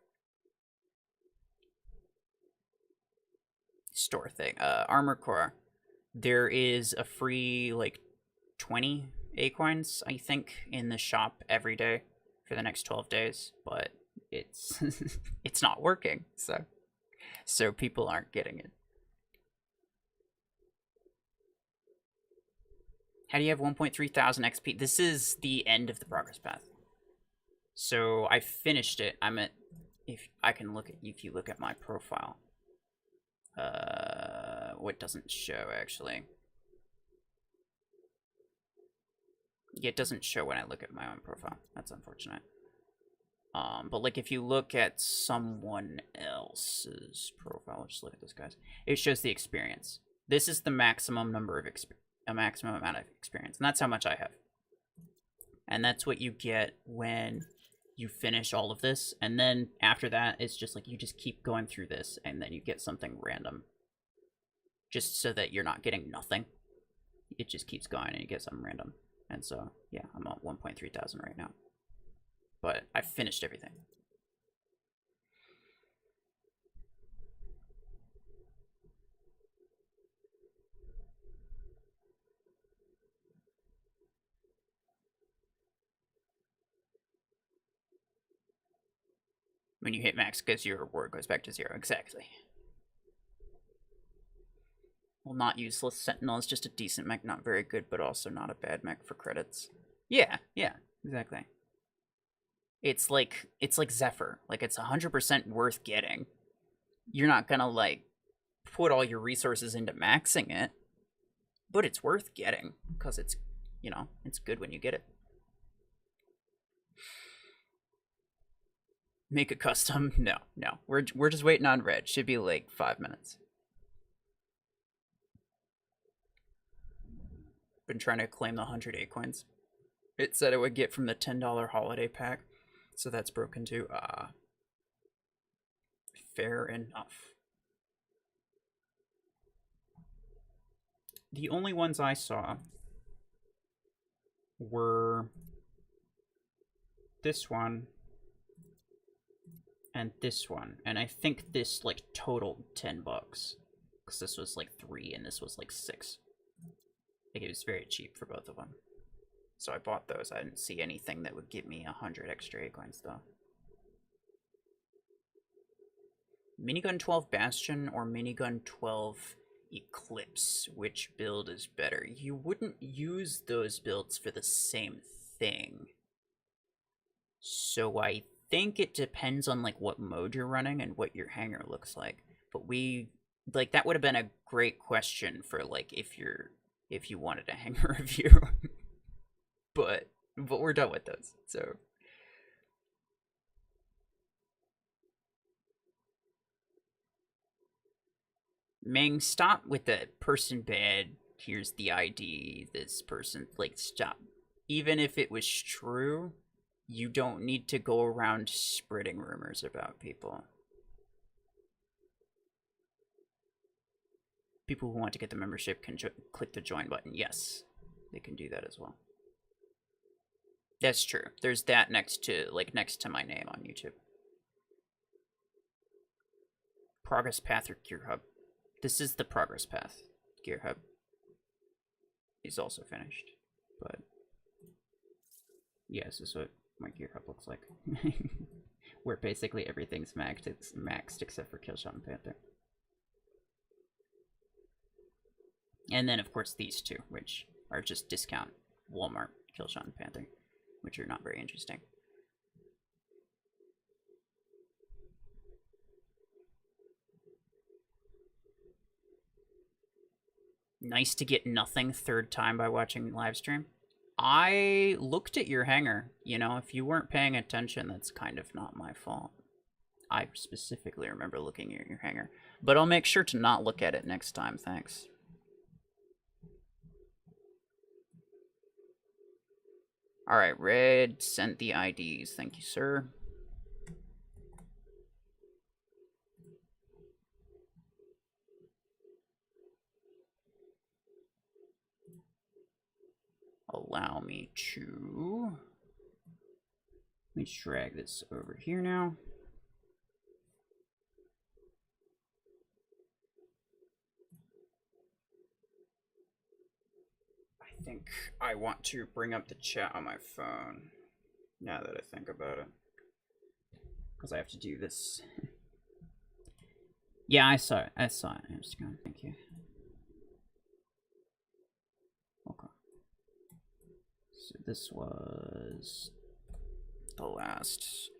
Store thing. Armor Core. There is a free, like, 20 Acoins, I think, in the shop every day for the next 12 days, but it's it's not working, so people aren't getting it. How do you have 1.3 thousand XP? This is the end of the progress path. So I finished it. I'm at, if I can look at, if you look at my profile. What doesn't show actually? It doesn't show when I look at my own profile. That's unfortunate. But like if you look at someone else's profile, let's just look at this guy's. It shows the experience. This is the maximum number of a maximum amount of experience, and that's how much I have. And that's what you get when you finish all of this, and then after that, it's just like you just keep going through this, and then you get something random. Just so that you're not getting nothing. It just keeps going, and you get something random. And so, yeah, I'm at 1.3 thousand right now. But I finished everything. When you hit max, because your reward goes back to 0. Exactly. Well, not useless. Sentinel is just a decent mech, not very good, but also not a bad mech for credits. Yeah, exactly. It's like Zephyr. Like, it's 100% worth getting. You're not gonna, like, put all your resources into maxing it, but it's worth getting, because it's, you know, it's good when you get it. Make a custom? No. We're just waiting on Red. Should be like 5 minutes. Been trying to claim the 100 Acoins. It said it would get from the $10 holiday pack, so that's broken too. Fair enough. The only ones I saw were this one and this one, and I think this like totaled $10 because this was like 3 and this was like 6. Like it was very cheap for both of them, so I bought those. I didn't see anything that would give me 100 extra Acoins though. Minigun 12 Bastion or Minigun 12 Eclipse, which build is better? You wouldn't use those builds for the same thing. So I think it depends on like what mode you're running and what your hangar looks like. But we, like, that would have been a great question for like if you wanted a hangar review. but we're done with those. So Ming, stop with the person bad. Here's the ID. This person, like, stop. Even if it was true, you don't need to go around spreading rumors about people. People who want to get the membership can click the join button. Yes, they can do that as well. That's true. There's that next to my name on YouTube. Progress path or gear hub. This is the progress path. Gear hub is also finished. But yeah, this is what my gear hub looks like. Where basically everything's maxed, it's maxed except for Killshot and Panther. And then of course these two, which are just discount Walmart, Killshot and Panther, which are not very interesting. Nice to get nothing third time by watching live stream. I looked at your hanger. You know, if you weren't paying attention, that's kind of not my fault. I specifically remember looking at your hanger. But I'll make sure to not look at it next time, thanks. Alright, Red sent the IDs. Thank you, sir. Allow me to... Let me drag this over here now. I think I want to bring up the chat on my phone, now that I think about it. Because I have to do this. Yeah, I saw it. I just going, thank you. Okay. So this was the last.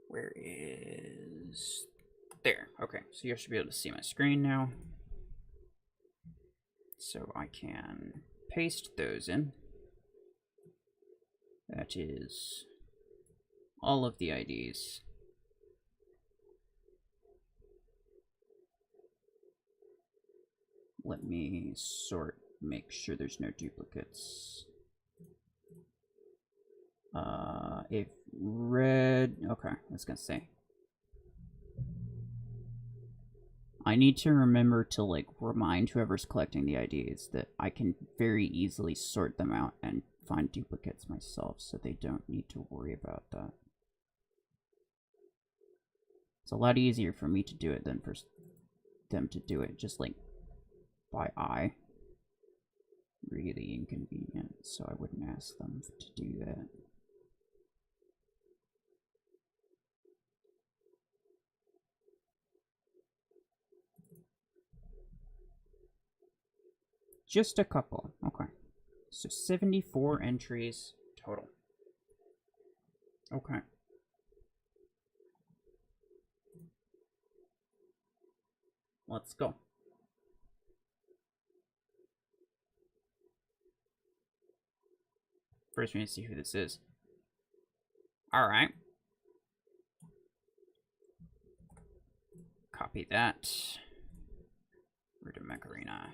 Where is... There. Okay, so you should be able to see my screen now. So I can paste those in. That is all of the IDs. Let me sort, make sure there's no duplicates. If red, okay, I was gonna say. I need to remember to, like, remind whoever's collecting the IDs that I can very easily sort them out and find duplicates myself, so they don't need to worry about that. It's a lot easier for me to do it than for them to do it just, like, by eye. Really inconvenient, so I wouldn't ask them to do that. Just a couple. Okay. So 74 entries total. Okay. Let's go. First, we need to see who this is. Alright. Copy that. Root of Mech Arena.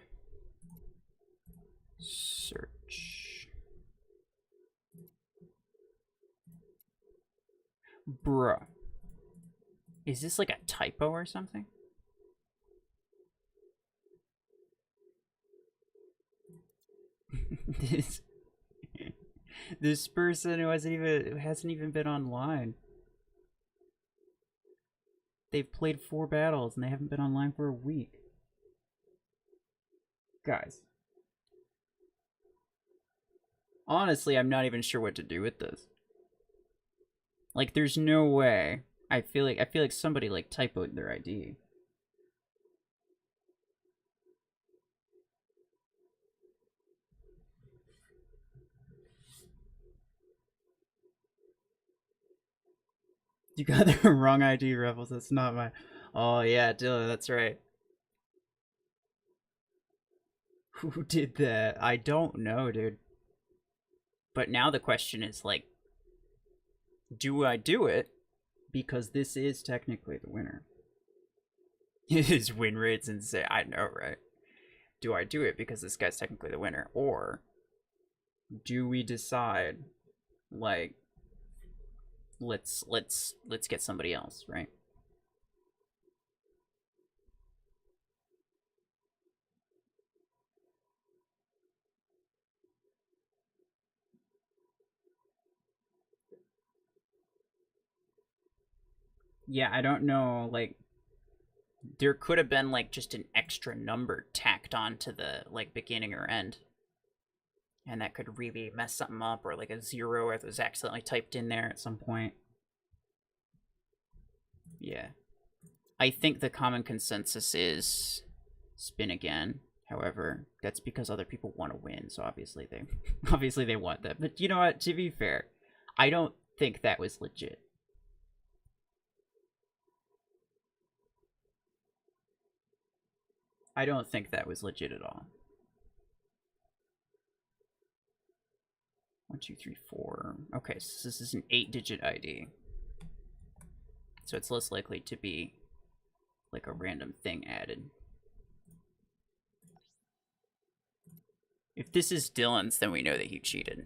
Search. Bruh. Is this like a typo or something? This person who hasn't even been online. They've played 4 battles and they haven't been online for a week. Guys. Honestly, I'm not even sure what to do with this. Like, there's no way. I feel like somebody, like, typoed their ID. You got the wrong ID, RuFFles. That's not my... Oh, yeah, Dylan, that's right. Who did that? I don't know, dude. But now the question is, like, do I do it? Because this is technically the winner. His win rate's insane. I know, right? Do I do it because this guy's technically the winner? Or do we decide, like, let's get somebody else, right? Yeah, I don't know, like, there could have been, like, just an extra number tacked on to the, like, beginning or end. And that could really mess something up, or like a 0 if it was accidentally typed in there at some point. Yeah. I think the common consensus is spin again. However, that's because other people want to win, so obviously they want that. But you know what? To be fair, I don't think that was legit. I don't think that was legit at all. 1, 2, 3, 4. Okay, so this is an 8-digit ID. So it's less likely to be like a random thing added. If this is Dylan's, then we know that he cheated.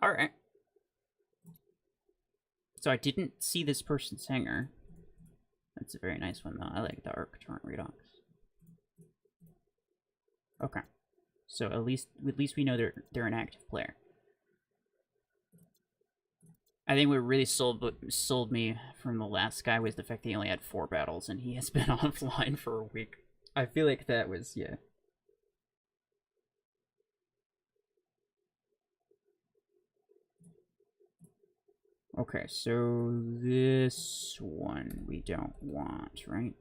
Alright. So I didn't see this person's hanger. That's a very nice one, though. I like the Arc Torrent Redux. Okay. So at least we know they're an active player. I think what really sold me from the last guy was the fact that he only had 4 battles and he has been offline for a week. I feel like that was, yeah. Okay, so this one we don't want, right?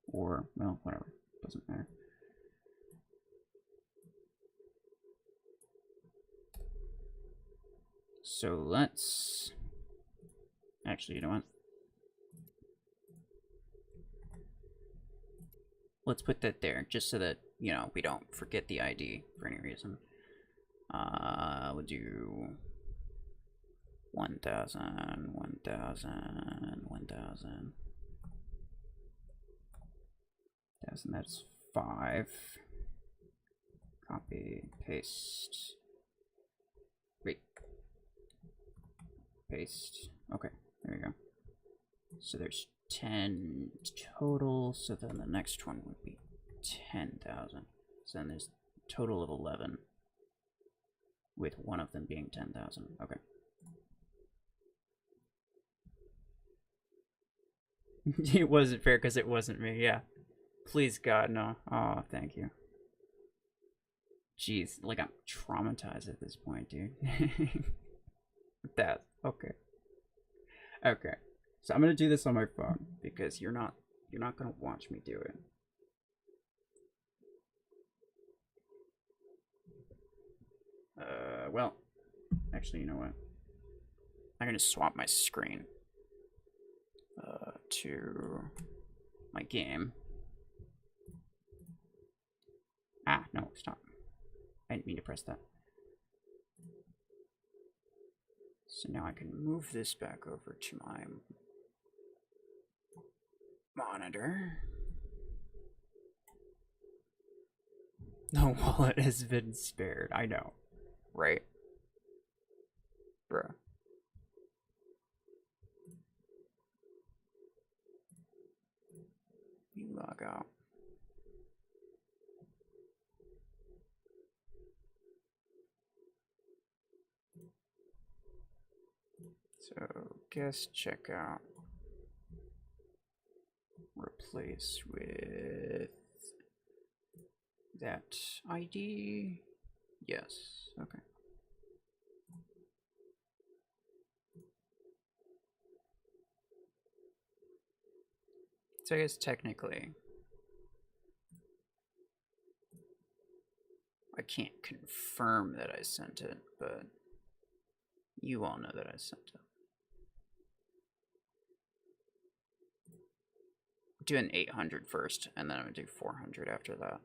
Or, well, whatever. Doesn't matter. So let's... Actually, you know what? Let's put that there, just so that, you know, we don't forget the ID for any reason. We'll do 1,000, 1,000, 1,000. That's 5. Copy, paste. Wait. Paste. Okay, there we go. So there's 10 total, so then the next one would be 10,000. So then there's a total of 11, with one of them being 10,000. Okay. It wasn't fair because it wasn't me, yeah. Please, God, no. Oh, thank you. Jeez, like I'm traumatized at this point, dude. That, okay. Okay. So I'm gonna do this on my phone because you're not gonna watch me do it. Well, actually, you know what? I'm gonna swap my screen to my game. Ah, no, stop. I didn't mean to press that. So now I can move this back over to my monitor. The wallet has been spared. I know. Right? Bruh. You log out. So, guest checkout. Replace with that ID. Yes. Okay. So I guess technically I can't confirm that I sent it, but you all know that I sent it. Do an 800 first, and then I'm gonna do 400 after that.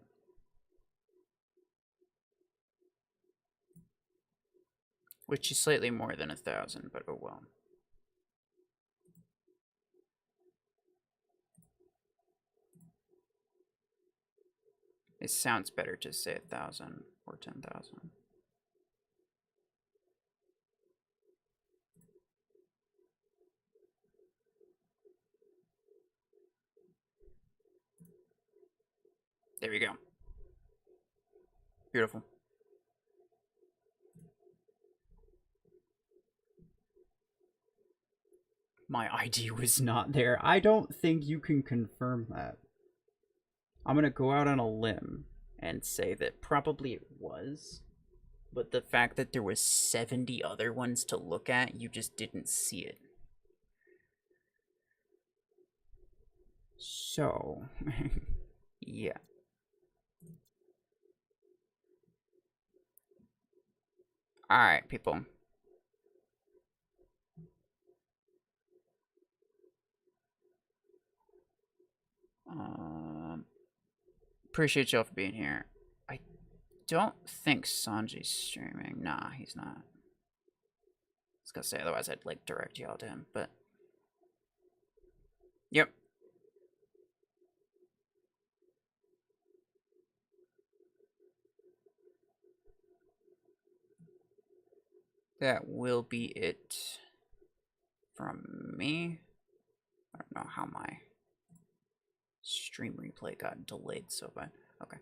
Which is slightly more than 1,000, but oh well. It sounds better to say 1,000 or 10,000. There we go. Beautiful. my ID was not there. I don't think you can confirm that. I'm gonna go out on a limb and say that probably it was. But the fact that there was 70 other ones to look at, you just didn't see it. So, yeah. Alright, people. Appreciate y'all for being here. I don't think Sanji's streaming. Nah, he's not. I was gonna say, otherwise I'd, like, direct y'all to him, but... Yep. That will be it from me. I don't know how my stream replay got delayed so bad. Okay.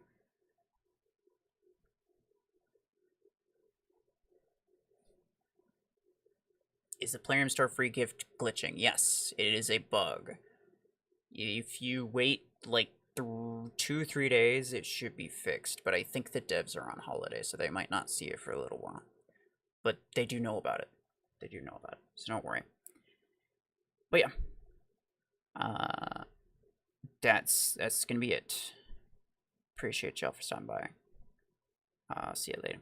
Is the Plarium Store free gift glitching? Yes, it is a bug. If you wait like 2-3 days, it should be fixed. But I think the devs are on holiday, so they might not see it for a little while. But they do know about it. They do know about it, so don't worry. But yeah, that's gonna be it. Appreciate y'all for stopping by. See you later.